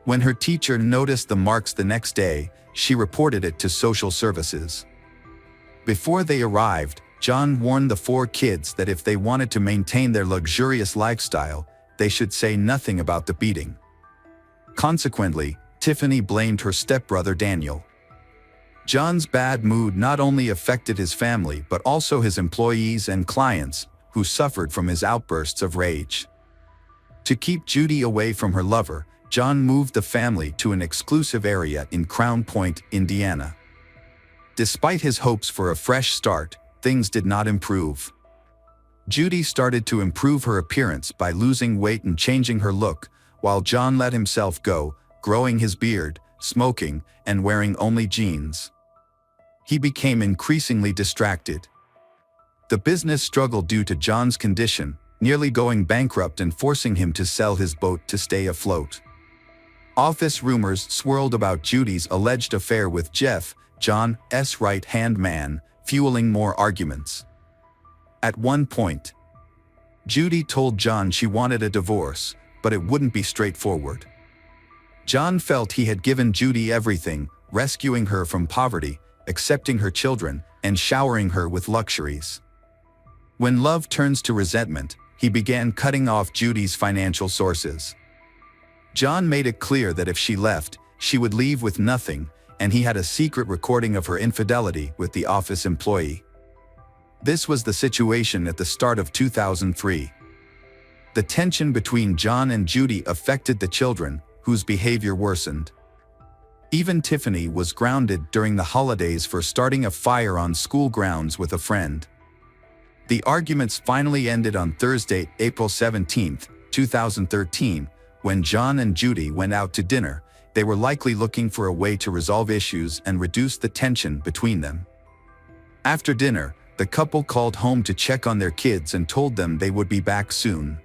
When her teacher noticed the marks the next day, she reported it to social services. Before they arrived, John warned the 4 kids that if they wanted to maintain their luxurious lifestyle, they should say nothing about the beating. Consequently, Tiffany blamed her stepbrother Daniel. John's bad mood not only affected his family but also his employees and clients, who suffered from his outbursts of rage. To keep Judy away from her lover, John moved the family to an exclusive area in Crown Point, Indiana. Despite his hopes for a fresh start, things did not improve. Judy started to improve her appearance by losing weight and changing her look, while John let himself go, growing his beard, smoking, and wearing only jeans. He became increasingly distracted. The business struggled due to John's condition, nearly going bankrupt and forcing him to sell his boat to stay afloat. Office rumors swirled about Judy's alleged affair with Jeff, John's right-hand man, fueling more arguments. At one point, Judy told John she wanted a divorce, but it wouldn't be straightforward. John felt he had given Judy everything, rescuing her from poverty, accepting her children, and showering her with luxuries. When love turns to resentment, he began cutting off Judy's financial sources. John made it clear that if she left, she would leave with nothing, and he had a secret recording of her infidelity with the office employee. This was the situation at the start of 2003. The tension between John and Judy affected the children, whose behavior worsened. Even Tiffany was grounded during the holidays for starting a fire on school grounds with a friend. The arguments finally ended on Thursday, April 17, 2013, when John and Judy went out to dinner. They were likely looking for a way to resolve issues and reduce the tension between them. After dinner, the couple called home to check on their kids and told them they would be back soon.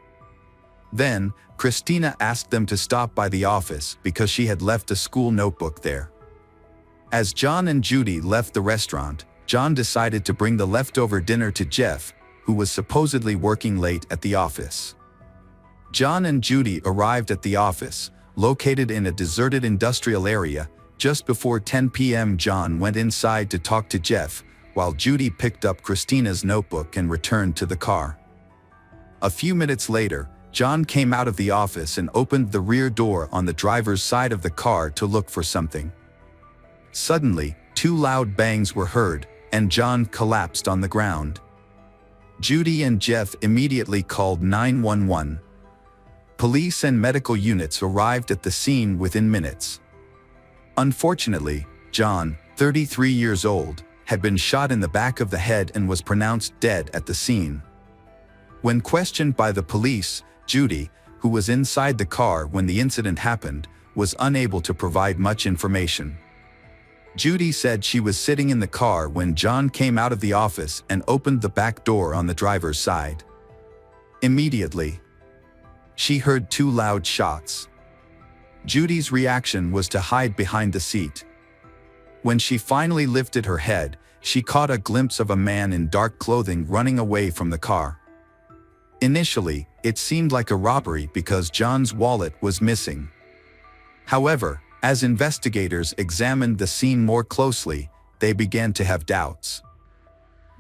Then, Christina asked them to stop by the office because she had left a school notebook there. As John and Judy left the restaurant, John decided to bring the leftover dinner to Jeff, who was supposedly working late at the office. John and Judy arrived at the office, located in a deserted industrial area. Just before 10 p.m. John went inside to talk to Jeff, while Judy picked up Christina's notebook and returned to the car. A few minutes later, John came out of the office and opened the rear door on the driver's side of the car to look for something. Suddenly, two loud bangs were heard, and John collapsed on the ground. Judy and Jeff immediately called 911. Police and medical units arrived at the scene within minutes. Unfortunately, John, 33 years old, had been shot in the back of the head and was pronounced dead at the scene. When questioned by the police, Judy, who was inside the car when the incident happened, was unable to provide much information. Judy said she was sitting in the car when John came out of the office and opened the back door on the driver's side. Immediately, she heard two loud shots. Judy's reaction was to hide behind the seat. When she finally lifted her head, she caught a glimpse of a man in dark clothing running away from the car. Initially, it seemed like a robbery because John's wallet was missing. However, as investigators examined the scene more closely, they began to have doubts.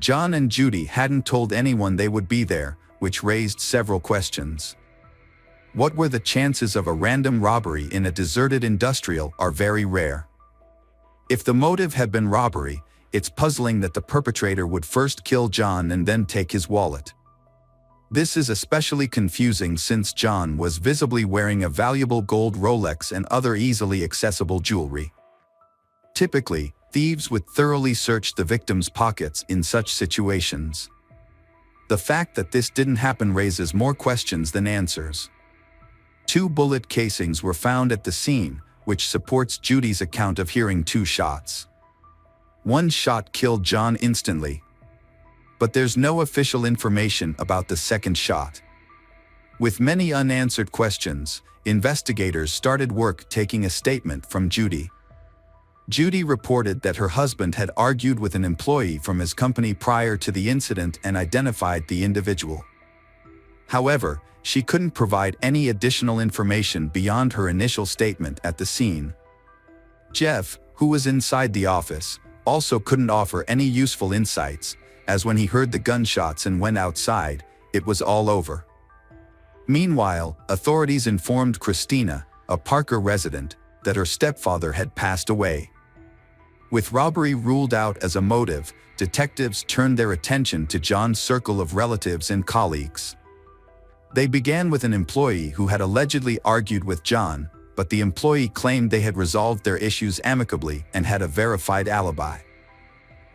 John and Judy hadn't told anyone they would be there, which raised several questions. What were the chances of a random robbery in a deserted industrial are very rare. If the motive had been robbery, it's puzzling that the perpetrator would first kill John and then take his wallet. This is especially confusing since John was visibly wearing a valuable gold Rolex and other easily accessible jewelry. Typically, thieves would thoroughly search the victim's pockets in such situations. The fact that this didn't happen raises more questions than answers. 2 bullet casings were found at the scene, which supports Judy's account of hearing 2 shots. One shot killed John instantly, but there's no official information about the second shot. With many unanswered questions, investigators started work taking a statement from Judy. Judy reported that her husband had argued with an employee from his company prior to the incident and identified the individual. However, she couldn't provide any additional information beyond her initial statement at the scene. Jeff, who was inside the office, also couldn't offer any useful insights, as when he heard the gunshots and went outside, it was all over. Meanwhile, authorities informed Christina, a Parker resident, that her stepfather had passed away. With robbery ruled out as a motive, detectives turned their attention to John's circle of relatives and colleagues. They began with an employee who had allegedly argued with John, but the employee claimed they had resolved their issues amicably and had a verified alibi.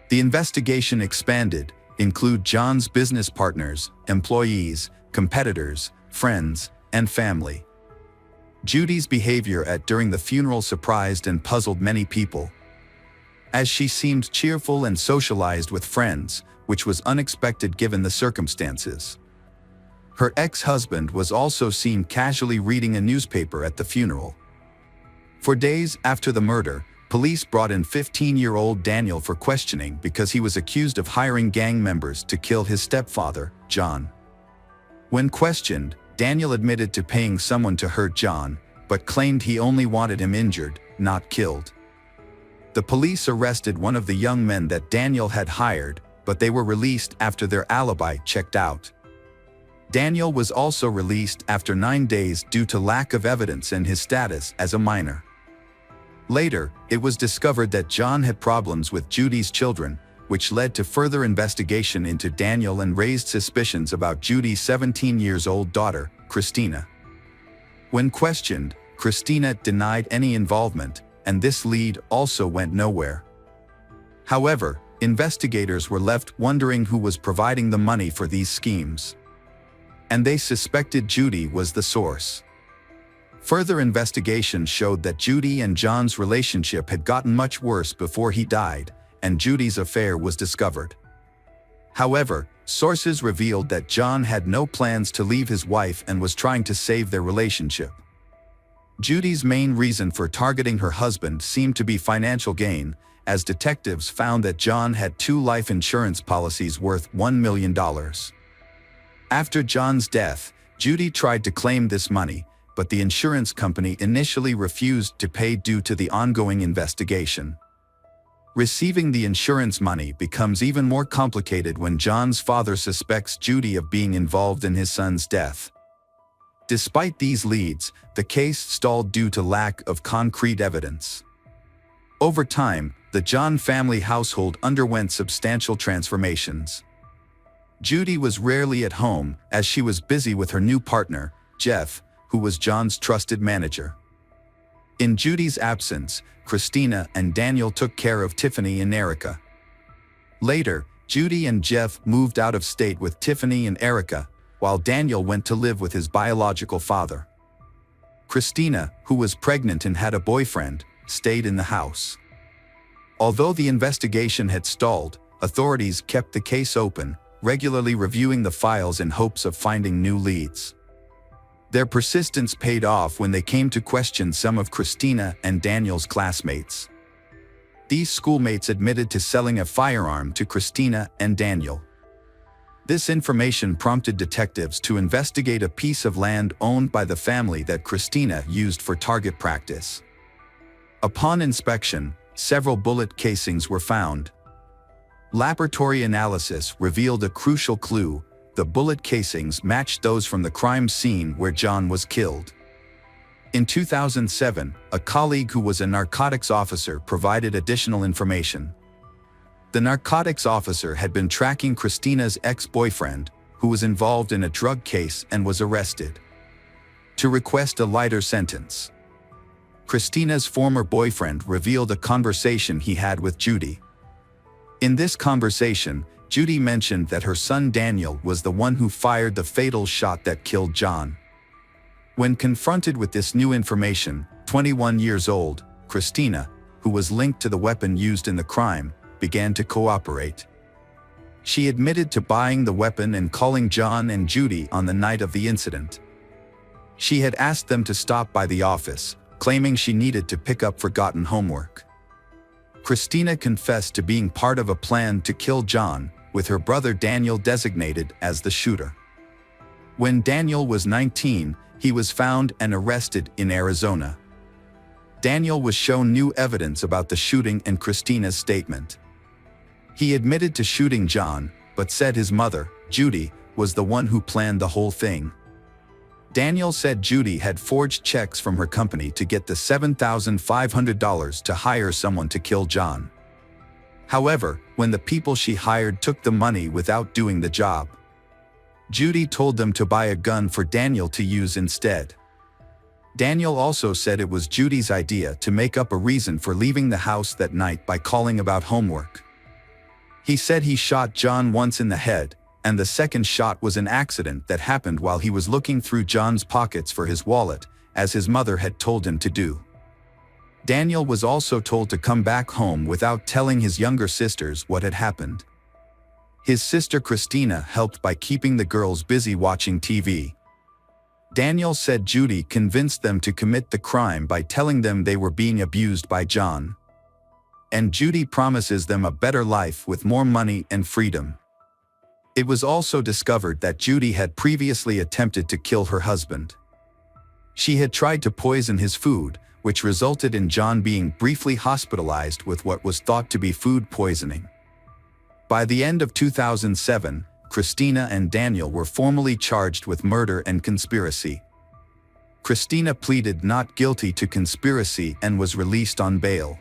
The investigation expanded, include John's business partners, employees, competitors, friends, and family. Judy's behavior during the funeral surprised and puzzled many people, as she seemed cheerful and socialized with friends, which was unexpected given the circumstances. Her ex-husband was also seen casually reading a newspaper at the funeral. For days after the murder, police brought in 15-year-old Daniel for questioning because he was accused of hiring gang members to kill his stepfather, John. When questioned, Daniel admitted to paying someone to hurt John, but claimed he only wanted him injured, not killed. The police arrested one of the young men that Daniel had hired, but they were released after their alibi checked out. Daniel was also released after 9 days due to lack of evidence and his status as a minor. Later, it was discovered that John had problems with Judy's children, which led to further investigation into Daniel and raised suspicions about Judy's 17-year-old daughter, Christina. When questioned, Christina denied any involvement, and this lead also went nowhere. However, Investigators were left wondering who was providing the money for these schemes, and they suspected Judy was the source. Further investigation showed that Judy and John's relationship had gotten much worse before he died, and Judy's affair was discovered. However, sources revealed that John had no plans to leave his wife and was trying to save their relationship. Judy's main reason for targeting her husband seemed to be financial gain, as detectives found that John had 2 life insurance policies worth $1 million. After John's death, Judy tried to claim this money, but the insurance company initially refused to pay due to the ongoing investigation. Receiving the insurance money becomes even more complicated when John's father suspects Judy of being involved in his son's death. Despite these leads, the case stalled due to lack of concrete evidence. Over time, the John family household underwent substantial transformations. Judy was rarely at home, as she was busy with her new partner, Jeff, who was John's trusted manager. In Judy's absence, Christina and Daniel took care of Tiffany and Erica. Later, Judy and Jeff moved out of state with Tiffany and Erica, while Daniel went to live with his biological father. Christina, who was pregnant and had a boyfriend, stayed in the house. Although the investigation had stalled, authorities kept the case open, regularly reviewing the files in hopes of finding new leads. Their persistence paid off when they came to question some of Christina and Daniel's classmates. These schoolmates admitted to selling a firearm to Christina and Daniel. This information prompted detectives to investigate a piece of land owned by the family that Christina used for target practice. Upon inspection, several bullet casings were found. Laboratory analysis revealed a crucial clue: the bullet casings matched those from the crime scene where John was killed. In 2007, a colleague who was a narcotics officer provided additional information. The narcotics officer had been tracking Christina's ex-boyfriend, who was involved in a drug case and was arrested, to request a lighter sentence. Christina's former boyfriend revealed a conversation he had with Judy. In this conversation, Judy mentioned that her son Daniel was the one who fired the fatal shot that killed John. When confronted with this new information, 21 years old, Christina, who was linked to the weapon used in the crime, began to cooperate. She admitted to buying the weapon and calling John and Judy on the night of the incident. She had asked them to stop by the office, claiming she needed to pick up forgotten homework. Christina confessed to being part of a plan to kill John, with her brother Daniel designated as the shooter. When Daniel was 19, he was found and arrested in Arizona. Daniel was shown new evidence about the shooting and Christina's statement. He admitted to shooting John, but said his mother, Judy, was the one who planned the whole thing. Daniel said Judy had forged checks from her company to get the $7,500 to hire someone to kill John. However, when the people she hired took the money without doing the job, Judy told them to buy a gun for Daniel to use instead. Daniel also said it was Judy's idea to make up a reason for leaving the house that night by calling about homework. He said he shot John once in the head, and the second shot was an accident that happened while he was looking through John's pockets for his wallet, as his mother had told him to do. Daniel was also told to come back home without telling his younger sisters what had happened. His sister Christina helped by keeping the girls busy watching TV. Daniel said Judy convinced them to commit the crime by telling them they were being abused by John. And Judy promises them a better life with more money and freedom. It was also discovered that Judy had previously attempted to kill her husband. She had tried to poison his food, which resulted in John being briefly hospitalized with what was thought to be food poisoning. By the end of 2007, Christina and Daniel were formally charged with murder and conspiracy. Christina pleaded not guilty to conspiracy and was released on bail.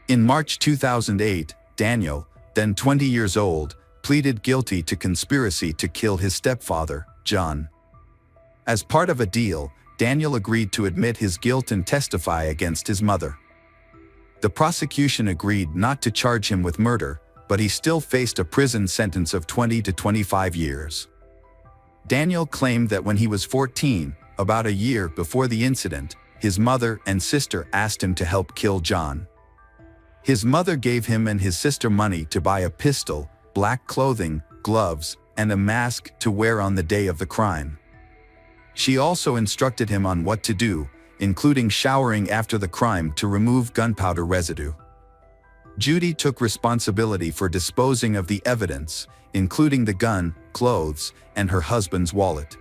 In March 2008, Daniel, then 20 years old, pleaded guilty to conspiracy to kill his stepfather, John. As part of a deal, Daniel agreed to admit his guilt and testify against his mother. The prosecution agreed not to charge him with murder, but he still faced a prison sentence of 20 to 25 years. Daniel claimed that when he was 14, about a year before the incident, his mother and sister asked him to help kill John. His mother gave him and his sister money to buy a pistol, black clothing, gloves, and a mask to wear on the day of the crime. She also instructed him on what to do, including showering after the crime to remove gunpowder residue. Judy took responsibility for disposing of the evidence, including the gun, clothes, and her husband's wallet.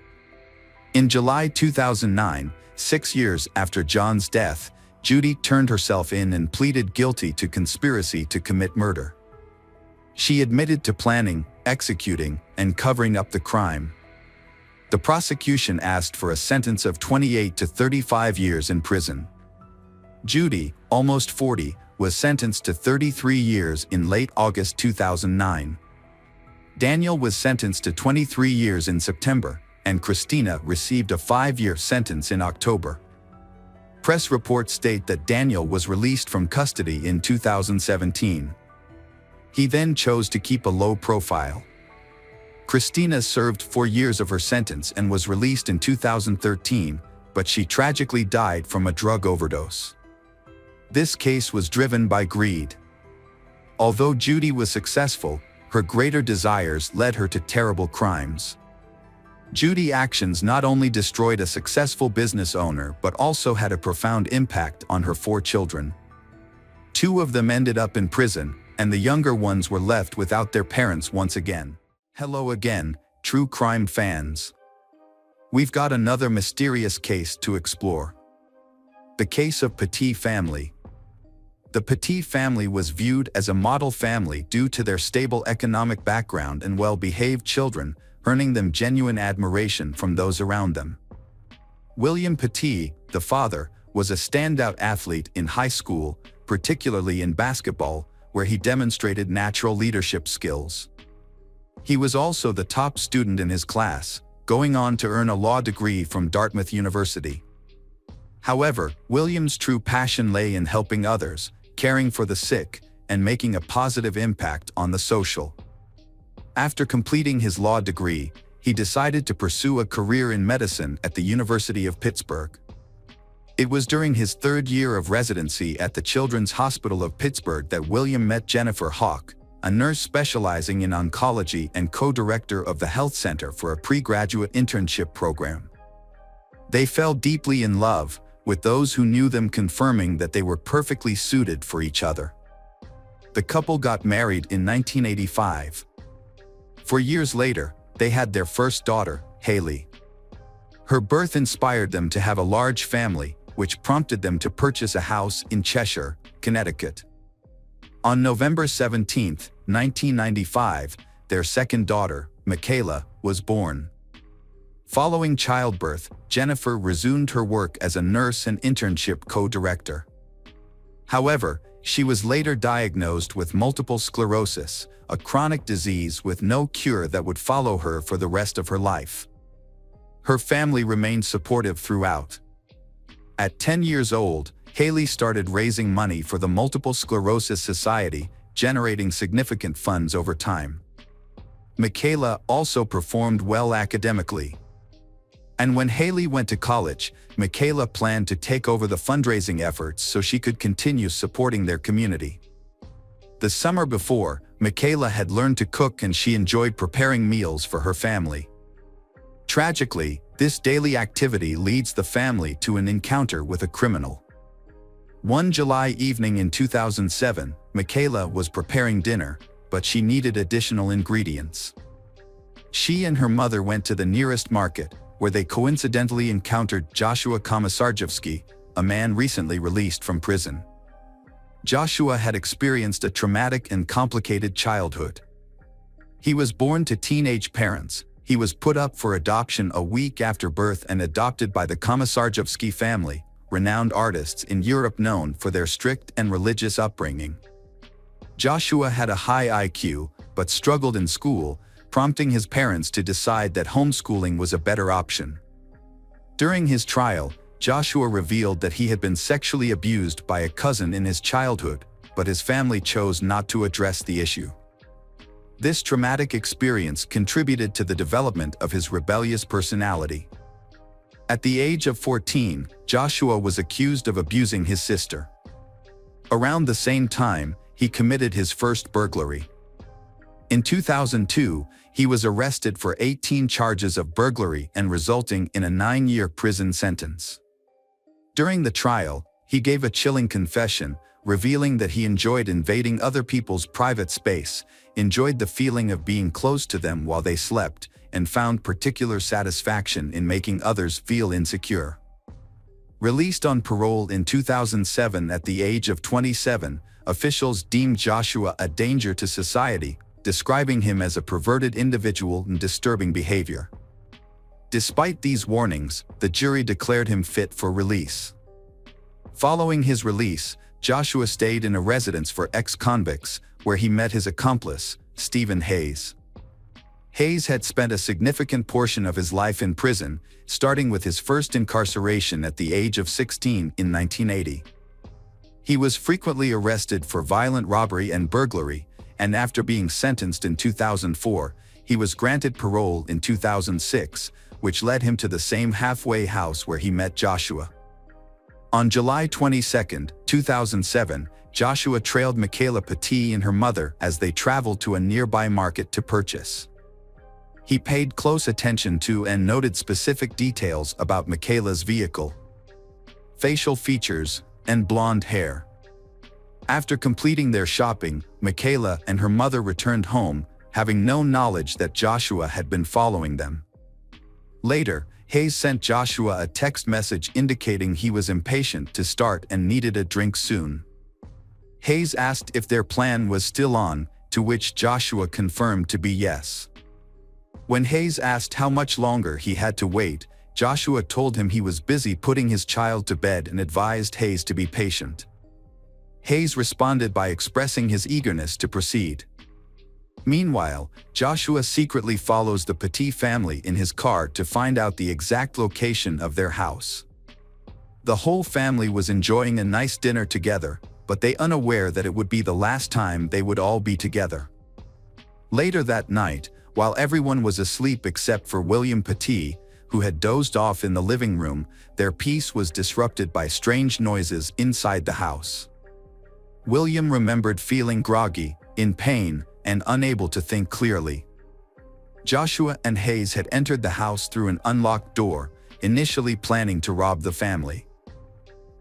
In July 2009, 6 years after John's death, Judy turned herself in and pleaded guilty to conspiracy to commit murder. She admitted to planning, executing, and covering up the crime. The prosecution asked for a sentence of 28 to 35 years in prison. Judy, almost 40, was sentenced to 33 years in late August 2009. Daniel was sentenced to 23 years in September, and Christina received a 5-year sentence in October. Press reports state that Daniel was released from custody in 2017. He then chose to keep a low profile. Christina served 4 years of her sentence and was released in 2013, but she tragically died from a drug overdose. This case was driven by greed. Although Judy was successful, her greater desires led her to terrible crimes. Judy's actions not only destroyed a successful business owner but also had a profound impact on her 4 children. 2 of them ended up in prison, and the younger ones were left without their parents once again. Hello again, true crime fans. We've got another mysterious case to explore. The case of Petit family. The Petit family was viewed as a model family due to their stable economic background and well-behaved children, earning them genuine admiration from those around them. William Petit, the father, was a standout athlete in high school, particularly in basketball, where he demonstrated natural leadership skills. He was also the top student in his class, going on to earn a law degree from Dartmouth University. However, William's true passion lay in helping others, caring for the sick, and making a positive impact on the social. After completing his law degree, he decided to pursue a career in medicine at the University of Pittsburgh. It was during his 3rd year of residency at the Children's Hospital of Pittsburgh that William met Jennifer Hawk, a nurse specializing in oncology and co-director of the Health Center for a pre-graduate internship program. They fell deeply in love, with those who knew them confirming that they were perfectly suited for each other. The couple got married in 1985. 4 years later, they had their first daughter, Haley. Her birth inspired them to have a large family, which prompted them to purchase a house in Cheshire, Connecticut. On November 17, 1995, their second daughter, Michaela, was born. Following childbirth, Jennifer resumed her work as a nurse and internship co-director. However, she was later diagnosed with multiple sclerosis, a chronic disease with no cure that would follow her for the rest of her life. Her family remained supportive throughout. At 10 years old, Haley started raising money for the Multiple Sclerosis Society, generating significant funds over time. Michaela also performed well academically. And when Haley went to college, Michaela planned to take over the fundraising efforts so she could continue supporting their community. The summer before, Michaela had learned to cook and she enjoyed preparing meals for her family. Tragically, this daily activity leads the family to an encounter with a criminal. One July evening in 2007, Michaela was preparing dinner, but she needed additional ingredients. She and her mother went to the nearest market, where they coincidentally encountered Joshua Komisarjevsky, a man recently released from prison. Joshua had experienced a traumatic and complicated childhood. He was born to teenage parents. He was put up for adoption a week after birth and adopted by the Komisarjevsky family, renowned artists in Europe known for their strict and religious upbringing. Joshua had a high IQ, but struggled in school, prompting his parents to decide that homeschooling was a better option. During his trial, Joshua revealed that he had been sexually abused by a cousin in his childhood, but his family chose not to address the issue. This traumatic experience contributed to the development of his rebellious personality. At the age of 14, Joshua was accused of abusing his sister. Around the same time, he committed his first burglary. In 2002, he was arrested for 18 charges of burglary and resulting in a 9-year prison sentence. During the trial, he gave a chilling confession, revealing that he enjoyed invading other people's private space, enjoyed the feeling of being close to them while they slept, and found particular satisfaction in making others feel insecure. Released on parole in 2007 at the age of 27, officials deemed Joshua a danger to society, describing him as a perverted individual and disturbing behavior. Despite these warnings, the jury declared him fit for release. Following his release, Joshua stayed in a residence for ex-convicts, where he met his accomplice, Stephen Hayes. Hayes had spent a significant portion of his life in prison, starting with his first incarceration at the age of 16 in 1980. He was frequently arrested for violent robbery and burglary, and after being sentenced in 2004, he was granted parole in 2006, which led him to the same halfway house where he met Joshua. On July 22, 2007, Joshua trailed Michaela Petit and her mother as they traveled to a nearby market to purchase. He paid close attention to and noted specific details about Michaela's vehicle, facial features, and blonde hair. After completing their shopping, Michaela and her mother returned home, having no knowledge that Joshua had been following them. Later, Hayes sent Joshua a text message indicating he was impatient to start and needed a drink soon. Hayes asked if their plan was still on, to which Joshua confirmed to be yes. When Hayes asked how much longer he had to wait, Joshua told him he was busy putting his child to bed and advised Hayes to be patient. Hayes responded by expressing his eagerness to proceed. Meanwhile, Joshua secretly follows the Petit family in his car to find out the exact location of their house. The whole family was enjoying a nice dinner together, but they unaware that it would be the last time they would all be together. Later that night, while everyone was asleep except for William Petit, who had dozed off in the living room, their peace was disrupted by strange noises inside the house. William remembered feeling groggy, in pain, and unable to think clearly. Joshua and Hayes had entered the house through an unlocked door, initially planning to rob the family.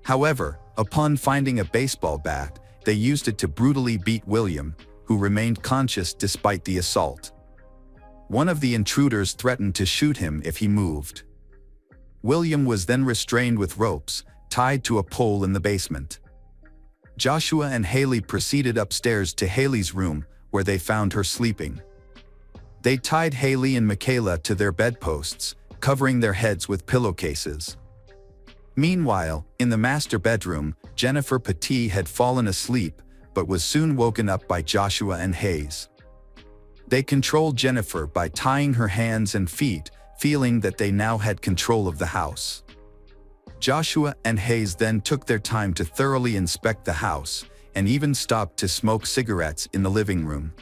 However, upon finding a baseball bat, they used it to brutally beat William, who remained conscious despite the assault. One of the intruders threatened to shoot him if he moved. William was then restrained with ropes, tied to a pole in the basement. Joshua and Haley proceeded upstairs to Haley's room, where they found her sleeping. They tied Haley and Michaela to their bedposts, covering their heads with pillowcases. Meanwhile, in the master bedroom, Jennifer Petit had fallen asleep, but was soon woken up by Joshua and Hayes. They controlled Jennifer by tying her hands and feet, feeling that they now had control of the house. Joshua and Hayes then took their time to thoroughly inspect the house, and even stopped to smoke cigarettes in the living room.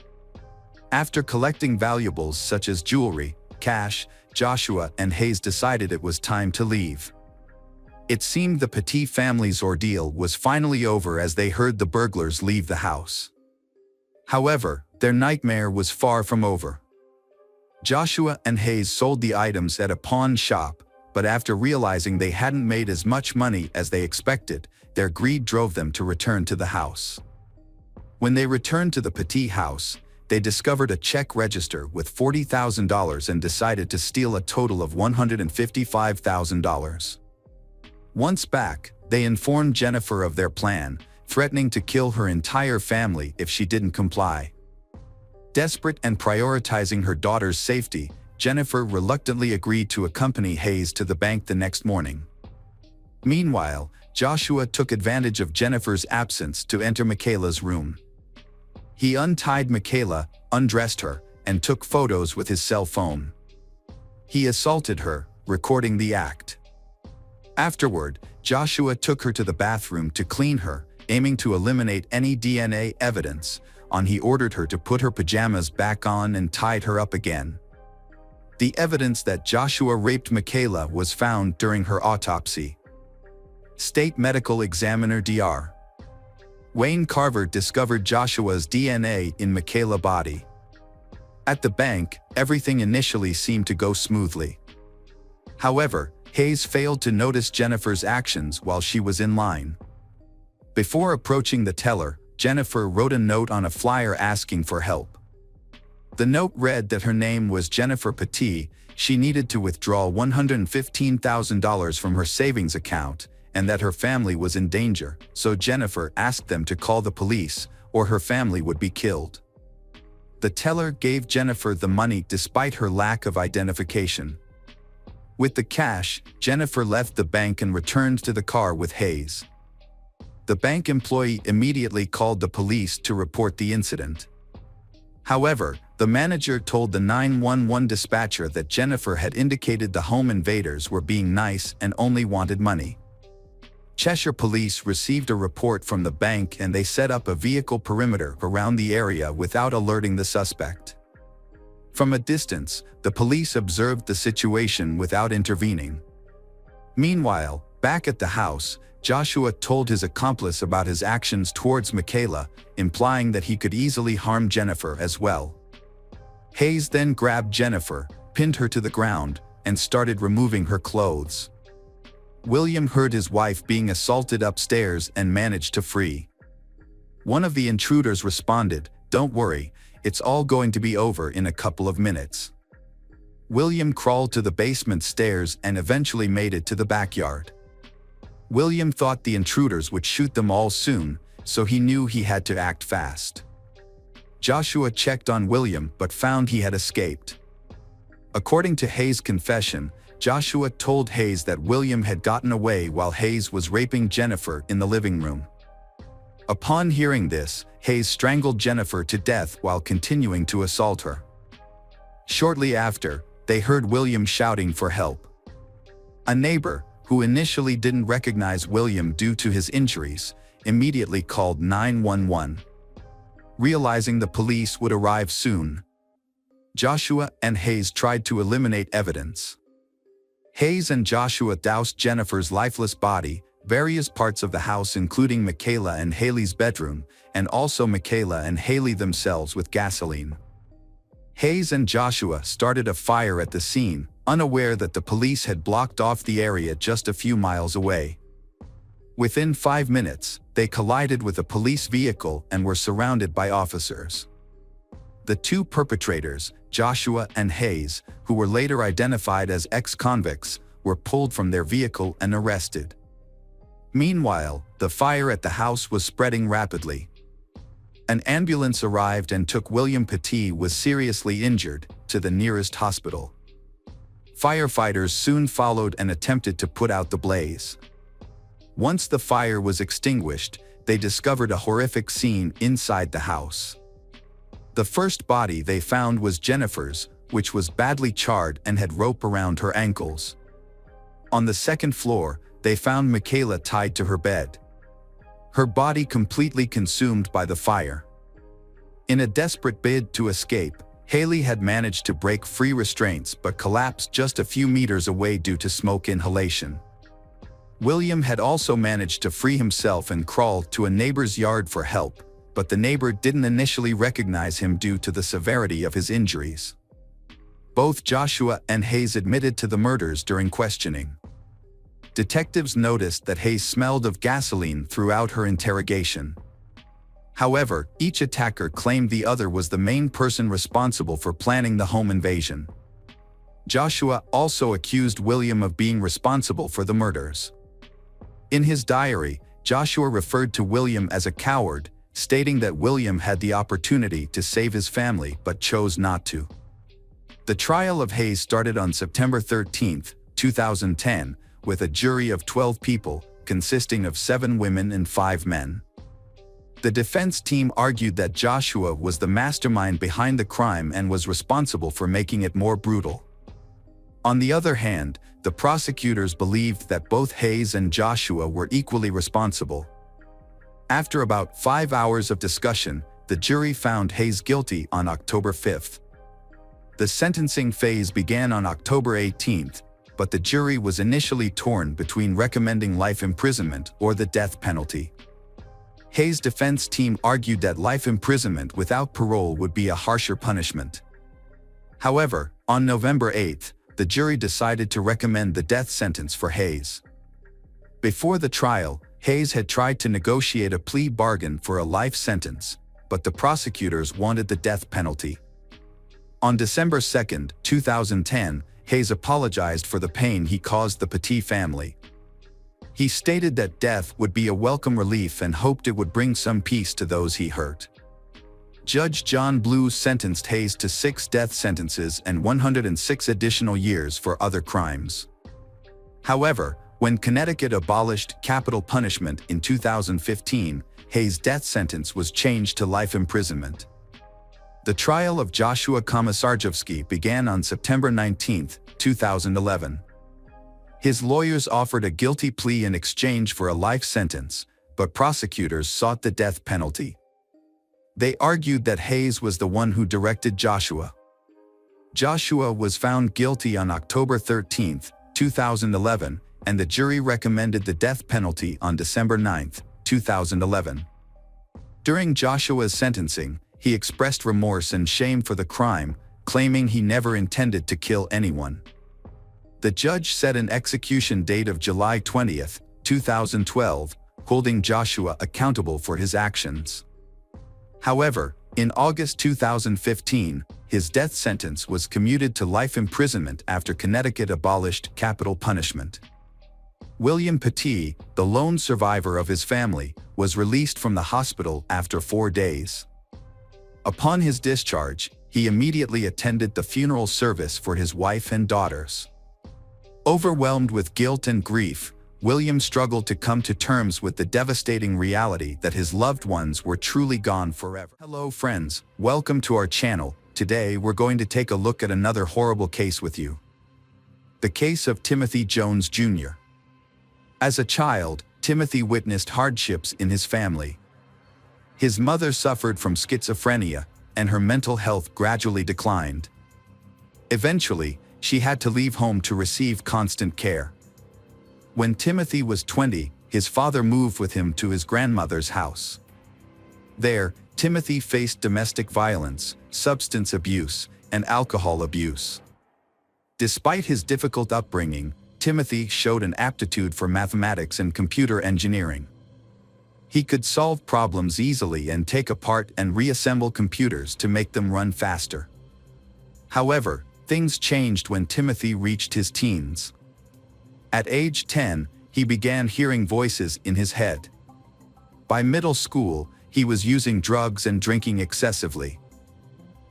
After collecting valuables such as jewelry, cash, Joshua and Hayes decided it was time to leave. It seemed the Petit family's ordeal was finally over as they heard the burglars leave the house. However, their nightmare was far from over. Joshua and Hayes sold the items at a pawn shop, but after realizing they hadn't made as much money as they expected, their greed drove them to return to the house. When they returned to the Petit house, they discovered a check register with $40,000 and decided to steal a total of $155,000. Once back, they informed Jennifer of their plan, threatening to kill her entire family if she didn't comply. Desperate and prioritizing her daughter's safety, Jennifer reluctantly agreed to accompany Hayes to the bank the next morning. Meanwhile, Joshua took advantage of Jennifer's absence to enter Michaela's room. He untied Michaela, undressed her, and took photos with his cell phone. He assaulted her, recording the act. Afterward, Joshua took her to the bathroom to clean her, aiming to eliminate any DNA evidence, he ordered her to put her pajamas back on and tied her up again. The evidence that Joshua raped Michaela was found during her autopsy. State Medical Examiner Dr. Wayne Carver discovered Joshua's DNA in Michaela's body. At the bank, everything initially seemed to go smoothly. However, Hayes failed to notice Jennifer's actions while she was in line. Before approaching the teller, Jennifer wrote a note on a flyer asking for help. The note read that her name was Jennifer Petit, she needed to withdraw $115,000 from her savings account, and that her family was in danger, so Jennifer asked them to call the police, or her family would be killed. The teller gave Jennifer the money despite her lack of identification. With the cash, Jennifer left the bank and returned to the car with Hayes. The bank employee immediately called the police to report the incident. However, the manager told the 911 dispatcher that Jennifer had indicated the home invaders were being nice and only wanted money. Cheshire police received a report from the bank and they set up a vehicle perimeter around the area without alerting the suspect. From a distance, the police observed the situation without intervening. Meanwhile, back at the house, Joshua told his accomplice about his actions towards Michaela, implying that he could easily harm Jennifer as well. Hayes then grabbed Jennifer, pinned her to the ground, and started removing her clothes. William heard his wife being assaulted upstairs and managed to flee. One of the intruders responded, "Don't worry, it's all going to be over in a couple of minutes." William crawled to the basement stairs and eventually made it to the backyard. William thought the intruders would shoot them all soon, so he knew he had to act fast. Joshua checked on William but found he had escaped. According to Hayes' confession, Joshua told Hayes that William had gotten away while Hayes was raping Jennifer in the living room. Upon hearing this, Hayes strangled Jennifer to death while continuing to assault her. Shortly after, they heard William shouting for help. A neighbor, who initially didn't recognize William due to his injuries, immediately called 911. Realizing the police would arrive soon, Joshua and Hayes tried to eliminate evidence. Hayes and Joshua doused Jennifer's lifeless body, various parts of the house including Michaela and Haley's bedroom, and also Michaela and Haley themselves with gasoline. Hayes and Joshua started a fire at the scene, unaware that the police had blocked off the area just a few miles away. Within 5 minutes, they collided with a police vehicle and were surrounded by officers. The two perpetrators, Joshua and Hayes, who were later identified as ex-convicts, were pulled from their vehicle and arrested. Meanwhile, the fire at the house was spreading rapidly. An ambulance arrived and took William Petit, was seriously injured, to the nearest hospital. Firefighters soon followed and attempted to put out the blaze. Once the fire was extinguished, they discovered a horrific scene inside the house. The first body they found was Jennifer's, which was badly charred and had rope around her ankles. On the second floor, they found Michaela tied to her bed, her body completely consumed by the fire. In a desperate bid to escape, Haley had managed to break free restraints but collapsed just a few meters away due to smoke inhalation. William had also managed to free himself and crawled to a neighbor's yard for help, but the neighbor didn't initially recognize him due to the severity of his injuries. Both Joshua and Hayes admitted to the murders during questioning. Detectives noticed that Hayes smelled of gasoline throughout her interrogation. However, each attacker claimed the other was the main person responsible for planning the home invasion. Joshua also accused William of being responsible for the murders. In his diary, Joshua referred to William as a coward, stating that William had the opportunity to save his family but chose not to. The trial of Hayes started on September 13, 2010, with a jury of 12 people, consisting of 7 women and 5 men. The defense team argued that Joshua was the mastermind behind the crime and was responsible for making it more brutal. On the other hand, the prosecutors believed that both Hayes and Joshua were equally responsible. After about 5 hours of discussion, the jury found Hayes guilty on October 5th. The sentencing phase began on October 18th, but the jury was initially torn between recommending life imprisonment or the death penalty. Hayes' defense team argued that life imprisonment without parole would be a harsher punishment. However, on November 8th, the jury decided to recommend the death sentence for Hayes. Before the trial, Hayes had tried to negotiate a plea bargain for a life sentence, but the prosecutors wanted the death penalty. On December 2, 2010, Hayes apologized for the pain he caused the Petit family. He stated that death would be a welcome relief and hoped it would bring some peace to those he hurt. Judge John Blue sentenced Hayes to 6 death sentences and 106 additional years for other crimes. However, when Connecticut abolished capital punishment in 2015, Hayes' death sentence was changed to life imprisonment. The trial of Joshua Komisarjevsky began on September 19, 2011. His lawyers offered a guilty plea in exchange for a life sentence, but prosecutors sought the death penalty. They argued that Hayes was the one who directed Joshua. Joshua was found guilty on October 13, 2011, and the jury recommended the death penalty on December 9, 2011. During Joshua's sentencing, he expressed remorse and shame for the crime, claiming he never intended to kill anyone. The judge set an execution date of July 20, 2012, holding Joshua accountable for his actions. However, in August 2015, his death sentence was commuted to life imprisonment after Connecticut abolished capital punishment. William Petit, the lone survivor of his family, was released from the hospital after 4 days. Upon his discharge, he immediately attended the funeral service for his wife and daughters. Overwhelmed with guilt and grief, William struggled to come to terms with the devastating reality that his loved ones were truly gone forever. Hello friends, welcome to our channel. Today we're going to take a look at another horrible case with you. The case of Timothy Jones Jr. As a child, Timothy witnessed hardships in his family. His mother suffered from schizophrenia, and her mental health gradually declined. Eventually, she had to leave home to receive constant care. When Timothy was 20, his father moved with him to his grandmother's house. There, Timothy faced domestic violence, substance abuse, and alcohol abuse. Despite his difficult upbringing, Timothy showed an aptitude for mathematics and computer engineering. He could solve problems easily and take apart and reassemble computers to make them run faster. However, things changed when Timothy reached his teens. At age 10, he began hearing voices in his head. By middle school, he was using drugs and drinking excessively.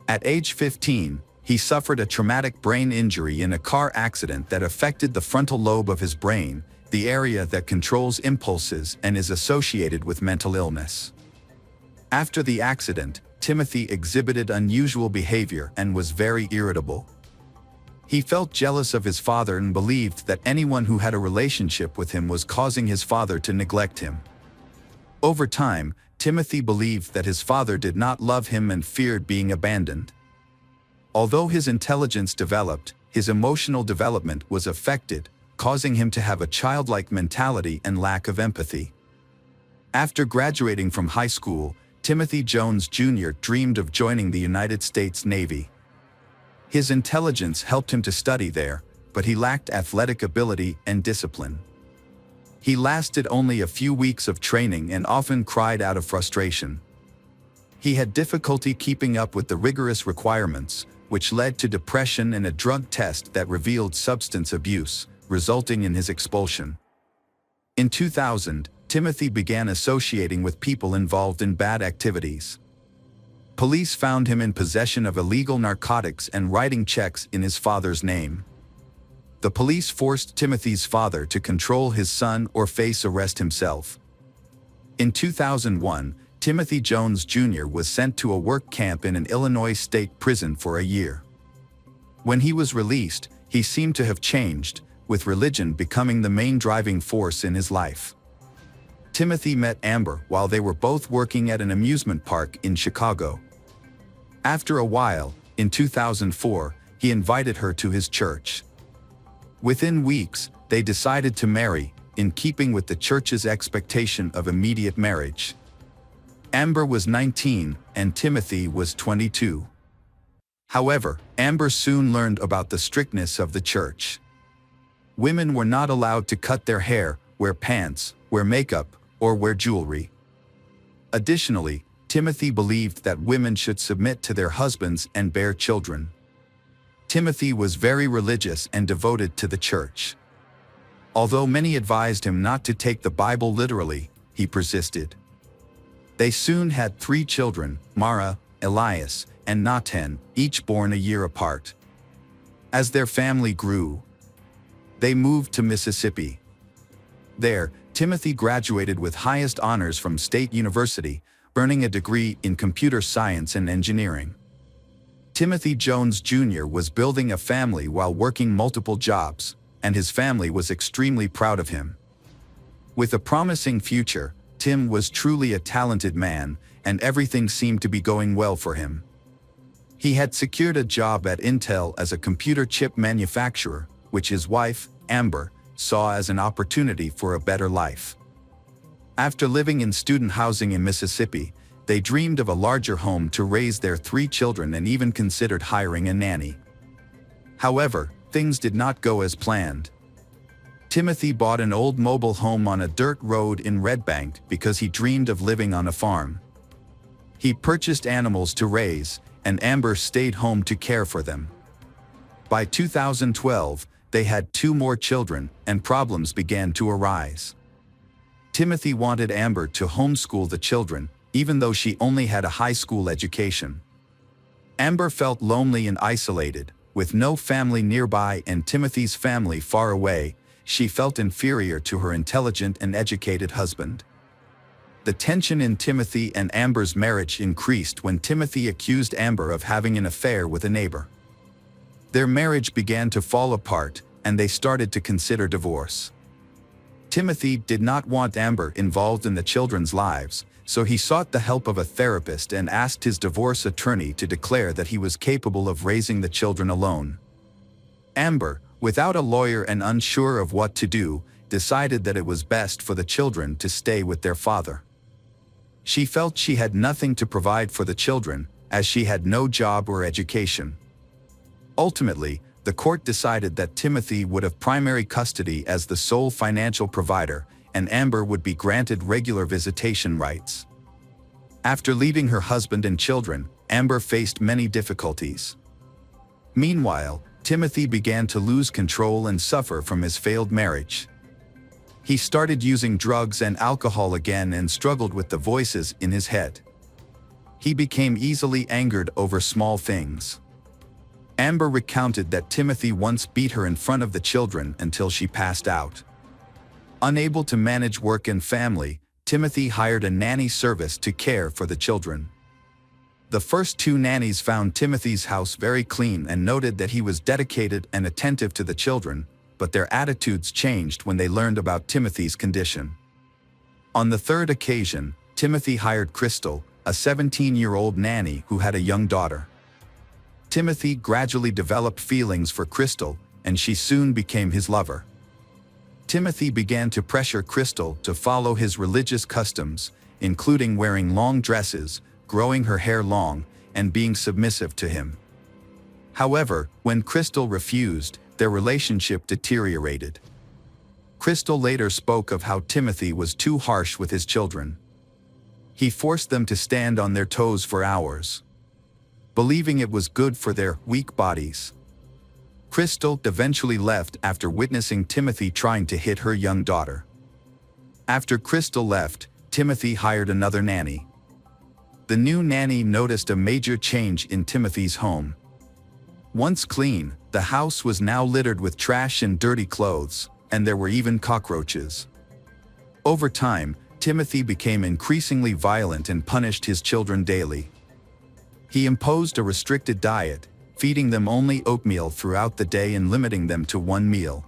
At age 15, he suffered a traumatic brain injury in a car accident that affected the frontal lobe of his brain, the area that controls impulses and is associated with mental illness. After the accident, Timothy exhibited unusual behavior and was very irritable. He felt jealous of his father and believed that anyone who had a relationship with him was causing his father to neglect him. Over time, Timothy believed that his father did not love him and feared being abandoned. Although his intelligence developed, his emotional development was affected, causing him to have a childlike mentality and lack of empathy. After graduating from high school, Timothy Jones Jr. dreamed of joining the United States Navy. His intelligence helped him to study there, but he lacked athletic ability and discipline. He lasted only a few weeks of training and often cried out of frustration. He had difficulty keeping up with the rigorous requirements, which led to depression and a drug test that revealed substance abuse, resulting in his expulsion. In 2000, Timothy began associating with people involved in bad activities. Police found him in possession of illegal narcotics and writing checks in his father's name. The police forced Timothy's father to control his son or face arrest himself. In 2001, Timothy Jones Jr. was sent to a work camp in an Illinois state prison for a year. When he was released, he seemed to have changed, with religion becoming the main driving force in his life. Timothy met Amber while they were both working at an amusement park in Chicago. After a while, in 2004, he invited her to his church. Within weeks, they decided to marry, in keeping with the church's expectation of immediate marriage. Amber was 19 and Timothy was 22. However, Amber soon learned about the strictness of the church. Women were not allowed to cut their hair, wear pants, wear makeup, or wear jewelry. Additionally, Timothy believed that women should submit to their husbands and bear children. Timothy was very religious and devoted to the church. Although many advised him not to take the Bible literally, he persisted. They soon had 3 children, Mara, Elias, and Natan, each born a year apart. As their family grew, they moved to Mississippi. There, Timothy graduated with highest honors from State University, earning a degree in computer science and engineering. Timothy Jones Jr. was building a family while working multiple jobs, and his family was extremely proud of him. With a promising future, Tim was truly a talented man, and everything seemed to be going well for him. He had secured a job at Intel as a computer chip manufacturer, which his wife, Amber, saw as an opportunity for a better life. After living in student housing in Mississippi, they dreamed of a larger home to raise their 3 children and even considered hiring a nanny. However, things did not go as planned. Timothy bought an old mobile home on a dirt road in Red Bank because he dreamed of living on a farm. He purchased animals to raise, and Amber stayed home to care for them. By 2012, they had 2 more children, and problems began to arise. Timothy wanted Amber to homeschool the children, even though she only had a high school education. Amber felt lonely and isolated, with no family nearby and Timothy's family far away. She felt inferior to her intelligent and educated husband. The tension in Timothy and Amber's marriage increased when Timothy accused Amber of having an affair with a neighbor. Their marriage began to fall apart, and they started to consider divorce. Timothy did not want Amber involved in the children's lives, so he sought the help of a therapist and asked his divorce attorney to declare that he was capable of raising the children alone. Amber, without a lawyer and unsure of what to do, decided that it was best for the children to stay with their father. She felt she had nothing to provide for the children, as she had no job or education. Ultimately, the court decided that Timothy would have primary custody as the sole financial provider, and Amber would be granted regular visitation rights. After leaving her husband and children, Amber faced many difficulties. Meanwhile, Timothy began to lose control and suffer from his failed marriage. He started using drugs and alcohol again and struggled with the voices in his head. He became easily angered over small things. Amber recounted that Timothy once beat her in front of the children until she passed out. Unable to manage work and family, Timothy hired a nanny service to care for the children. The first 2 nannies found Timothy's house very clean and noted that he was dedicated and attentive to the children, but their attitudes changed when they learned about Timothy's condition. On the 3rd occasion, Timothy hired Crystal, a 17-year-old nanny who had a young daughter. Timothy gradually developed feelings for Crystal, and she soon became his lover. Timothy began to pressure Crystal to follow his religious customs, including wearing long dresses, growing her hair long, and being submissive to him. However, when Crystal refused, their relationship deteriorated. Crystal later spoke of how Timothy was too harsh with his children. He forced them to stand on their toes for hours, believing it was good for their weak bodies. Crystal eventually left after witnessing Timothy trying to hit her young daughter. After Crystal left, Timothy hired another nanny. The new nanny noticed a major change in Timothy's home. Once clean, the house was now littered with trash and dirty clothes, and there were even cockroaches. Over time, Timothy became increasingly violent and punished his children daily. He imposed a restricted diet, feeding them only oatmeal throughout the day and limiting them to 1 meal.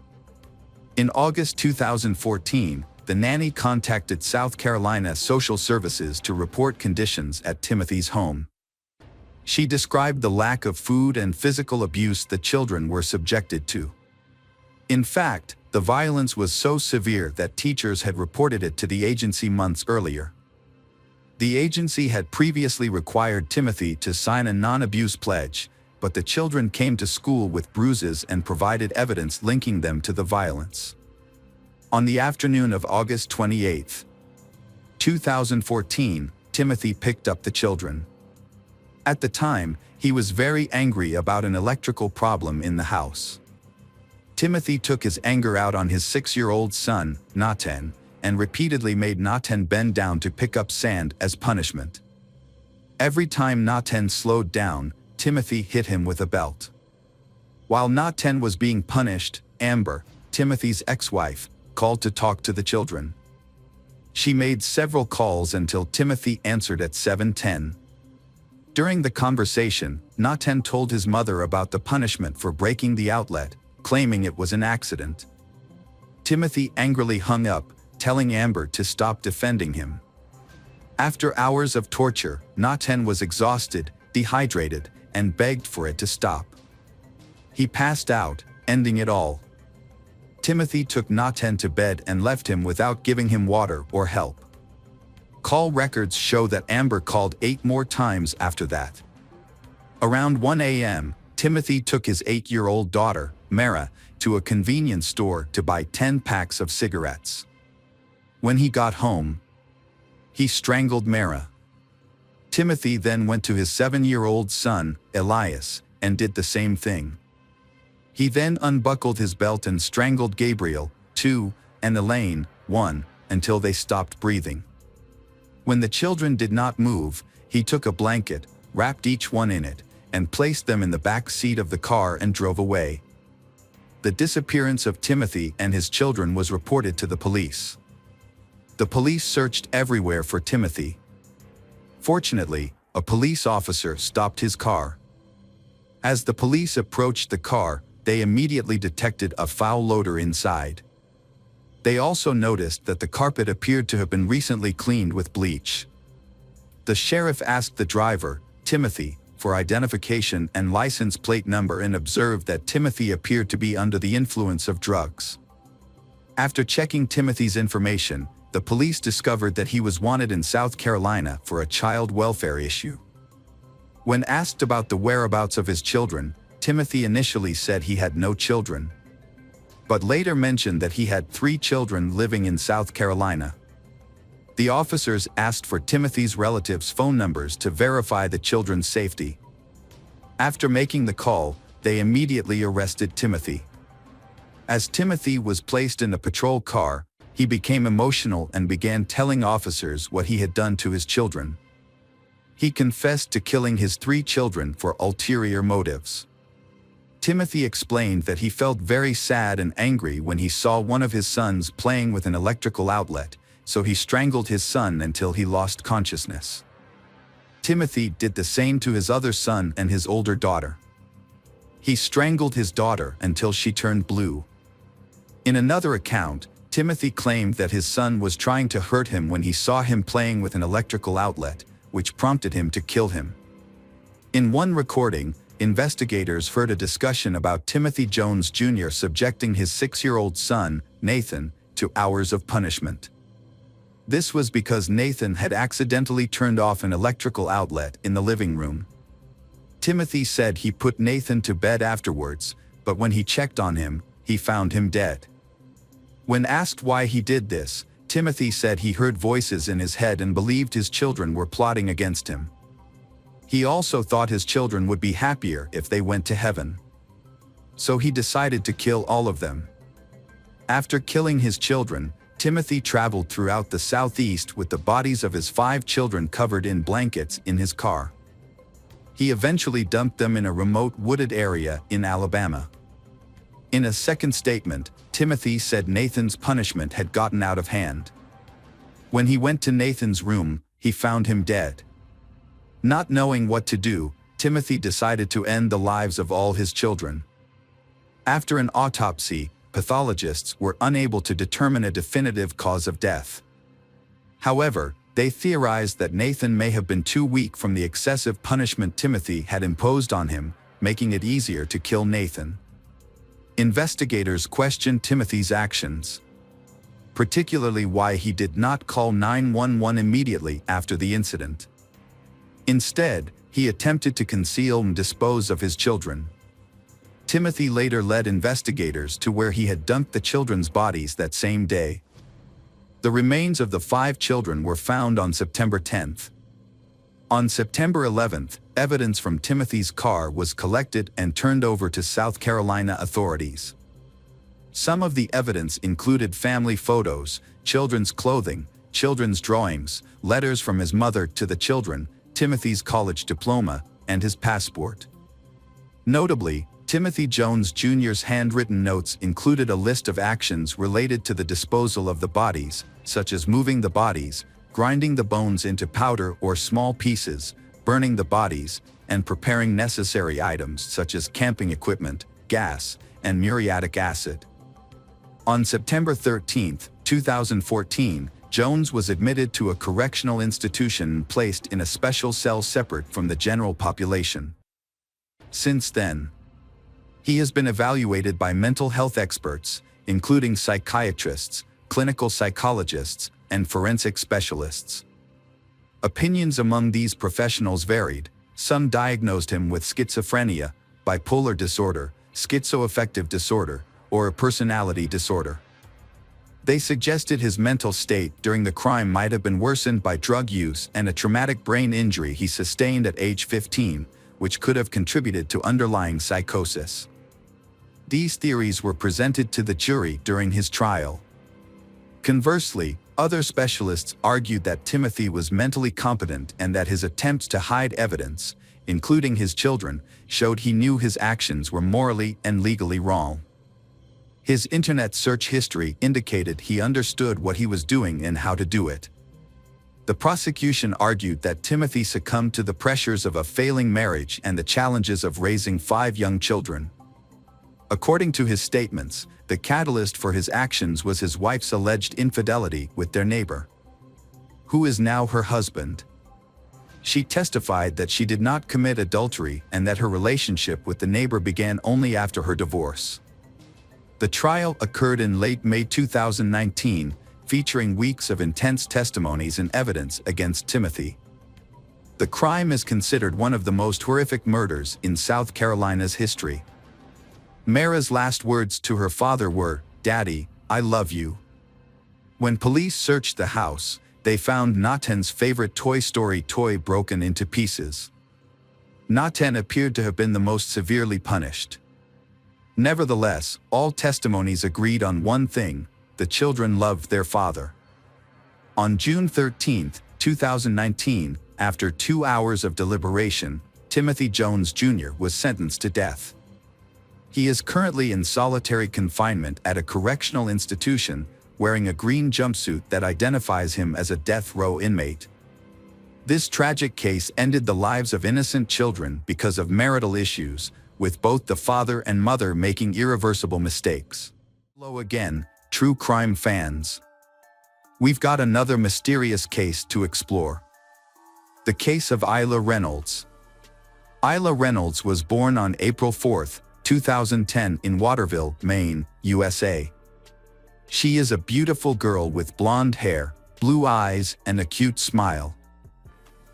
In August 2014, the nanny contacted South Carolina Social Services to report conditions at Timothy's home. She described the lack of food and physical abuse the children were subjected to. In fact, the violence was so severe that teachers had reported it to the agency months earlier. The agency had previously required Timothy to sign a non-abuse pledge, but the children came to school with bruises and provided evidence linking them to the violence. On the afternoon of August 28, 2014, Timothy picked up the children. At the time, he was very angry about an electrical problem in the house. Timothy took his anger out on his 6-year-old son, Nathan, and repeatedly made Nathan bend down to pick up sand as punishment. Every time Nathan slowed down, Timothy hit him with a belt. While Nathan was being punished, Amber, Timothy's ex-wife, called to talk to the children. She made several calls until Timothy answered at 7:10. During the conversation, Nathan told his mother about the punishment for breaking the outlet, claiming it was an accident. Timothy angrily hung up, telling Amber to stop defending him. After hours of torture, Nathan was exhausted, dehydrated, and begged for it to stop. He passed out, ending it all. Timothy took Nathan to bed and left him without giving him water or help. Call records show that Amber called 8 more times after that. Around 1 a.m., Timothy took his 8-year-old daughter, Mara, to a convenience store to buy 10 packs of cigarettes. When he got home, he strangled Mara. Timothy then went to his 7-year-old son, Elias, and did the same thing. He then unbuckled his belt and strangled Gabriel, 2, and Elaine, 1, until they stopped breathing. When the children did not move, he took a blanket, wrapped each one in it, and placed them in the back seat of the car and drove away. The disappearance of Timothy and his children was reported to the police. The police searched everywhere for Timothy. Fortunately, a police officer stopped his car. As the police approached the car, they immediately detected a foul odor inside. They also noticed that the carpet appeared to have been recently cleaned with bleach. The sheriff asked the driver, Timothy, for identification and license plate number and observed that Timothy appeared to be under the influence of drugs. After checking Timothy's information, the police discovered that he was wanted in South Carolina for a child welfare issue. When asked about the whereabouts of his children, Timothy initially said he had no children, but later mentioned that he had 3 children living in South Carolina. The officers asked for Timothy's relatives' phone numbers to verify the children's safety. After making the call, they immediately arrested Timothy. As Timothy was placed in a patrol car, he became emotional and began telling officers what he had done to his children. He confessed to killing his 3 children for ulterior motives. Timothy explained that he felt very sad and angry when he saw one of his sons playing with an electrical outlet, so he strangled his son until he lost consciousness. Timothy did the same to his other son and his older daughter. He strangled his daughter until she turned blue. In another account, Timothy claimed that his son was trying to hurt him when he saw him playing with an electrical outlet, which prompted him to kill him. In one recording, investigators heard a discussion about Timothy Jones Jr. subjecting his 6-year-old son, Nathan, to hours of punishment. This was because Nathan had accidentally turned off an electrical outlet in the living room. Timothy said he put Nathan to bed afterwards, but when he checked on him, he found him dead. When asked why he did this, Timothy said he heard voices in his head and believed his children were plotting against him. He also thought his children would be happier if they went to heaven. So he decided to kill all of them. After killing his children, Timothy traveled throughout the Southeast with the bodies of his 5 children covered in blankets in his car. He eventually dumped them in a remote wooded area in Alabama. In a second statement, Timothy said Nathan's punishment had gotten out of hand. When he went to Nathan's room, he found him dead. Not knowing what to do, Timothy decided to end the lives of all his children. After an autopsy, pathologists were unable to determine a definitive cause of death. However, they theorized that Nathan may have been too weak from the excessive punishment Timothy had imposed on him, making it easier to kill Nathan. Investigators questioned Timothy's actions, particularly why he did not call 911 immediately after the incident. Instead, he attempted to conceal and dispose of his children. Timothy later led investigators to where he had dumped the children's bodies that same day. The remains of the 5 children were found on September 10th. On September 11th, evidence from Timothy's car was collected and turned over to South Carolina authorities. Some of the evidence included family photos, children's clothing, children's drawings, letters from his mother to the children, Timothy's college diploma, and his passport. Notably, Timothy Jones Jr.'s handwritten notes included a list of actions related to the disposal of the bodies, such as moving the bodies, grinding the bones into powder or small pieces, burning the bodies, and preparing necessary items such as camping equipment, gas, and muriatic acid. On September 13, 2014, Jones was admitted to a correctional institution and placed in a special cell separate from the general population. Since then, he has been evaluated by mental health experts, including psychiatrists, clinical psychologists, and forensic specialists. Opinions among these professionals varied. Some diagnosed him with schizophrenia, bipolar disorder, schizoaffective disorder, or a personality disorder. They suggested his mental state during the crime might have been worsened by drug use and a traumatic brain injury he sustained at age 15, which could have contributed to underlying psychosis. These theories were presented to the jury during his trial. Conversely, other specialists argued that Timothy was mentally competent and that his attempts to hide evidence, including his children, showed he knew his actions were morally and legally wrong. His internet search history indicated he understood what he was doing and how to do it. The prosecution argued that Timothy succumbed to the pressures of a failing marriage and the challenges of raising 5 young children. According to his statements, the catalyst for his actions was his wife's alleged infidelity with their neighbor, who is now her husband. She testified that she did not commit adultery and that her relationship with the neighbor began only after her divorce. The trial occurred in late May 2019, featuring weeks of intense testimonies and evidence against Timothy. The crime is considered one of the most horrific murders in South Carolina's history. Mara's last words to her father were, "Daddy, I love you." When police searched the house, they found Nathan's favorite Toy Story toy broken into pieces. Nathan appeared to have been the most severely punished. Nevertheless, all testimonies agreed on one thing: the children loved their father. On June 13, 2019, after 2 hours of deliberation, Timothy Jones Jr. was sentenced to death. He is currently in solitary confinement at a correctional institution, wearing a green jumpsuit that identifies him as a death row inmate. This tragic case ended the lives of innocent children because of marital issues, with both the father and mother making irreversible mistakes. Hello again, true crime fans. We've got another mysterious case to explore. The case of Isla Reynolds. Isla Reynolds was born on April 4, 2010 in Waterville, Maine, USA. She is a beautiful girl with blonde hair, blue eyes, and a cute smile.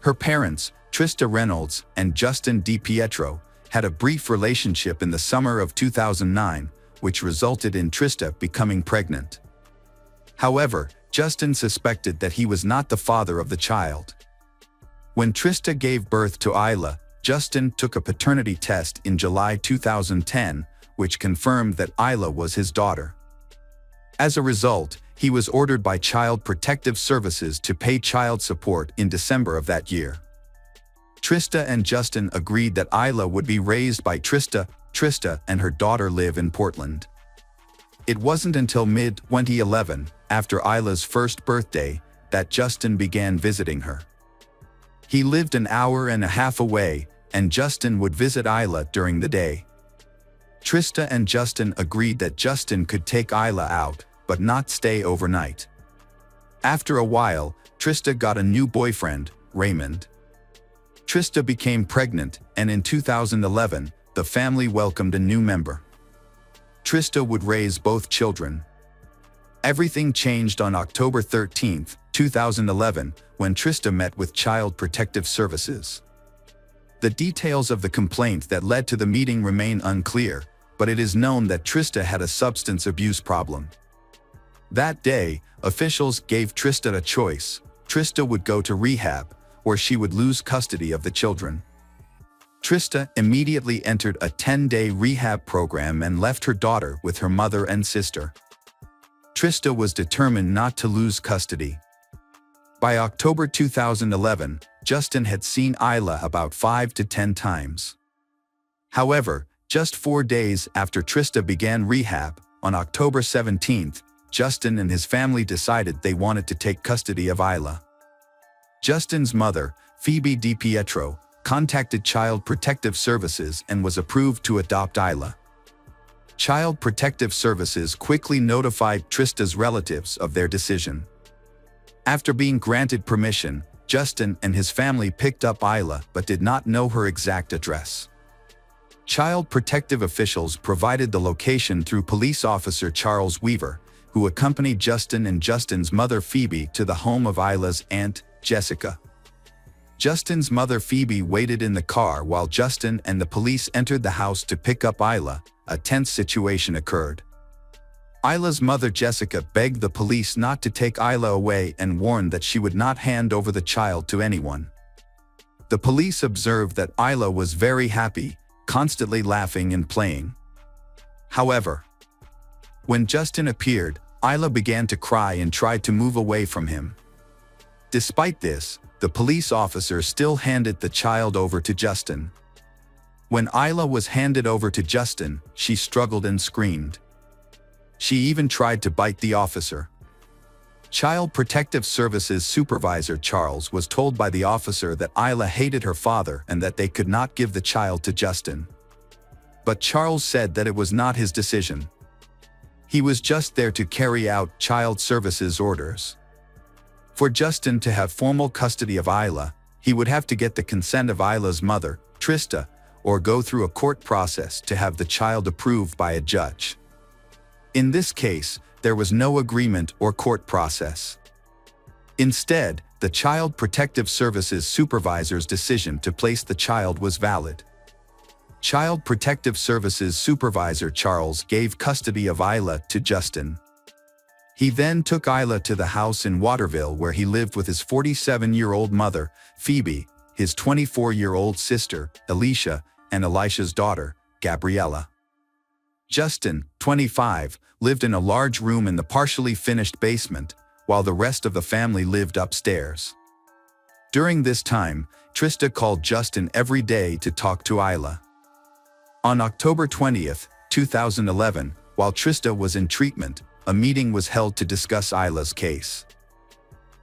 Her parents, Trista Reynolds and Justin DiPietro, had a brief relationship in the summer of 2009, which resulted in Trista becoming pregnant. However, Justin suspected that he was not the father of the child. When Trista gave birth to Isla, Justin took a paternity test in July 2010, which confirmed that Isla was his daughter. As a result, he was ordered by Child Protective Services to pay child support in December of that year. Trista and Justin agreed that Isla would be raised by Trista. Trista and her daughter live in Portland. It wasn't until mid-2011, after Isla's first birthday, that Justin began visiting her. He lived an hour and a half away, and Justin would visit Isla during the day. Trista and Justin agreed that Justin could take Isla out, but not stay overnight. After a while, Trista got a new boyfriend, Raymond. Trista became pregnant, and in 2011, the family welcomed a new member. Trista would raise both children. Everything changed on October 13, 2011, when Trista met with Child Protective Services. The details of the complaint that led to the meeting remain unclear, but it is known that Trista had a substance abuse problem. That day, officials gave Trista a choice. Trista would go to rehab, or she would lose custody of the children. Trista immediately entered a 10-day rehab program and left her daughter with her mother and sister. Trista was determined not to lose custody. By October 2011, Justin had seen Isla about 5 to 10 times. However, just 4 days after Trista began rehab, on October 17, Justin and his family decided they wanted to take custody of Isla. Justin's mother, Phoebe DiPietro, contacted Child Protective Services and was approved to adopt Isla. Child Protective Services quickly notified Trista's relatives of their decision. After being granted permission, Justin and his family picked up Isla but did not know her exact address. Child Protective officials provided the location through police officer Charles Weaver, who accompanied Justin and Justin's mother Phoebe to the home of Isla's aunt, Jessica. Justin's mother Phoebe waited in the car while Justin and the police entered the house to pick up Isla. A tense situation occurred. Isla's mother Jessica begged the police not to take Isla away and warned that she would not hand over the child to anyone. The police observed that Isla was very happy, constantly laughing and playing. However, when Justin appeared, Isla began to cry and tried to move away from him. Despite this, the police officer still handed the child over to Justin. When Isla was handed over to Justin, she struggled and screamed. She even tried to bite the officer. Child Protective Services supervisor Charles was told by the officer that Isla hated her father and that they could not give the child to Justin. But Charles said that it was not his decision. He was just there to carry out Child Services orders. For Justin to have formal custody of Isla, he would have to get the consent of Isla's mother, Trista, or go through a court process to have the child approved by a judge. In this case, there was no agreement or court process. Instead, the Child Protective Services supervisor's decision to place the child was valid. Child Protective Services supervisor Charles gave custody of Isla to Justin. He then took Isla to the house in Waterville where he lived with his 47-year-old mother, Phoebe, his 24-year-old sister, Alicia, and Elisha's daughter, Gabriella. Justin, 25, lived in a large room in the partially finished basement, while the rest of the family lived upstairs. During this time, Trista called Justin every day to talk to Isla. On October 20, 2011, while Trista was in treatment, a meeting was held to discuss Isla's case.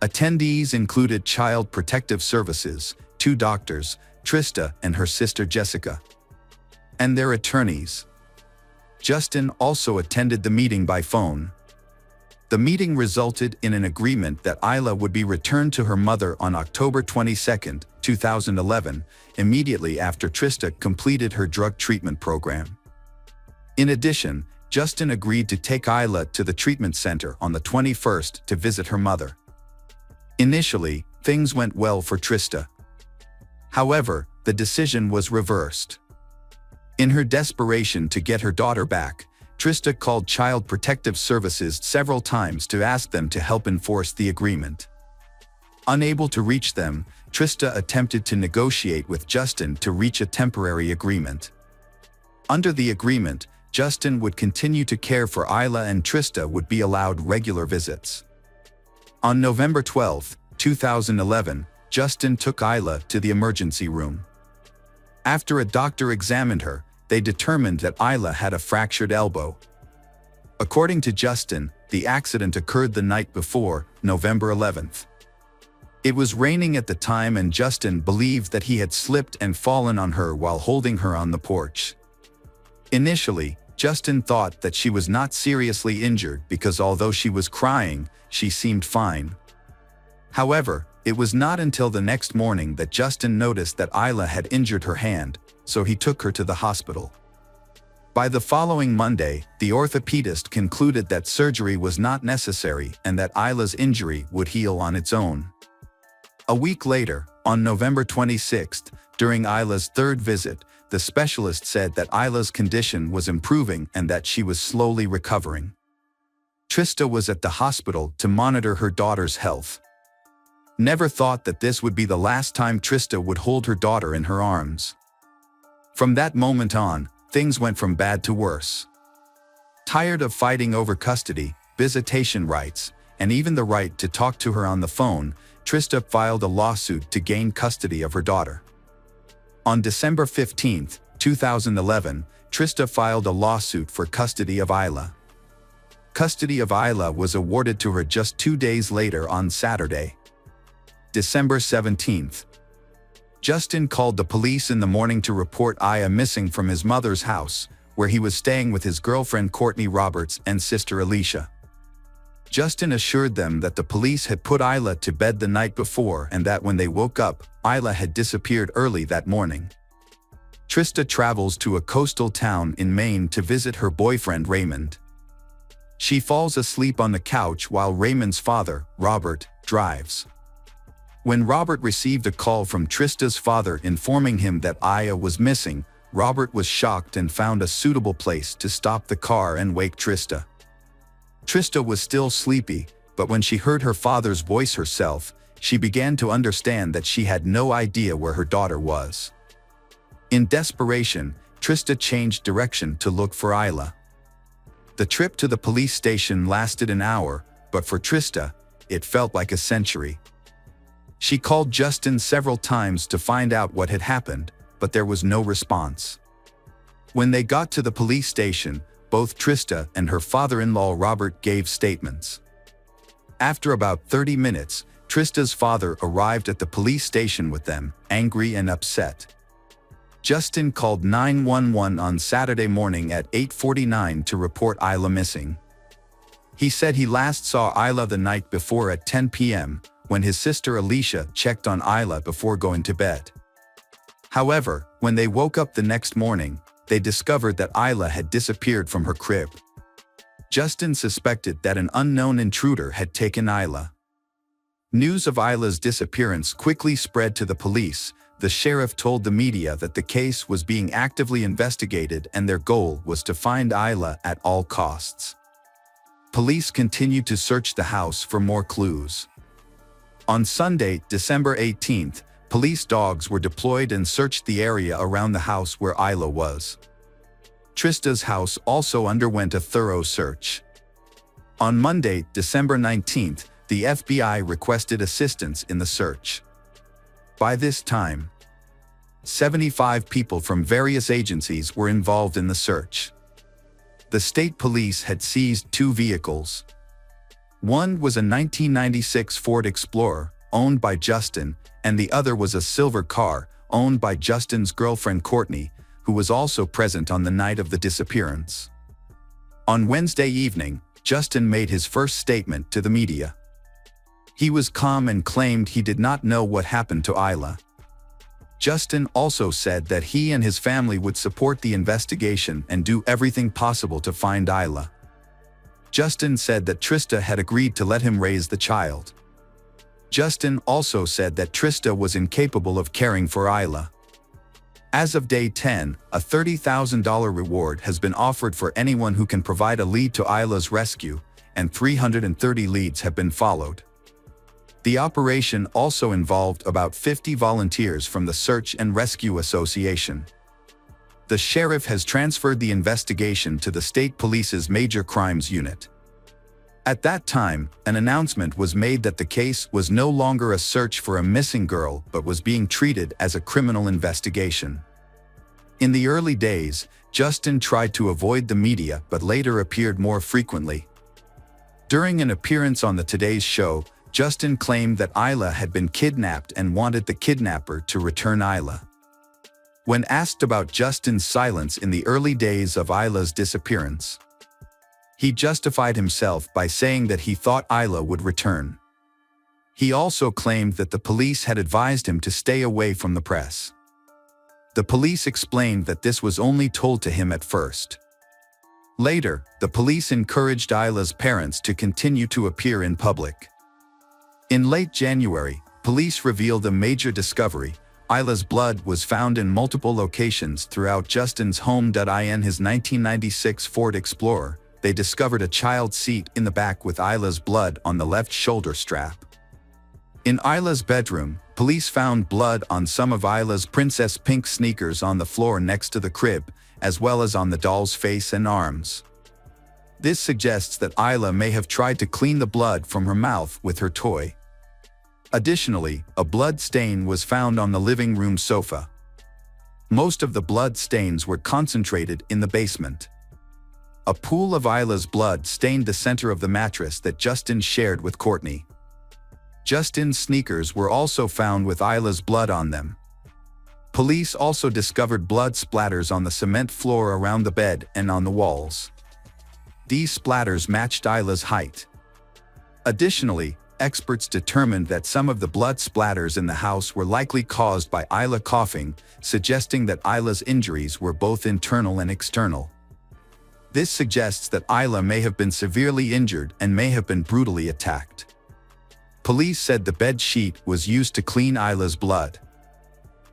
Attendees included Child Protective Services, 2 doctors, Trista and her sister Jessica, and their attorneys. Justin also attended the meeting by phone. The meeting resulted in an agreement that Isla would be returned to her mother on October 22, 2011, immediately after Trista completed her drug treatment program. In addition, Justin agreed to take Isla to the treatment center on the 21st to visit her mother. Initially, things went well for Trista. However, the decision was reversed. In her desperation to get her daughter back, Trista called Child Protective Services several times to ask them to help enforce the agreement. Unable to reach them, Trista attempted to negotiate with Justin to reach a temporary agreement. Under the agreement, Justin would continue to care for Isla and Trista would be allowed regular visits. On November 12, 2011, Justin took Isla to the emergency room. After a doctor examined her, they determined that Isla had a fractured elbow. According to Justin, the accident occurred the night before, November 11th. It was raining at the time and Justin believed that he had slipped and fallen on her while holding her on the porch. Initially, Justin thought that she was not seriously injured because although she was crying, she seemed fine. However, it was not until the next morning that Justin noticed that Isla had injured her hand, so he took her to the hospital. By the following Monday, the orthopedist concluded that surgery was not necessary and that Isla's injury would heal on its own. A week later, on November 26, during Isla's third visit, the specialist said that Isla's condition was improving and that she was slowly recovering. Trista was at the hospital to monitor her daughter's health. Never thought that this would be the last time Trista would hold her daughter in her arms. From that moment on, things went from bad to worse. Tired of fighting over custody, visitation rights, and even the right to talk to her on the phone, Trista filed a lawsuit to gain custody of her daughter. On December 15, 2011, Trista filed a lawsuit for custody of Isla. Custody of Isla was awarded to her just 2 days later on Saturday, December 17. Justin called the police in the morning to report Isla missing from his mother's house, where he was staying with his girlfriend Courtney Roberts and sister Alicia. Justin assured them that the police had put Isla to bed the night before and that when they woke up, Isla had disappeared early that morning. Trista travels to a coastal town in Maine to visit her boyfriend Raymond. She falls asleep on the couch while Raymond's father, Robert, drives. When Robert received a call from Trista's father informing him that Isla was missing, Robert was shocked and found a suitable place to stop the car and wake Trista. Trista was still sleepy, but when she heard her father's voice herself, she began to understand that she had no idea where her daughter was. In desperation, Trista changed direction to look for Isla. The trip to the police station lasted an hour, but for Trista, it felt like a century. She called Justin several times to find out what had happened, but there was no response. When they got to the police station, both Trista and her father-in-law Robert gave statements. After about 30 minutes, Trista's father arrived at the police station with them, angry and upset. Justin called 911 on Saturday morning at 8:49 to report Isla missing. He said he last saw Isla the night before at 10 p.m., when his sister Alicia checked on Isla before going to bed. However, when they woke up the next morning, they discovered that Isla had disappeared from her crib. Justin suspected that an unknown intruder had taken Isla. News of Isla's disappearance quickly spread to the police. The sheriff told the media that the case was being actively investigated and their goal was to find Isla at all costs. Police continued to search the house for more clues. On Sunday, December 18th, police dogs were deployed and searched the area around the house where Isla was. Trista's house also underwent a thorough search. On Monday, December 19th, the FBI requested assistance in the search. By this time, 75 people from various agencies were involved in the search. The state police had seized 2 vehicles. One was a 1996 Ford Explorer, owned by Justin, and the other was a silver car, owned by Justin's girlfriend Courtney, who was also present on the night of the disappearance. On Wednesday evening, Justin made his first statement to the media. He was calm and claimed he did not know what happened to Isla. Justin also said that he and his family would support the investigation and do everything possible to find Isla. Justin said that Trista had agreed to let him raise the child. Justin also said that Trista was incapable of caring for Isla. As of day 10, a $30,000 reward has been offered for anyone who can provide a lead to Isla's rescue, and 330 leads have been followed. The operation also involved about 50 volunteers from the Search and Rescue Association. The sheriff has transferred the investigation to the state police's Major Crimes Unit. At that time, an announcement was made that the case was no longer a search for a missing girl but was being treated as a criminal investigation. In the early days, Justin tried to avoid the media but later appeared more frequently. During an appearance on the Today's Show, Justin claimed that Isla had been kidnapped and wanted the kidnapper to return Isla. When asked about Justin's silence in the early days of Isla's disappearance, he justified himself by saying that he thought Isla would return. He also claimed that the police had advised him to stay away from the press. The police explained that this was only told to him at first. Later, the police encouraged Isla's parents to continue to appear in public. In late January, police revealed a major discovery. Isla's blood was found in multiple locations throughout Justin's home. In his 1996 Ford Explorer, they discovered a child seat in the back with Isla's blood on the left shoulder strap. In Isla's bedroom, police found blood on some of Isla's princess pink sneakers on the floor next to the crib, as well as on the doll's face and arms. This suggests that Isla may have tried to clean the blood from her mouth with her toy. Additionally, a blood stain was found on the living room sofa. Most of the blood stains were concentrated in the basement. A pool of Isla's blood stained the center of the mattress that Justin shared with Courtney. Justin's sneakers were also found with Isla's blood on them. Police also discovered blood splatters on the cement floor around the bed and on the walls. These splatters matched Isla's height. Additionally, experts determined that some of the blood splatters in the house were likely caused by Isla coughing, suggesting that Isla's injuries were both internal and external. This suggests that Isla may have been severely injured and may have been brutally attacked. Police said the bed sheet was used to clean Isla's blood.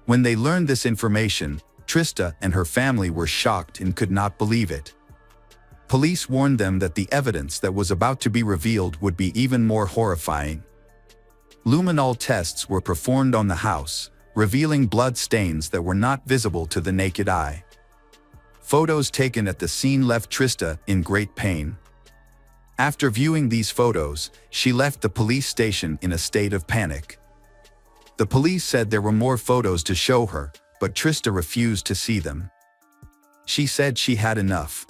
When they learned this information, Trista and her family were shocked and could not believe it. Police warned them that the evidence that was about to be revealed would be even more horrifying. Luminol tests were performed on the house, revealing blood stains that were not visible to the naked eye. Photos taken at the scene left Trista in great pain. After viewing these photos, she left the police station in a state of panic. The police said there were more photos to show her, but Trista refused to see them. She said she had enough.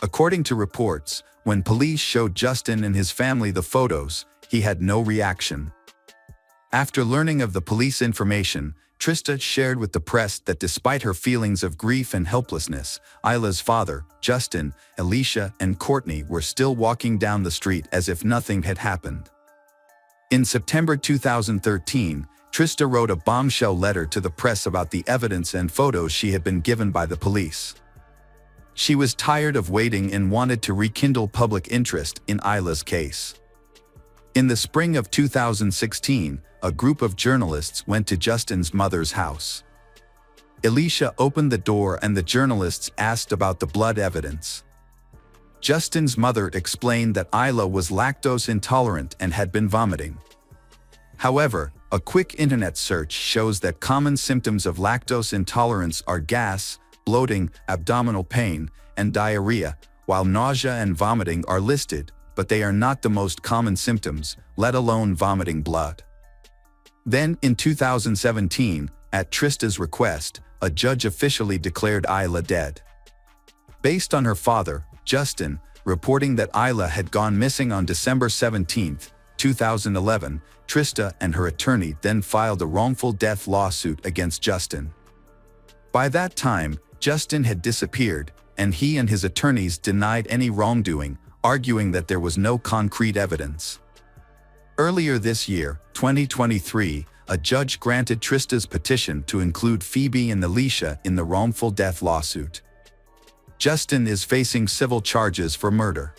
According to reports, when police showed Justin and his family the photos, he had no reaction. After learning of the police information, Trista shared with the press that despite her feelings of grief and helplessness, Isla's father, Justin, Alicia, and Courtney were still walking down the street as if nothing had happened. In September 2013, Trista wrote a bombshell letter to the press about the evidence and photos she had been given by the police. She was tired of waiting and wanted to rekindle public interest in Isla's case. In the spring of 2016, a group of journalists went to Justin's mother's house. Alicia opened the door and the journalists asked about the blood evidence. Justin's mother explained that Isla was lactose intolerant and had been vomiting. However, a quick internet search shows that common symptoms of lactose intolerance are gas, bloating, abdominal pain, and diarrhea, while nausea and vomiting are listed, but they are not the most common symptoms, let alone vomiting blood. Then, in 2017, at Trista's request, a judge officially declared Isla dead. Based on her father, Justin, reporting that Isla had gone missing on December 17, 2011, Trista and her attorney then filed a wrongful death lawsuit against Justin. By that time, Justin had disappeared, and he and his attorneys denied any wrongdoing, arguing that there was no concrete evidence. Earlier this year, 2023, a judge granted Trista's petition to include Phoebe and Alicia in the wrongful death lawsuit. Justin is facing civil charges for murder.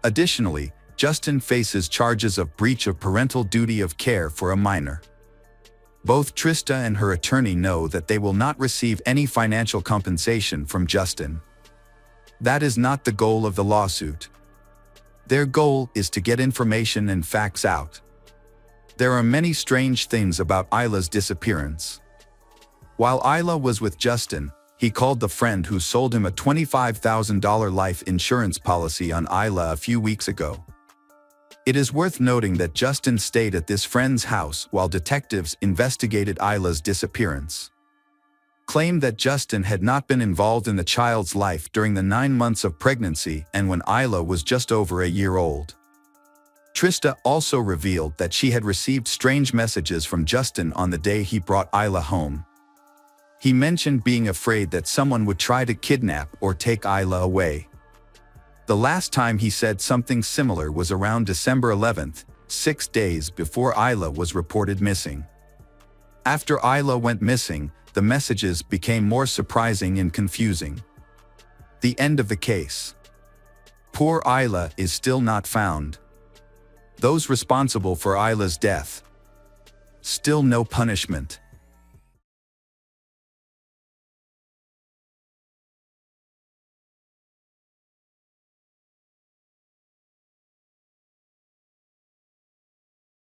Additionally, Justin faces charges of breach of parental duty of care for a minor. Both Trista and her attorney know that they will not receive any financial compensation from Justin. That is not the goal of the lawsuit. Their goal is to get information and facts out. There are many strange things about Isla's disappearance. While Isla was with Justin, he called the friend who sold him a $25,000 life insurance policy on Isla a few weeks ago. It is worth noting that Justin stayed at this friend's house while detectives investigated Isla's disappearance. Claimed that Justin had not been involved in the child's life during the 9 months of pregnancy and when Isla was just over a year old. Trista also revealed that she had received strange messages from Justin on the day he brought Isla home. He mentioned being afraid that someone would try to kidnap or take Isla away. The last time he said something similar was around December 11th, 6 days before Isla was reported missing. After Isla went missing, the messages became more surprising and confusing. The end of the case. Poor Isla is still not found. Those responsible for Isla's death. Still no punishment.